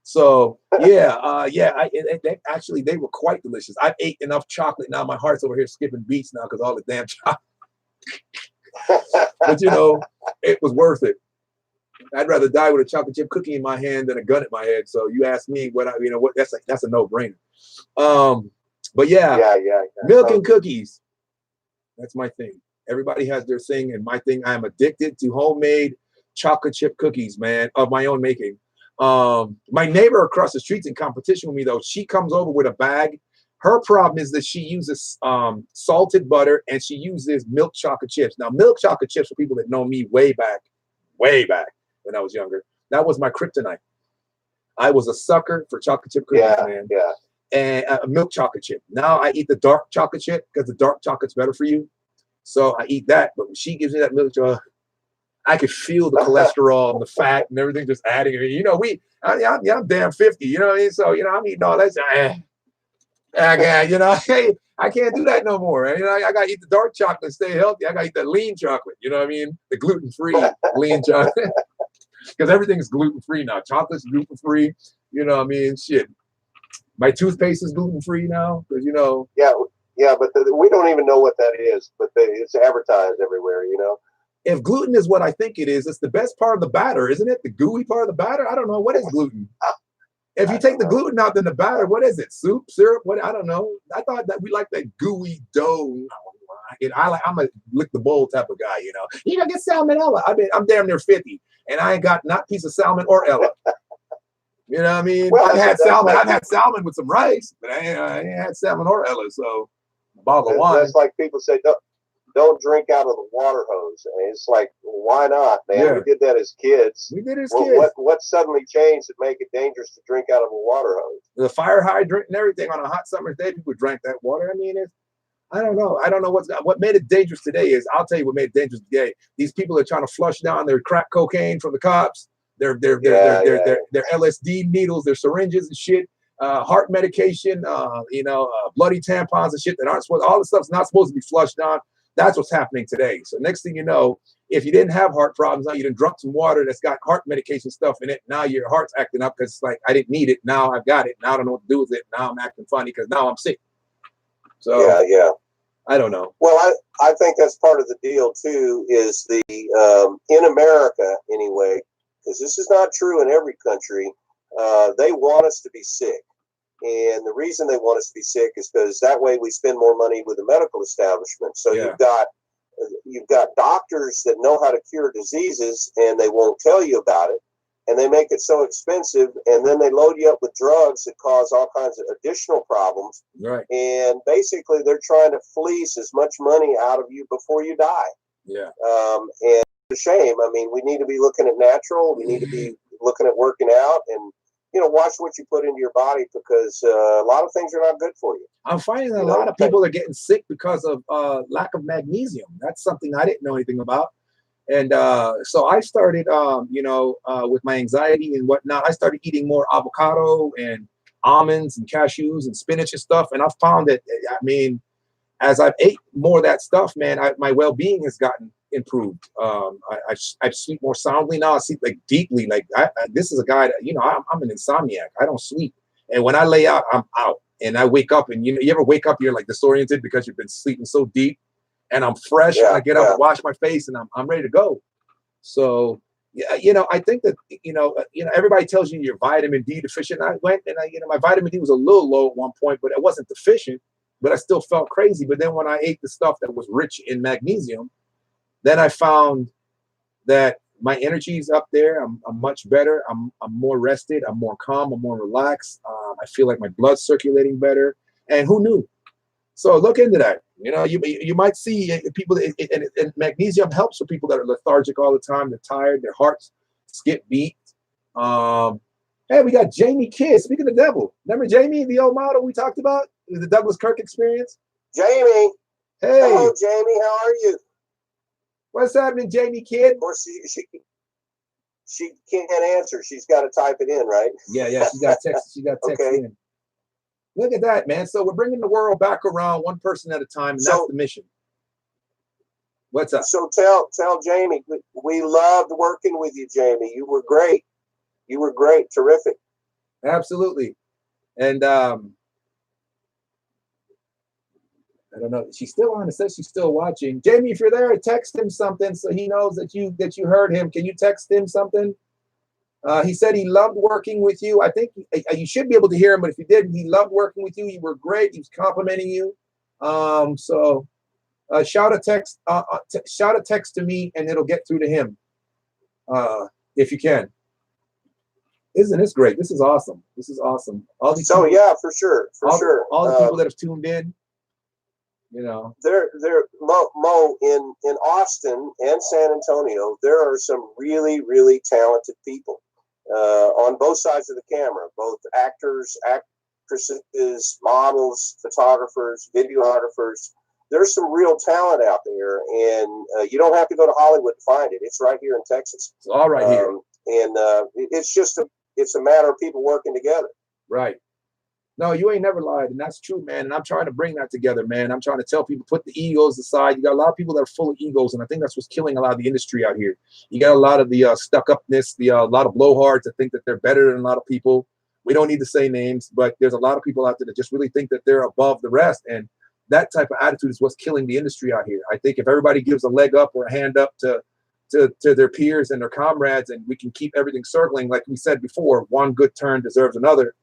So actually they were quite delicious. I've ate enough chocolate now. My heart's over here skipping beats now because all the damn chocolate. But you know, it was worth it. I'd rather die with a chocolate chip cookie in my hand than a gun at my head. So you ask me what that's a no-brainer. But milk and cookies. That's my thing. Everybody has their thing, and my thing, I'm addicted to homemade chocolate chip cookies, man, of my own making. My neighbor across the street's in competition with me though. She comes over with a bag. Her problem is that she uses salted butter and she uses milk chocolate chips. Now, milk chocolate chips, for people that know me way back when I was younger, that was my kryptonite. I was a sucker for chocolate chip cookies, man. Yeah. And milk chocolate chip. Now I eat the dark chocolate chip because the dark chocolate's better for you. So I eat that. But when she gives me that milk chocolate, I could feel the cholesterol and the fat and everything just adding. You know, I'm damn 50. You know what I mean? So, you know, I'm eating all that. You know, hey, I can't do that no more. You know, I got to eat the dark chocolate, stay healthy. I got to eat the lean chocolate. You know what I mean? The gluten-free lean chocolate. Because everything's gluten-free now. Chocolate's gluten-free. You know what I mean? Shit. My toothpaste is gluten-free now. Because, you know. Yeah, but we don't even know what that is. But it's advertised everywhere, you know. If gluten is what I think it is, it's the best part of the batter, isn't it? The gooey part of the batter? I don't know. What is gluten? If you take the gluten out, then the batter, what is it? Soup, syrup? What? I don't know. I thought that we like that gooey dough. I'm a lick the bowl type of guy, you know. You don't get salmonella. I mean, I'm damn near 50, and I ain't got not piece of salmon or Ella. You know what I mean? Well, I've had salmon. I've had salmon with some rice, but I ain't had salmon or Ella. So, bottle of wine. That's like people say, don't drink out of the water hose. And it's like, why not, man? Yeah. We did that as kids. We did as kids. What suddenly changed to make it dangerous to drink out of a water hose? The fire hydrant and everything on a hot summer's day, people drank that water. I mean, I don't know. I don't know what made it dangerous today is, I'll tell you what made it dangerous today. These people are trying to flush down their crack cocaine from the cops, their LSD needles, their syringes and shit, heart medication, bloody tampons and shit that aren't supposed, all the stuff's not supposed to be flushed down. That's what's happening today. So next thing you know, if you didn't have heart problems, now you done drunk some water that's got heart medication stuff in it. Now your heart's acting up because it's like, I didn't need it. Now I've got it. Now I don't know what to do with it. Now I'm acting funny because now I'm sick. So I don't know. Well, I think that's part of the deal too, is the in America anyway, because this is not true in every country. They want us to be sick. And the reason they want us to be sick is because that way we spend more money with the medical establishment. So you've got doctors that know how to cure diseases, and they won't tell you about it, and they make it so expensive, and then they load you up with drugs that cause all kinds of additional problems. Right. And basically, they're trying to fleece as much money out of you before you die. Yeah. And it's a shame. I mean, we need to be looking at natural. We need to be looking at working out and watch what you put into your body, because a lot of things are not good for you. I'm finding that a lot of people are getting sick because of lack of magnesium. That's something I didn't know anything about. And so I started, with my anxiety and whatnot, I started eating more avocado and almonds and cashews and spinach and stuff. And I found that, I mean, as I've ate more of that stuff, man, my well-being has gotten improved. I sleep more soundly now. I sleep like deeply. Like this is a guy that, I'm an insomniac. I don't sleep. And when I lay out, I'm out. And I wake up, and you ever wake up, you're like disoriented because you've been sleeping so deep. And I'm fresh when I get up and wash my face, and I'm ready to go. So, yeah, I think that, everybody tells you you're vitamin D deficient. I went and my vitamin D was a little low at one point, but it wasn't deficient, but I still felt crazy. But then when I ate the stuff that was rich in magnesium, then I found that my energy is up there. I'm much better. I'm more rested. I'm more calm. I'm more relaxed. I feel like my blood's circulating better. And who knew? So look into that. You might see people, and magnesium helps for people that are lethargic all the time. They're tired. Their hearts skip beat. Hey, we got Jamie Kidd. Speaking of the devil, remember Jamie, the old model we talked about, the Douglas Kirk experience? Jamie. Hey. Hello, Jamie. How are you? What's happening, Jamie Kidd? Of course, she can't answer. She's got to type it in, right? Yeah. She got text. She got text Okay. in. Look at that, man. So we're bringing the world back around one person at a time, and that's the mission. What's up? So tell Jamie, we loved working with you, Jamie. You were great. You were great. Terrific. Absolutely. And I don't know. She's still on. It says she's still watching. Jamie, if you're there, text him something so he knows that you heard him. Can you text him something? He said he loved working with you. I think you should be able to hear him, but if you didn't, he loved working with you. You were great. He was complimenting you. So shout a text to me, and it'll get through to him if you can. Isn't this great? This is awesome. This is awesome. All these people, yeah, for sure. All the people that have tuned in. There, Mo, in Austin and San Antonio, there are some really, really talented people on both sides of the camera, both actors, actresses, models, photographers, videographers. There's some real talent out there, and you don't have to go to Hollywood to find it. It's right here in Texas. It's all right here. And it's a matter of people working together. Right. No, you ain't never lied, and that's true, man. And I'm trying to bring that together, man. I'm trying to tell people, put the egos aside. You got a lot of people that are full of egos, and I think that's what's killing a lot of the industry out here. You got a lot of the stuck-upness, a lot of blowhards that think that they're better than a lot of people. We don't need to say names, but there's a lot of people out there that just really think that they're above the rest, and that type of attitude is what's killing the industry out here. I think if everybody gives a leg up or a hand up to their peers and their comrades, and we can keep everything circling, like we said before, one good turn deserves another.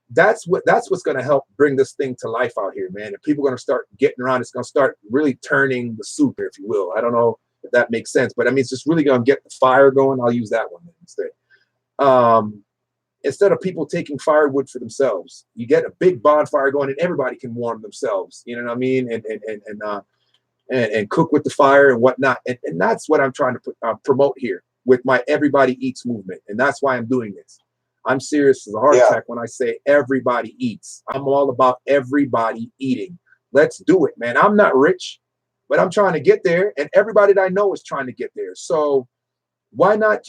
That's what's going to help bring this thing to life out here, man. And people are going to start getting around. It's going to start really turning the soup, if you will. I don't know if that makes sense, but I mean, it's just really going to get the fire going. I'll use that one instead. Instead of people taking firewood for themselves, you get a big bonfire going, and everybody can warm themselves. You know what I mean? And cook with the fire and whatnot. And that's what I'm trying to promote here with my Everybody Eats movement. And that's why I'm doing this. I'm serious as a heart attack when I say everybody eats. I'm all about everybody eating. Let's do it, man. I'm not rich, but I'm trying to get there, and everybody that I know is trying to get there. So why not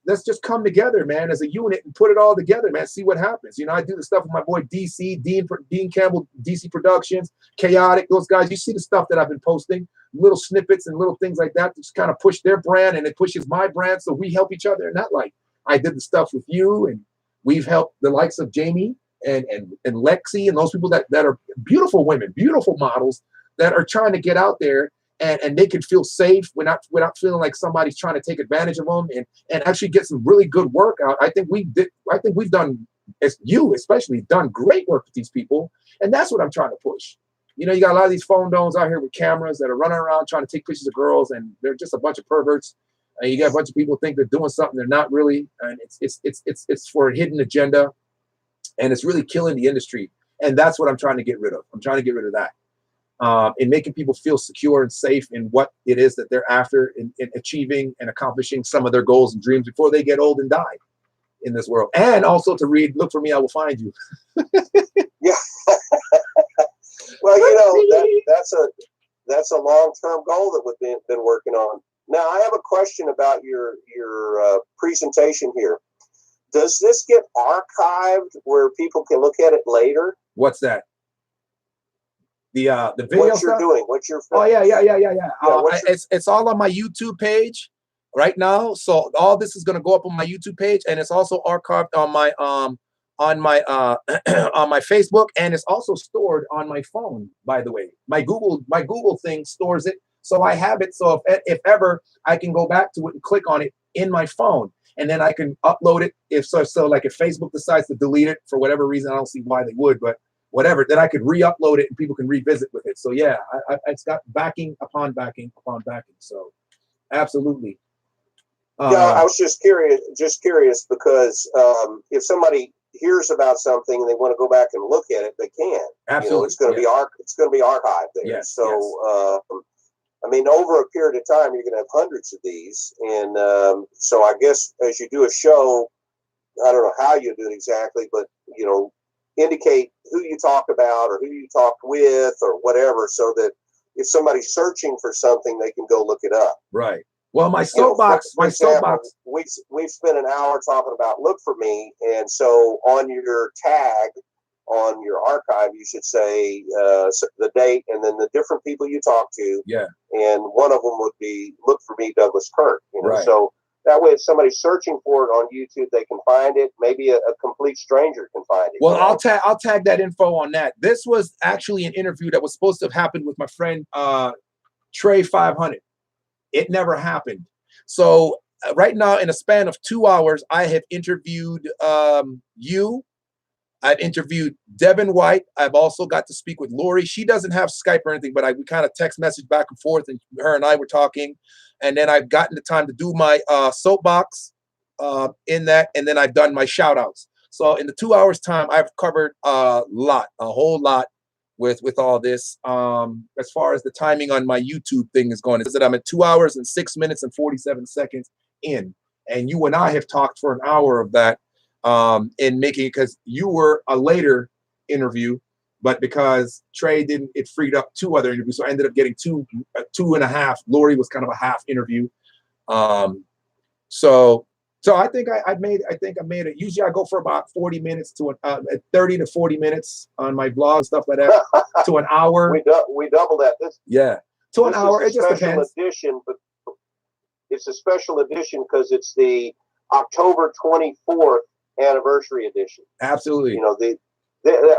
let's just come together, man, as a unit and put it all together, man. See what happens. I do the stuff with my boy Dean Campbell, DC Productions, Chaotic, those guys. You see the stuff that I've been posting, little snippets and little things like that to just kind of push their brand, and it pushes my brand, so we help each other in that light. I did the stuff with you, and we've helped the likes of Jamie and Lexi and those people that are beautiful women, beautiful models that are trying to get out there and they can feel safe without feeling like somebody's trying to take advantage of them and actually get some really good work out. I think we've done, as you especially, done great work with these people. And that's what I'm trying to push. You got a lot of these phone domes out here with cameras that are running around trying to take pictures of girls, and they're just a bunch of perverts. And you got a bunch of people think they're doing something they're not really, and it's for a hidden agenda, and it's really killing the industry. And that's what I'm trying to get rid of. I'm trying to get rid of that. in making people feel secure and safe in what it is that they're after in achieving and accomplishing some of their goals and dreams before they get old and die in this world. And also to read, look for me, I will find you. Yeah. Well, you know, that's a long-term goal that we've been working on. Now, I have a question about your presentation here. Does this get archived where people can look at it later? What's that? The video what you're stuff? doing? What's your? Oh yeah. Yeah, it's all on my YouTube page right now. So all this is gonna go up on my YouTube page, and it's also archived on my on my Facebook, and it's also stored on my phone. By the way, my Google thing stores it, so I have it. So if ever I can go back to it and click on it in my phone, and then I can upload it. If like if Facebook decides to delete it for whatever reason, I don't see why they would, but whatever, then I could re-upload it and people can revisit with it. So yeah, it's got backing upon backing upon backing. So absolutely. Yeah, I was just curious because if somebody hears about something and they want to go back and look at it, they can. Absolutely. You know, it's going to be archived there. Yes, so I mean, over a period of time, you're going to have hundreds of these, and so I guess as you do a show, I don't know how you do it exactly, but you know, indicate who you talk about or who you talked with or whatever, so that if somebody's searching for something, they can go look it up. Right. Well, my soapbox, we've spent an hour talking about look for me, and so on your tag, on your archive, you should say the date and then the different people you talk to. Yeah. And one of them would be look for me, Douglas Kirk. You know, right. So that way, if somebody's searching for it on YouTube, they can find it. Maybe a complete stranger can find it. Well, I'll tag that info on that. This was actually an interview that was supposed to have happened with my friend Tre Fivehunnit. It never happened. So right now, in a span of 2 hours, I have interviewed you. I've interviewed Devin White. I've also got to speak with Lori. She doesn't have Skype or anything, but we kind of text message back and forth, and her and I were talking. And then I've gotten the time to do my soapbox in that, and then I've done my shout outs. So in the 2 hours time, I've covered a whole lot with all this. As far as the timing on my YouTube thing is going, is that I'm at 2 hours and 6 minutes and 47 seconds in, and you and I have talked for an hour of that in making it, because you were a later interview, but because Trey didn't, it freed up 2 other interviews, so I ended up getting two and a half. Lori was kind of a half interview. So I think I made it. Usually I go for about 40 minutes to 30 to 40 minutes on my blog and stuff like that to an hour. We double that. To an hour. It just depends. Edition, but it's a special edition because it's the October 24th anniversary edition. Absolutely. You know,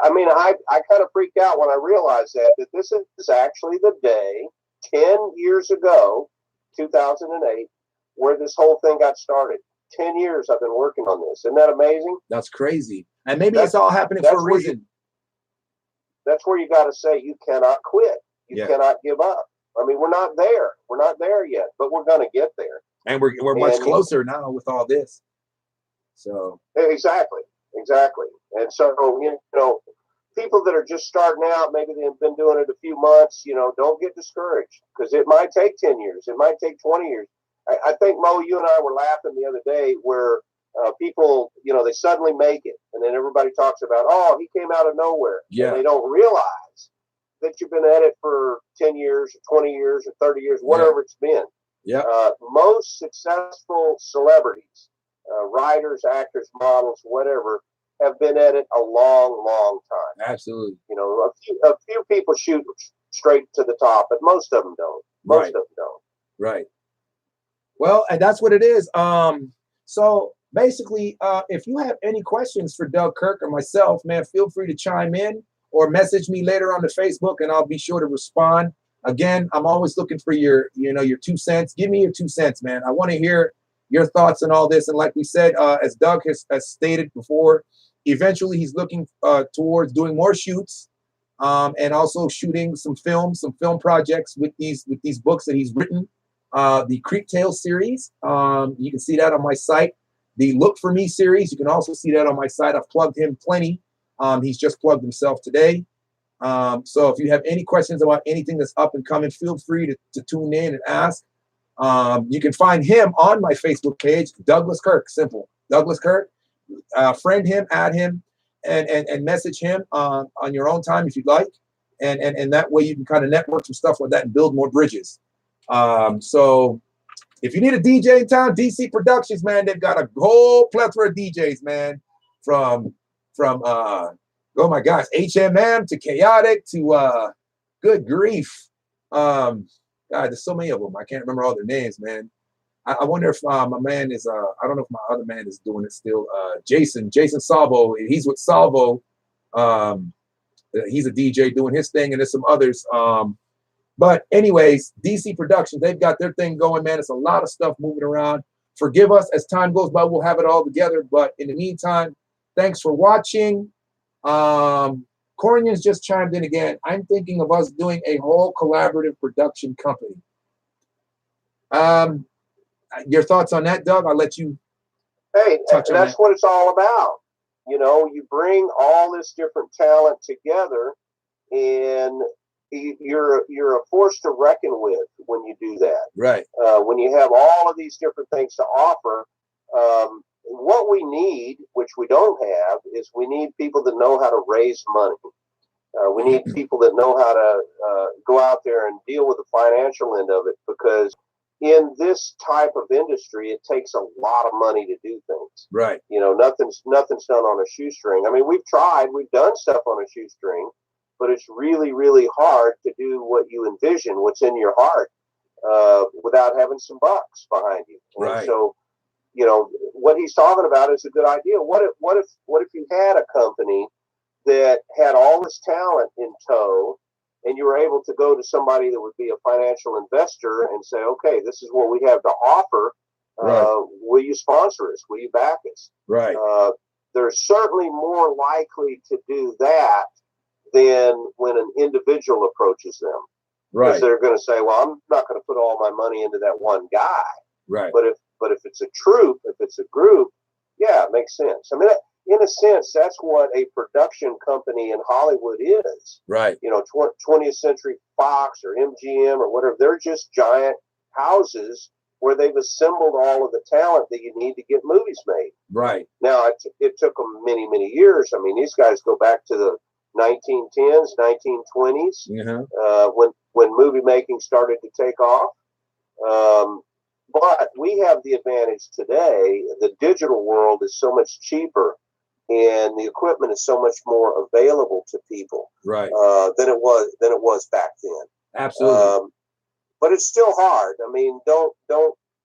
I mean, I kind of freaked out when I realized that this is actually the day 10 years ago, 2008, where this whole thing got started. 10 years I've been working on this. Isn't that amazing? That's crazy. And maybe it's all happening for a reason. That's where you got to say you cannot quit. You cannot give up. I mean, we're not there. We're not there yet, but we're going to get there. And we're much closer now with all this. So exactly. And so, you know, people that are just starting out, maybe they've been doing it a few months, you know, don't get discouraged, because it might take 10 years. It might take 20 years. I think, Mo, you and I were laughing the other day where people, you know, they suddenly make it. And then everybody talks about, oh, he came out of nowhere. Yeah. And they don't realize that you've been at it for 10 years or 20 years or 30 years, whatever it's been. Yeah. Most successful celebrities, writers, actors, models, whatever, have been at it a long, long time. Absolutely. You know, a few people shoot straight to the top, but most of them don't. Most of them don't. Right. Well, and that's what it is. So basically, if you have any questions for Doug Kirk or myself, man, feel free to chime in or message me later on the Facebook, and I'll be sure to respond. Again, I'm always looking for your 2 cents. Give me your 2 cents, man. I want to hear your thoughts on all this. And like we said, as Doug has stated before, eventually he's looking towards doing more shoots and also shooting some film projects with these books that he's written. The Creek Tales series, you can see that on my site. The Look For Me series, you can also see that on my site. I've plugged him plenty. He's just plugged himself today. So if you have any questions about anything that's up and coming, feel free to tune in and ask. You can find him on my Facebook page, Douglas Kirk. Simple, Douglas Kirk. Friend him, add him, and message him on your own time if you'd like. And that way you can kind of network some stuff like that and build more bridges. So if you need a DJ in town, DC Productions, man, they've got a whole plethora of DJs, man, from oh my gosh, HMM to Chaotic to good grief. God, there's so many of them. I can't remember all their names, man. I wonder if my man is I don't know if my other man is doing it still. Jason Salvo, he's with Salvo. He's a DJ doing his thing, and there's some others. But anyways, DC Productions, they've got their thing going, man. It's a lot of stuff moving around. Forgive us as time goes by, we'll have it all together. But in the meantime, thanks for watching. Cornian's just chimed in again. I'm thinking of us doing a whole collaborative production company. Your thoughts on that, Doug? I'll let you. Hey, that's what it's all about. You know, you bring all this different talent together, and you're a force to reckon with when you do that. Right. When you have all of these different things to offer, what we need, which we don't have, is we need people that know how to raise money. We need people that know how to go out there and deal with the financial end of it, because in this type of industry, it takes a lot of money to do things. Right. You know, nothing's done on a shoestring. I mean, we've done stuff on a shoestring, but it's really, really hard to do what you envision, what's in your heart, without having some bucks behind you. Right. And so, you know, what he's talking about is a good idea. What if you had a company that had all this talent in tow, and you were able to go to somebody that would be a financial investor and say, okay, this is what we have to offer. Right. Will you sponsor us? Will you back us? Right. They're certainly more likely to do that than when an individual approaches them. Right. Because they're going to say, well, I'm not going to put all my money into that one guy. Right. But if it's a troop, if it's a group, yeah, it makes sense. I mean, in a sense, that's what a production company in Hollywood is. Right. You know, 20th Century Fox or MGM or whatever. They're just giant houses where they've assembled all of the talent that you need to get movies made. Right. Now, it took them many, many years. I mean, these guys go back to the 1910s, 1920s, when movie making started to take off. But we have the advantage today. The digital world is so much cheaper, and the equipment is so much more available to people, right, than it was back then. Absolutely. But it's still hard. I mean, don't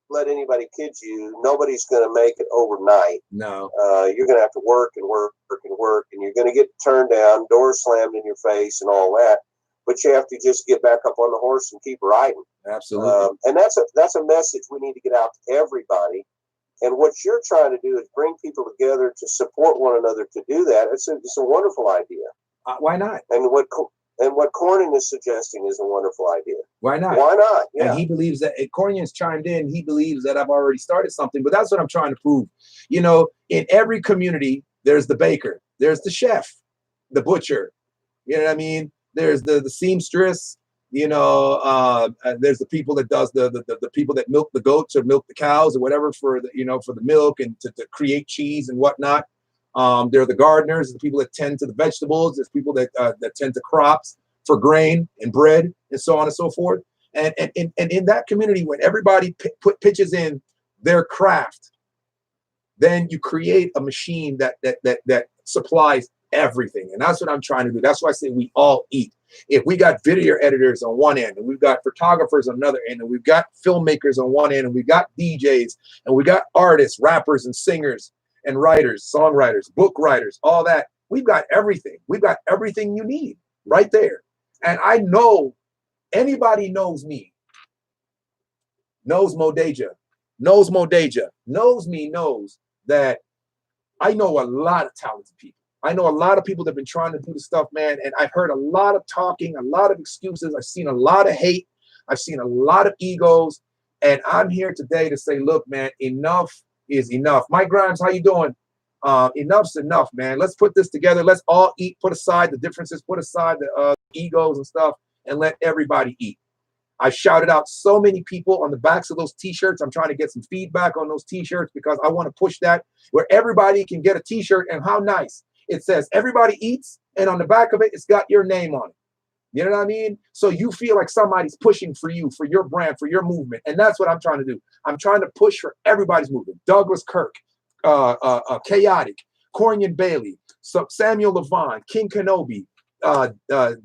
let anybody kid you. Nobody's going to make it overnight. No. You're going to have to work and work and work, and you're going to get turned down, doors slammed in your face, and all that. But you have to just get back up on the horse and keep riding. Absolutely. And that's a message we need to get out to everybody. And what you're trying to do is bring people together to support one another to do that. It's a wonderful idea. Why not? And what Cornyn is suggesting is a wonderful idea. Why not? Why not? Yeah. And he believes that Cornyn's chimed in. He believes that I've already started something, but that's what I'm trying to prove. You know, in every community, there's the baker, there's the chef, the butcher. You know what I mean? There's the seamstress. You know, there's the people that does the people that milk the goats or milk the cows or whatever for the milk and to create cheese and whatnot. There are the gardeners, the people that tend to the vegetables. There's people that tend to crops for grain and bread and so on and so forth. And in that community, when everybody pitches in their craft, then you create a machine that supplies everything. And that's what I'm trying to do. That's why I say we all eat. If we got video editors on one end, and we've got photographers on another end, and we've got filmmakers on one end, and we've got DJs, and we got artists, rappers, and singers, and writers, songwriters, book writers, all that, we've got everything. We've got everything you need right there. And I know anybody knows me, knows Modeja, knows me, knows that I know a lot of talented people. I know a lot of people that have been trying to do the stuff, man, and I've heard a lot of talking, a lot of excuses. I've seen a lot of hate. I've seen a lot of egos, and I'm here today to say, look, man, enough is enough. Mike Grimes, how you doing? Enough's enough, man. Let's put this together. Let's all eat. Put aside the differences. Put aside the egos and stuff, and let everybody eat. I shouted out so many people on the backs of those t-shirts. I'm trying to get some feedback on those t-shirts because I want to push that where everybody can get a t-shirt. And how nice. It says everybody eats, and on the back of it, it's got your name on it. You know what I mean? So you feel like somebody's pushing for you, for your brand, for your movement. And that's what I'm trying to do. I'm trying to push for everybody's movement. Douglas Kirk, Chaotic, Corian Bailey, Samuel Levine, King Kenobi,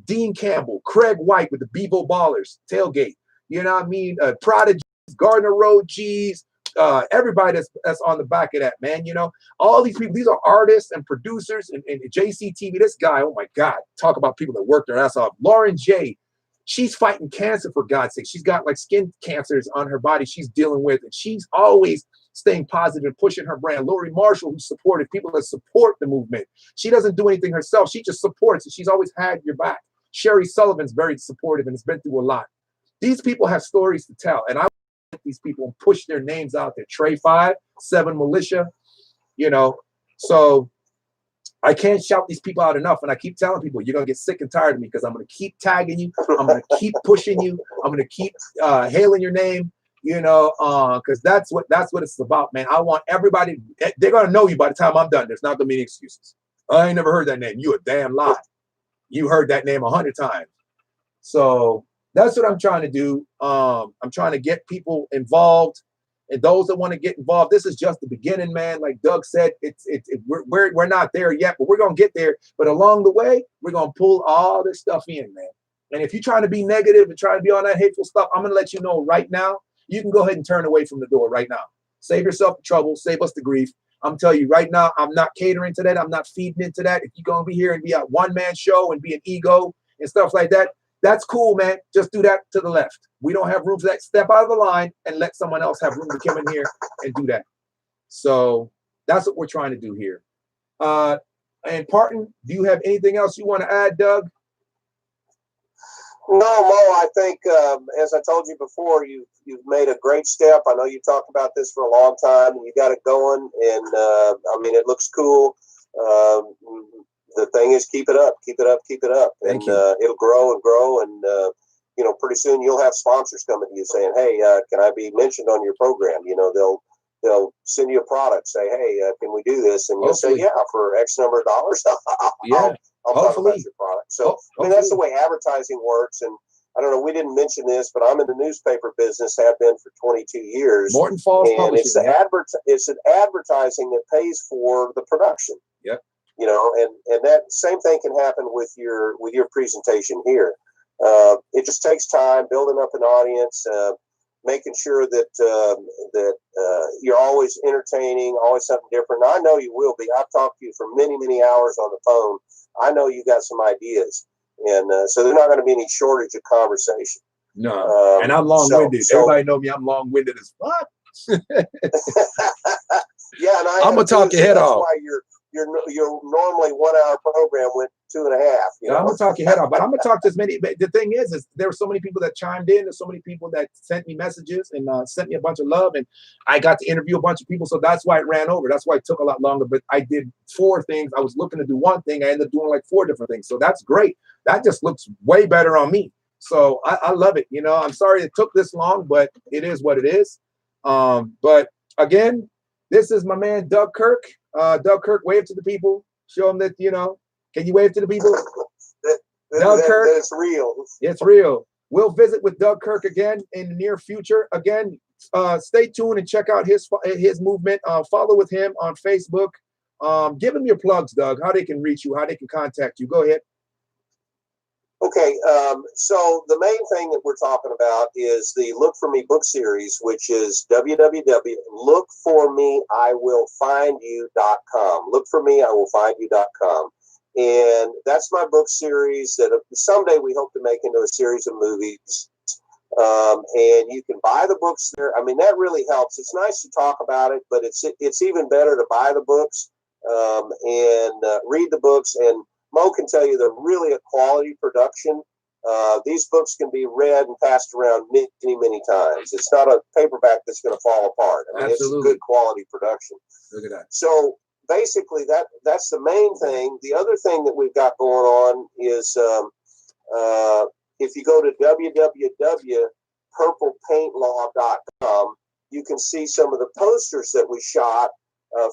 Dean Campbell, Craig White with the Bevo Ballers tailgate. You know what I mean? Prodigy, Gardner Road G's, everybody that's on the back of that, man. You know, all these people, these are artists and producers and JCTV. This guy, oh my God, talk about people that work their ass off. Lauren J, she's fighting cancer, for God's sake. She's got like skin cancers on her body she's dealing with, and she's always staying positive and pushing her brand. Lori Marshall, who's supportive, people that support the movement. She doesn't do anything herself. She just supports, and she's always had your back. Sherry Sullivan's very supportive and has been through a lot. These people have stories to tell, and I want these people push their names out there. Tre 5, 7 Militia, you know. So I can't shout these people out enough, and I keep telling people, you're gonna get sick and tired of me because I'm gonna keep tagging you. I'm gonna keep pushing you. I'm gonna keep hailing your name. You know, because that's what it's about, man. I want everybody. They're gonna know you by the time I'm done. There's not gonna be any excuses. I ain't never heard that name. You a damn lie. You heard that name 100 times. So that's what I'm trying to do. I'm trying to get people involved, and those that want to get involved. This is just the beginning, man. Like Doug said, we're not there yet, but we're gonna get there. But along the way, we're gonna pull all this stuff in, man. And if you're trying to be negative and trying to be on that hateful stuff, I'm gonna let you know right now. You can go ahead and turn away from the door right now. Save yourself the trouble. Save us the grief. I'm telling you right now, I'm not catering to that. I'm not feeding into that. If you're going to be here and be a one-man show and be an ego and stuff like that, that's cool, man. Just do that to the left. We don't have room for that. Step out of the line and let someone else have room to come in here and do that. So that's what we're trying to do here. And Parton, do you have anything else you want to add, Doug? No, Mo, I think, as I told you before, you've made a great step. I know you talked about this for a long time, and you got it going, and I mean, it looks cool. The thing is, keep it up, keep it up, keep it up, and it'll grow and grow, and you know, pretty soon you'll have sponsors coming to you saying, "Hey, can I be mentioned on your program?" You know, they'll send you a product, say, "Hey, can we do this?" And you'll say, "Yeah, for X number of dollars." I'll talk about your product. So, I mean, that's the way advertising works. And I don't know, we didn't mention this, but I'm in the newspaper business, have been for 22 years. Morton Falls and Publishing. It's an advertising that pays for the production. Yep. You know, and that same thing can happen with your presentation here. It just takes time building up an audience, making sure that you're always entertaining, always something different. Now, I know you will be. I've talked to you for many, many hours on the phone. I know you got some ideas, and so there's not going to be any shortage of conversation. No, and I'm long-winded. Everybody know me. I'm long-winded as fuck. Yeah, and I'm gonna talk your head off. That's why your normally 1 hour program went 2.5. You know? I'm gonna talk your head off, but I'm gonna talk to as many. But the thing is there were so many people that chimed in. There's so many people that sent me messages and sent me a bunch of love, and I got to interview a bunch of people. So that's why it ran over. That's why it took a lot longer. But I did 4 things. I was looking to do one thing. I ended up doing like 4 different things. So that's great. That just looks way better on me. So I love it. You know, I'm sorry it took this long, but it is what it is. But again, this is my man Doug Kirk. Doug Kirk, wave to the people. Show them that, you know. Can you wave to the people? Doug Kirk. It's real. It's real. We'll visit with Doug Kirk again in the near future. Again, stay tuned and check out his movement. Follow with him on Facebook. Give him your plugs, Doug, how they can reach you, how they can contact you. Go ahead. Okay, so the main thing that we're talking about is the Look For Me book series, which is www.lookformeiwillfindyou.com. Lookformeiwillfindyou.com. And that's my book series that someday we hope to make into a series of movies. And you can buy the books there. I mean, that really helps. It's nice to talk about it, but it's even better to buy the books and read the books. And Mo can tell you they're really a quality production. These books can be read and passed around many, many times. It's not a paperback that's going to fall apart. I mean, Absolutely. It's a good quality production. Look at that. So basically that's the main thing. The other thing that we've got going on is if you go to www.purplepaintlaw.com, you can see some of the posters that we shot,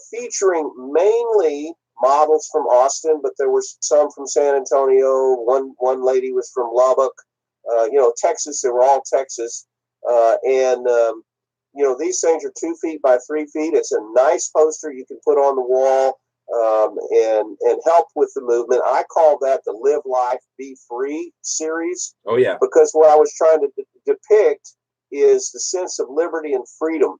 featuring mainly models from Austin, but there were some from San Antonio. One lady was from Lubbock, Texas. They were all Texas, and these things are 2 feet by 3 feet. It's a nice poster you can put on the wall and help with the movement. I call that the Live Life, Be Free series. Oh, yeah. Because what I was trying to depict is the sense of liberty and freedom.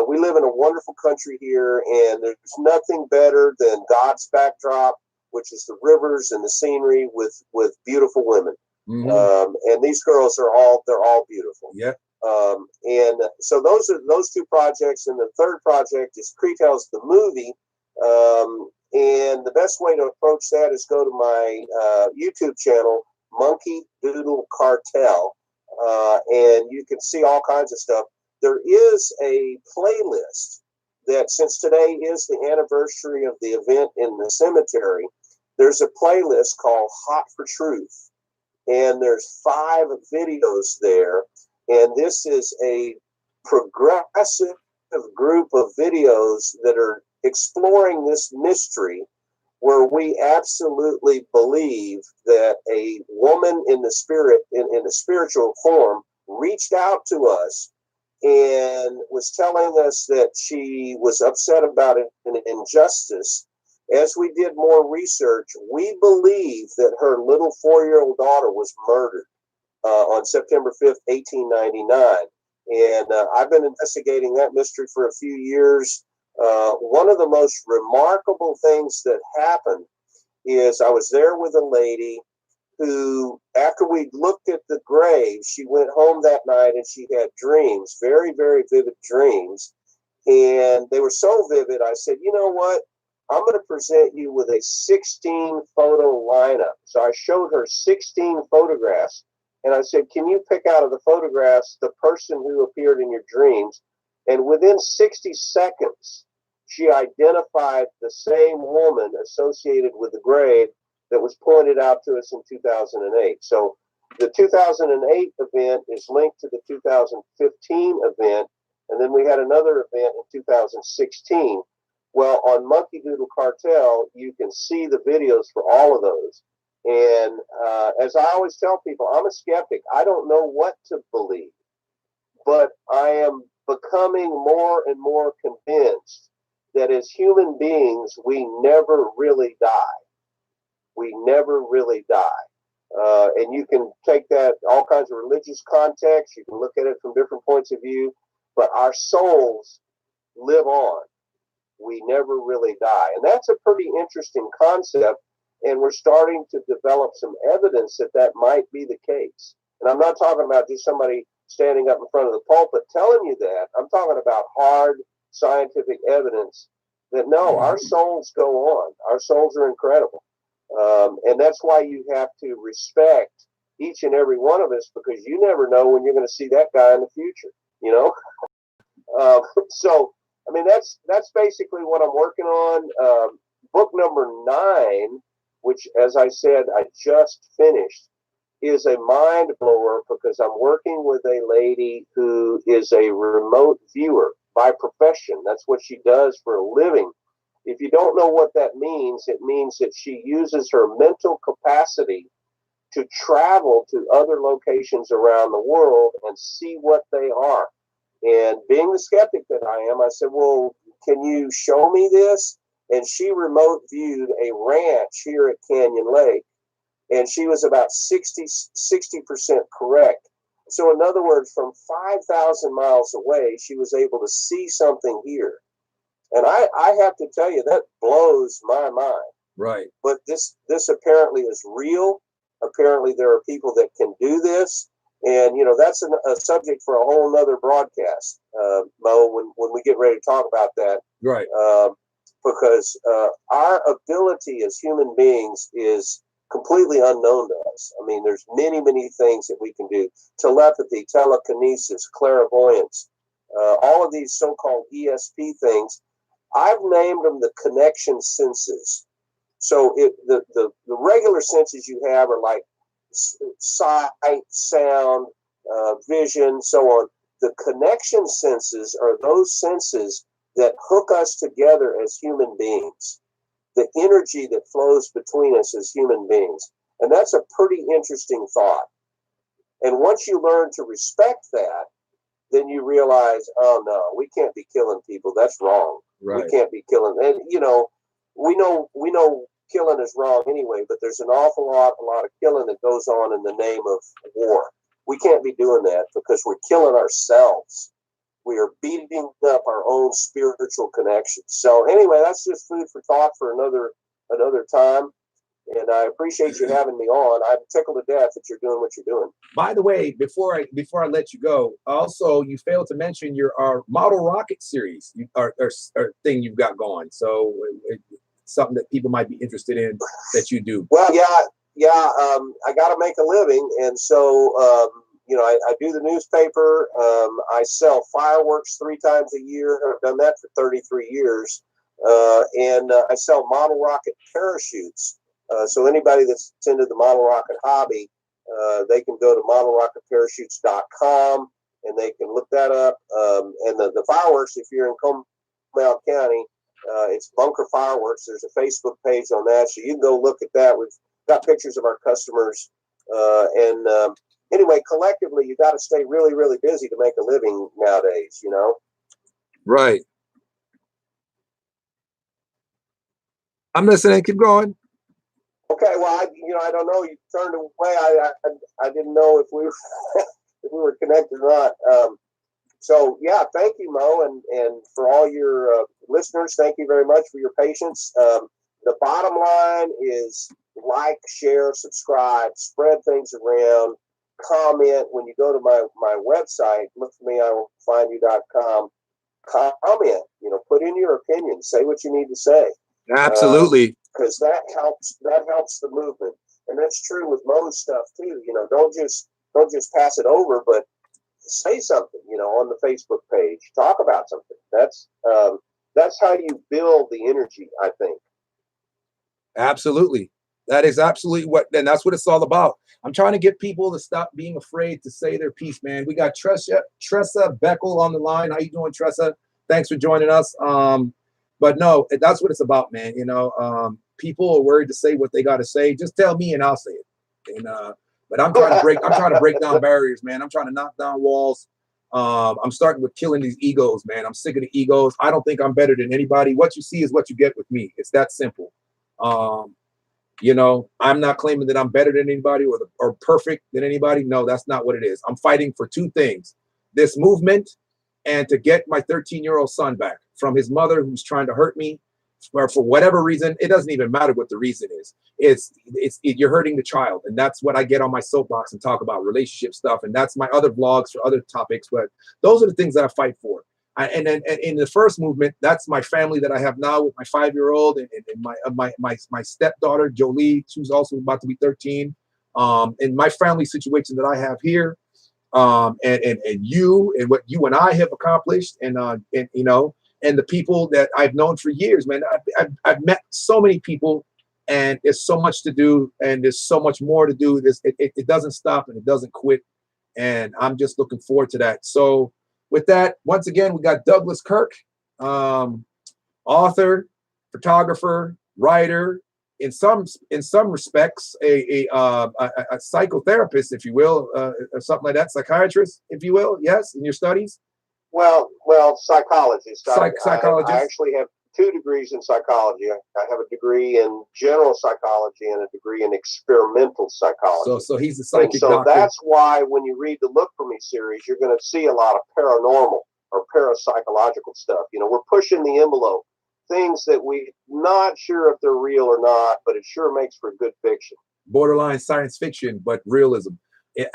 We live in a wonderful country here, and there's nothing better than God's backdrop, which is the rivers and the scenery with beautiful women. Mm-hmm. And these girls they're all beautiful. Yeah. And so those are those two projects, and the third project is Creetels the movie. And the best way to approach that is go to my YouTube channel, Monkey Doodle Cartel, and you can see all kinds of stuff. There is a playlist that, since today is the anniversary of the event in the cemetery, there's a playlist called Hot for Truth, and there's 5 videos there, and this is a progressive group of videos that are exploring this mystery, where we absolutely believe that a woman in the spirit, in a spiritual form, reached out to us and was telling us that she was upset about an injustice. As we did more research, we believe that her little 4-year-old daughter was murdered on September 5th, 1899. And I've been investigating that mystery for a few years. One of the most remarkable things that happened is I was there with a lady who, after we looked at the grave, she went home that night and she had dreams, very, very vivid dreams. And they were so vivid, I said, you know what? I'm going to present you with a 16 photo lineup. So I showed her 16 photographs. And I said, can you pick out of the photographs the person who appeared in your dreams? And within 60 seconds, she identified the same woman associated with the grave that was pointed out to us in 2008. So the 2008 event is linked to the 2015 event. And then we had another event in 2016. Well, on Monkey Doodle Cartel, you can see the videos for all of those. And as I always tell people, I'm a skeptic. I don't know what to believe, but I am becoming more and more convinced that as human beings, we never really die. We never really die. And you can take that all kinds of religious context. You can look at it from different points of view, but our souls live on. We never really die. And that's a pretty interesting concept. And we're starting to develop some evidence that that might be the case. And I'm not talking about just somebody standing up in front of the pulpit telling you that. I'm talking about hard scientific evidence that no, our souls go on. Our souls are incredible. And that's why you have to respect each and every one of us, because you never know when you're going to see that guy in the future, you know? So, I mean, that's basically what I'm working on. Book number 9, which, as I said, I just finished, is a mind blower, because I'm working with a lady who is a remote viewer by profession. That's what she does for a living. If you don't know what that means, it means that she uses her mental capacity to travel to other locations around the world and see what they are. And being the skeptic that I am, I said, well, can you show me this? And she remote viewed a ranch here at Canyon Lake, and she was about 60% correct. So in other words, from 5,000 miles away, she was able to see something here. And I have to tell you, that blows my mind. Right. But this apparently is real. Apparently there are people that can do this. And, you know, that's a subject for a whole nother broadcast, Mo, when we get ready to talk about that. Right. Because our ability as human beings is completely unknown to us. I mean, there's many, many things that we can do. Telepathy, telekinesis, clairvoyance, all of these so-called ESP things. I've named them the connection senses. So the regular senses you have are like sight, sound, vision, so on. The connection senses are those senses that hook us together as human beings, the energy that flows between us as human beings. And that's a pretty interesting thought. And once you learn to respect that, then you realize, oh no, we can't be killing people. That's wrong. Right. We can't be killing. And you know we know killing is wrong anyway, but there's an awful lot of killing that goes on in the name of war. We can't be doing that because we're killing ourselves. We are beating up our own spiritual connections. So anyway, that's just food for thought for another time. And I appreciate you having me on. I'm tickled to death that you're doing what you're doing. By the way, before I let you go, also you failed to mention our model rocket series or thing you've got going. So something that people might be interested in that you do. Well, yeah. I got to make a living, and so I do the newspaper. I sell fireworks 3 times a year. I've done that for 33 years, and I sell model rocket parachutes. So anybody that's into the model rocket hobby, they can go to modelrocketparachutes.com and they can look that up. And the fireworks, if you're in Comal County, it's Bunker Fireworks. There's a Facebook page on that, so you can go look at that. We've got pictures of our customers. Anyway, collectively, you got to stay really, really busy to make a living nowadays, you know? Right. I'm listening. Keep going. Okay, well, I don't know. You turned away. I didn't know if we were if we were connected or not. So yeah, thank you, Mo, and for all your listeners, thank you very much for your patience. The bottom line is like, share, subscribe, spread things around, comment. When you go to my website, look for me, iwillfindyou.com. Comment. Put in your opinion. Say what you need to say. Absolutely. Because that helps the movement, and that's true with Mo's stuff too. Don't just pass it over, but say something. On the Facebook page, talk about something. That's how you build the energy, I think. Absolutely. That is absolutely and that's what it's all about. I'm trying to get people to stop being afraid to say their piece, man. We got Tressa Beckel on the line. How you doing, Tressa? Thanks for joining us. But no, that's what it's about, man. People are worried to say what they got to say. Just tell me and I'll say it. And but I'm trying to break down barriers, man. I'm trying to knock down walls. I'm starting with killing these egos, man. I'm sick of the egos. I don't think I'm better than anybody. What you see is what you get with me. It's that simple. I'm not claiming that I'm better than anybody or perfect than anybody. No, that's not what it is. I'm fighting for 2 things: this movement and to get my 13-year-old son back from his mother who's trying to hurt me for whatever reason. It doesn't even matter what the reason is. You're hurting the child. And that's what I get on my soapbox and talk about relationship stuff. And that's my other vlogs for other topics. But those are the things that I fight for. And then in the first movement, that's my family that I have now with my 5-year-old and my stepdaughter, Jolie, who's also about to be 13. And my family situation that I have here, and you and what you and I have accomplished, and the people that I've known for years, man. I've met so many people, and there's so much to do, and there's so much more to do. It doesn't stop and it doesn't quit, and I'm just looking forward to that. So with that, once again, we got Douglas Kirk, author, photographer, writer, in some respects, a psychotherapist, if you will, or something like that, psychiatrist, if you will. Yes, in your studies. Well, psychologist. Psychologist. I actually have 2 degrees in psychology. I have a degree in general psychology and a degree in experimental psychology. So he's a psychic doctor. doctor. That's why when you read the Look For Me series, you're going to see a lot of paranormal or parapsychological stuff. We're pushing the envelope. Things that we're not sure if they're real or not, but it sure makes for good fiction. Borderline science fiction, but realism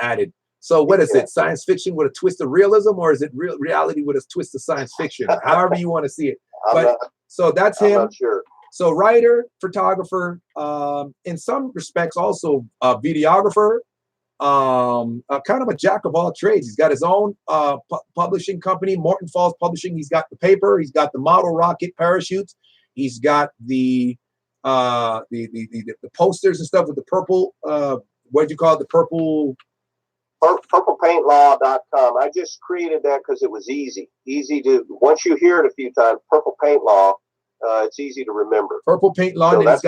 added. So what is it? Science fiction with a twist of realism, or is it reality with a twist of science fiction? However you want to see it. So that's him. I'm not sure. So writer, photographer, in some respects also a videographer, kind of a jack of all trades. He's got his own publishing company, Morton Falls Publishing. He's got the paper, he's got the model rocket parachutes, he's got the posters and stuff with the purple. What did you call it? The purple. Purplepaintlaw.com. I just created that because it was easy to, once you hear it a few times, Purple Paint Law, it's easy to remember. Purple Paint Law, so and he's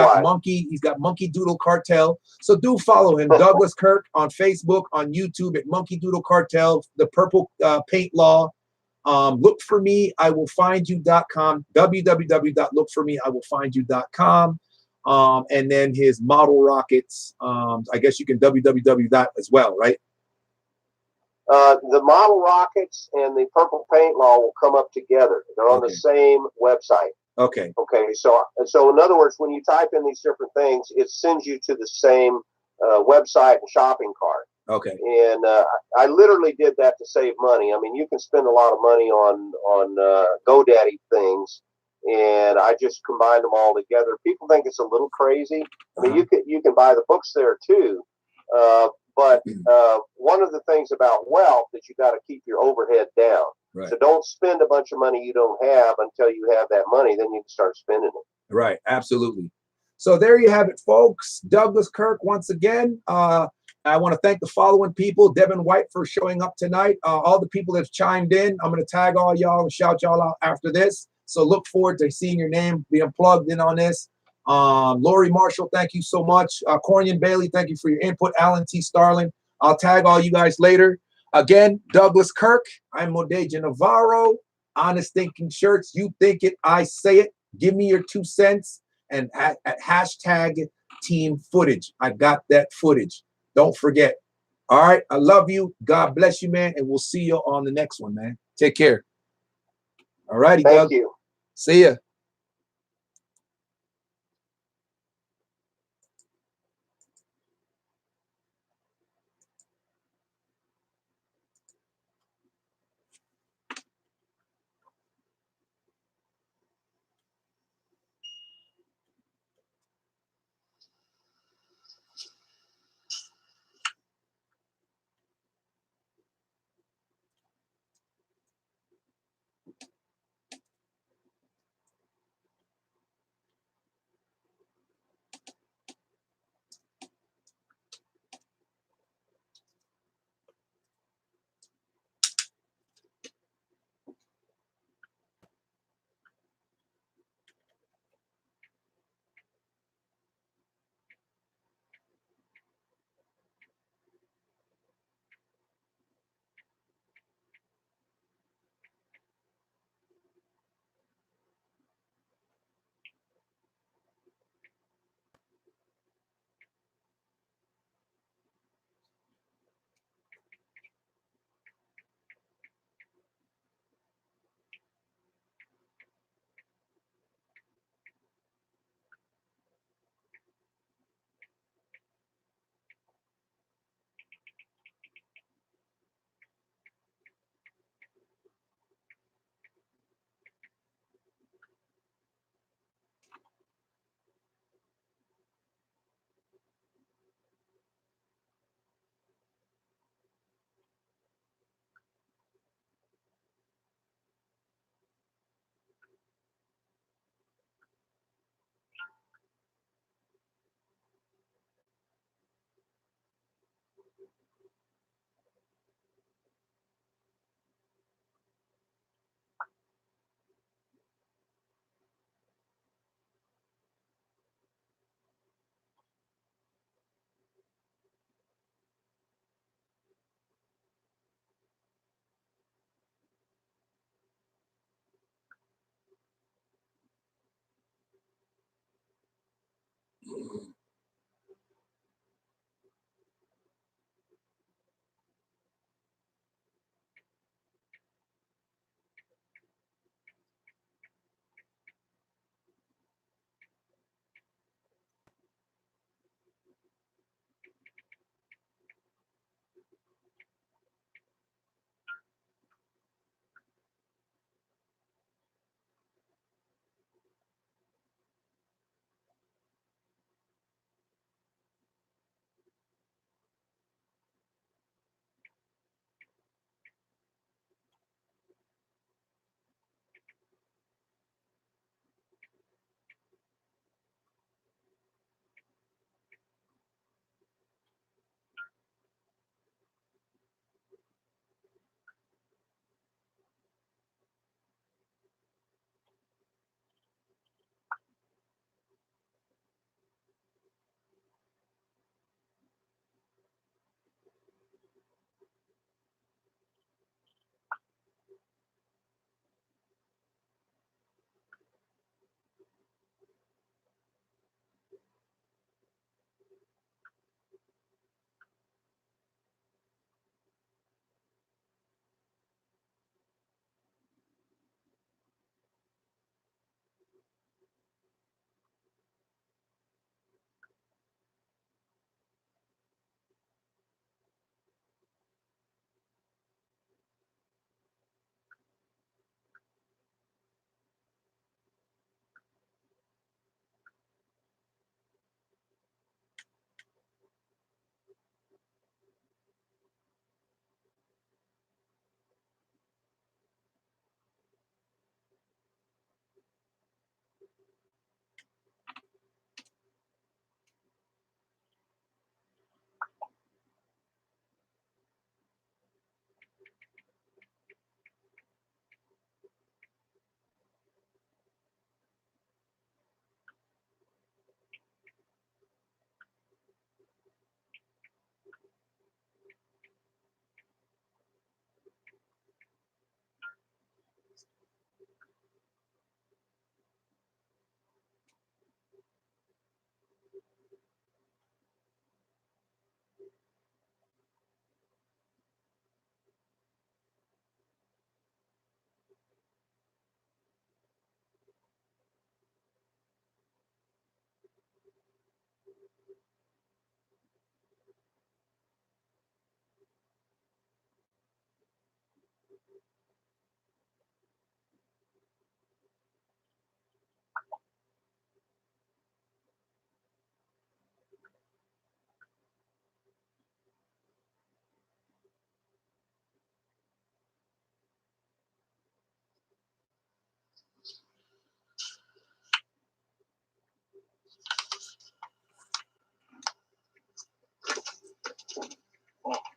got Monkey Doodle Cartel. So do follow him, Douglas Kirk, on Facebook, on YouTube at Monkey Doodle Cartel, the Purple Paint Law. Look for me, I will find you.com, www.lookformeIwillfindyou.com. And then his model rockets. I guess you can www that as well, right? The model rockets and the Purple Paint Law will come up together. They're on the same website. Okay. So in other words, when you type in these different things, it sends you to the same website and shopping cart. Okay. And I literally did that to save money. I mean, you can spend a lot of money on GoDaddy things, and I just combined them all together. People think it's a little crazy. I mean, you can buy the books there too. But one of the things about wealth is you got to keep your overhead down. Right. So don't spend a bunch of money you don't have until you have that money. Then you can start spending it. Right. Absolutely. So there you have it, folks. Douglas Kirk, once again. I want to thank the following people. Devin White for showing up tonight. All the people that have chimed in. I'm going to tag all y'all and shout y'all out after this. So look forward to seeing your name being plugged in on this. Lori Marshall, thank you so much. Cornian Bailey, thank you for your input. Alan T. Starling, I'll tag all you guys later. Again, Douglas Kirk, I'm Modeja Navarro. Honest Thinking Shirts, you think it, I say it. Give me your 2 cents. And at hashtag team footage. I got that footage. Don't forget. All right, I love you. God bless you, man. And we'll see you on the next one, man. Take care. All righty, Doug. Thank you. See ya.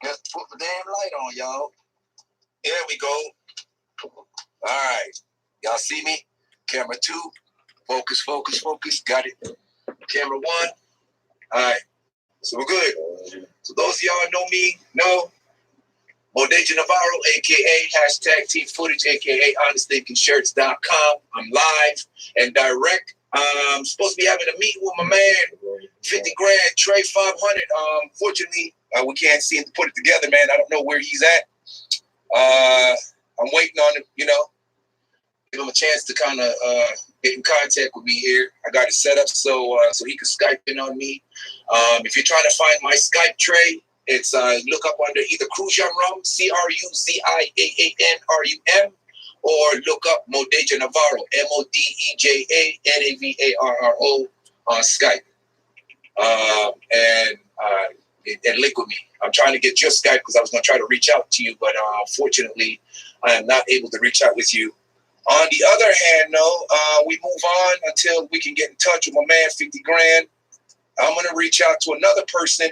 Just put the damn light on, y'all. There we go. All right. Y'all see me? Camera 2. Focus, focus, focus. Got it. Camera 1. All right. So we're good. So those of y'all know me, know Bodeja Navarro, a.k.a. hashtag Team Footage, a.k.a. HonestThinkingShirts.com. I'm live and direct. I'm supposed to be having a meeting with my man, 50 grand, Tre 500. Fortunately, we can't seem to put it together, man. I don't know where he's at. I'm waiting on him, give him a chance to kind of get in contact with me here. I got it set up so he could Skype in on me. If you're trying to find my Skype Tre, it's look up under either Cruzian Rum, CRUZIAANRUM, or look up Modeja Navarro, MODEJANAVARRO on Skype. And link with me. I'm trying to get your Skype because I was going to try to reach out to you, but unfortunately, I am not able to reach out with you. On the other hand, we move on until we can get in touch with my man, 50 grand. I'm going to reach out to another person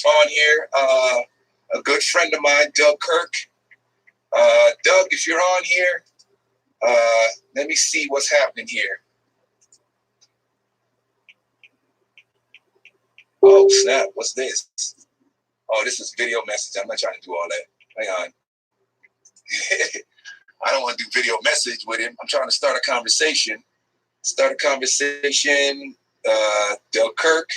on here, a good friend of mine, Doug Kirk. Doug, if you're on here, let me see what's happening here. Oh, snap. What's this? Oh, this is video message. I'm not trying to do all that. Hang on. I don't want to do video message with him. I'm trying to start a conversation. Doug Kirk.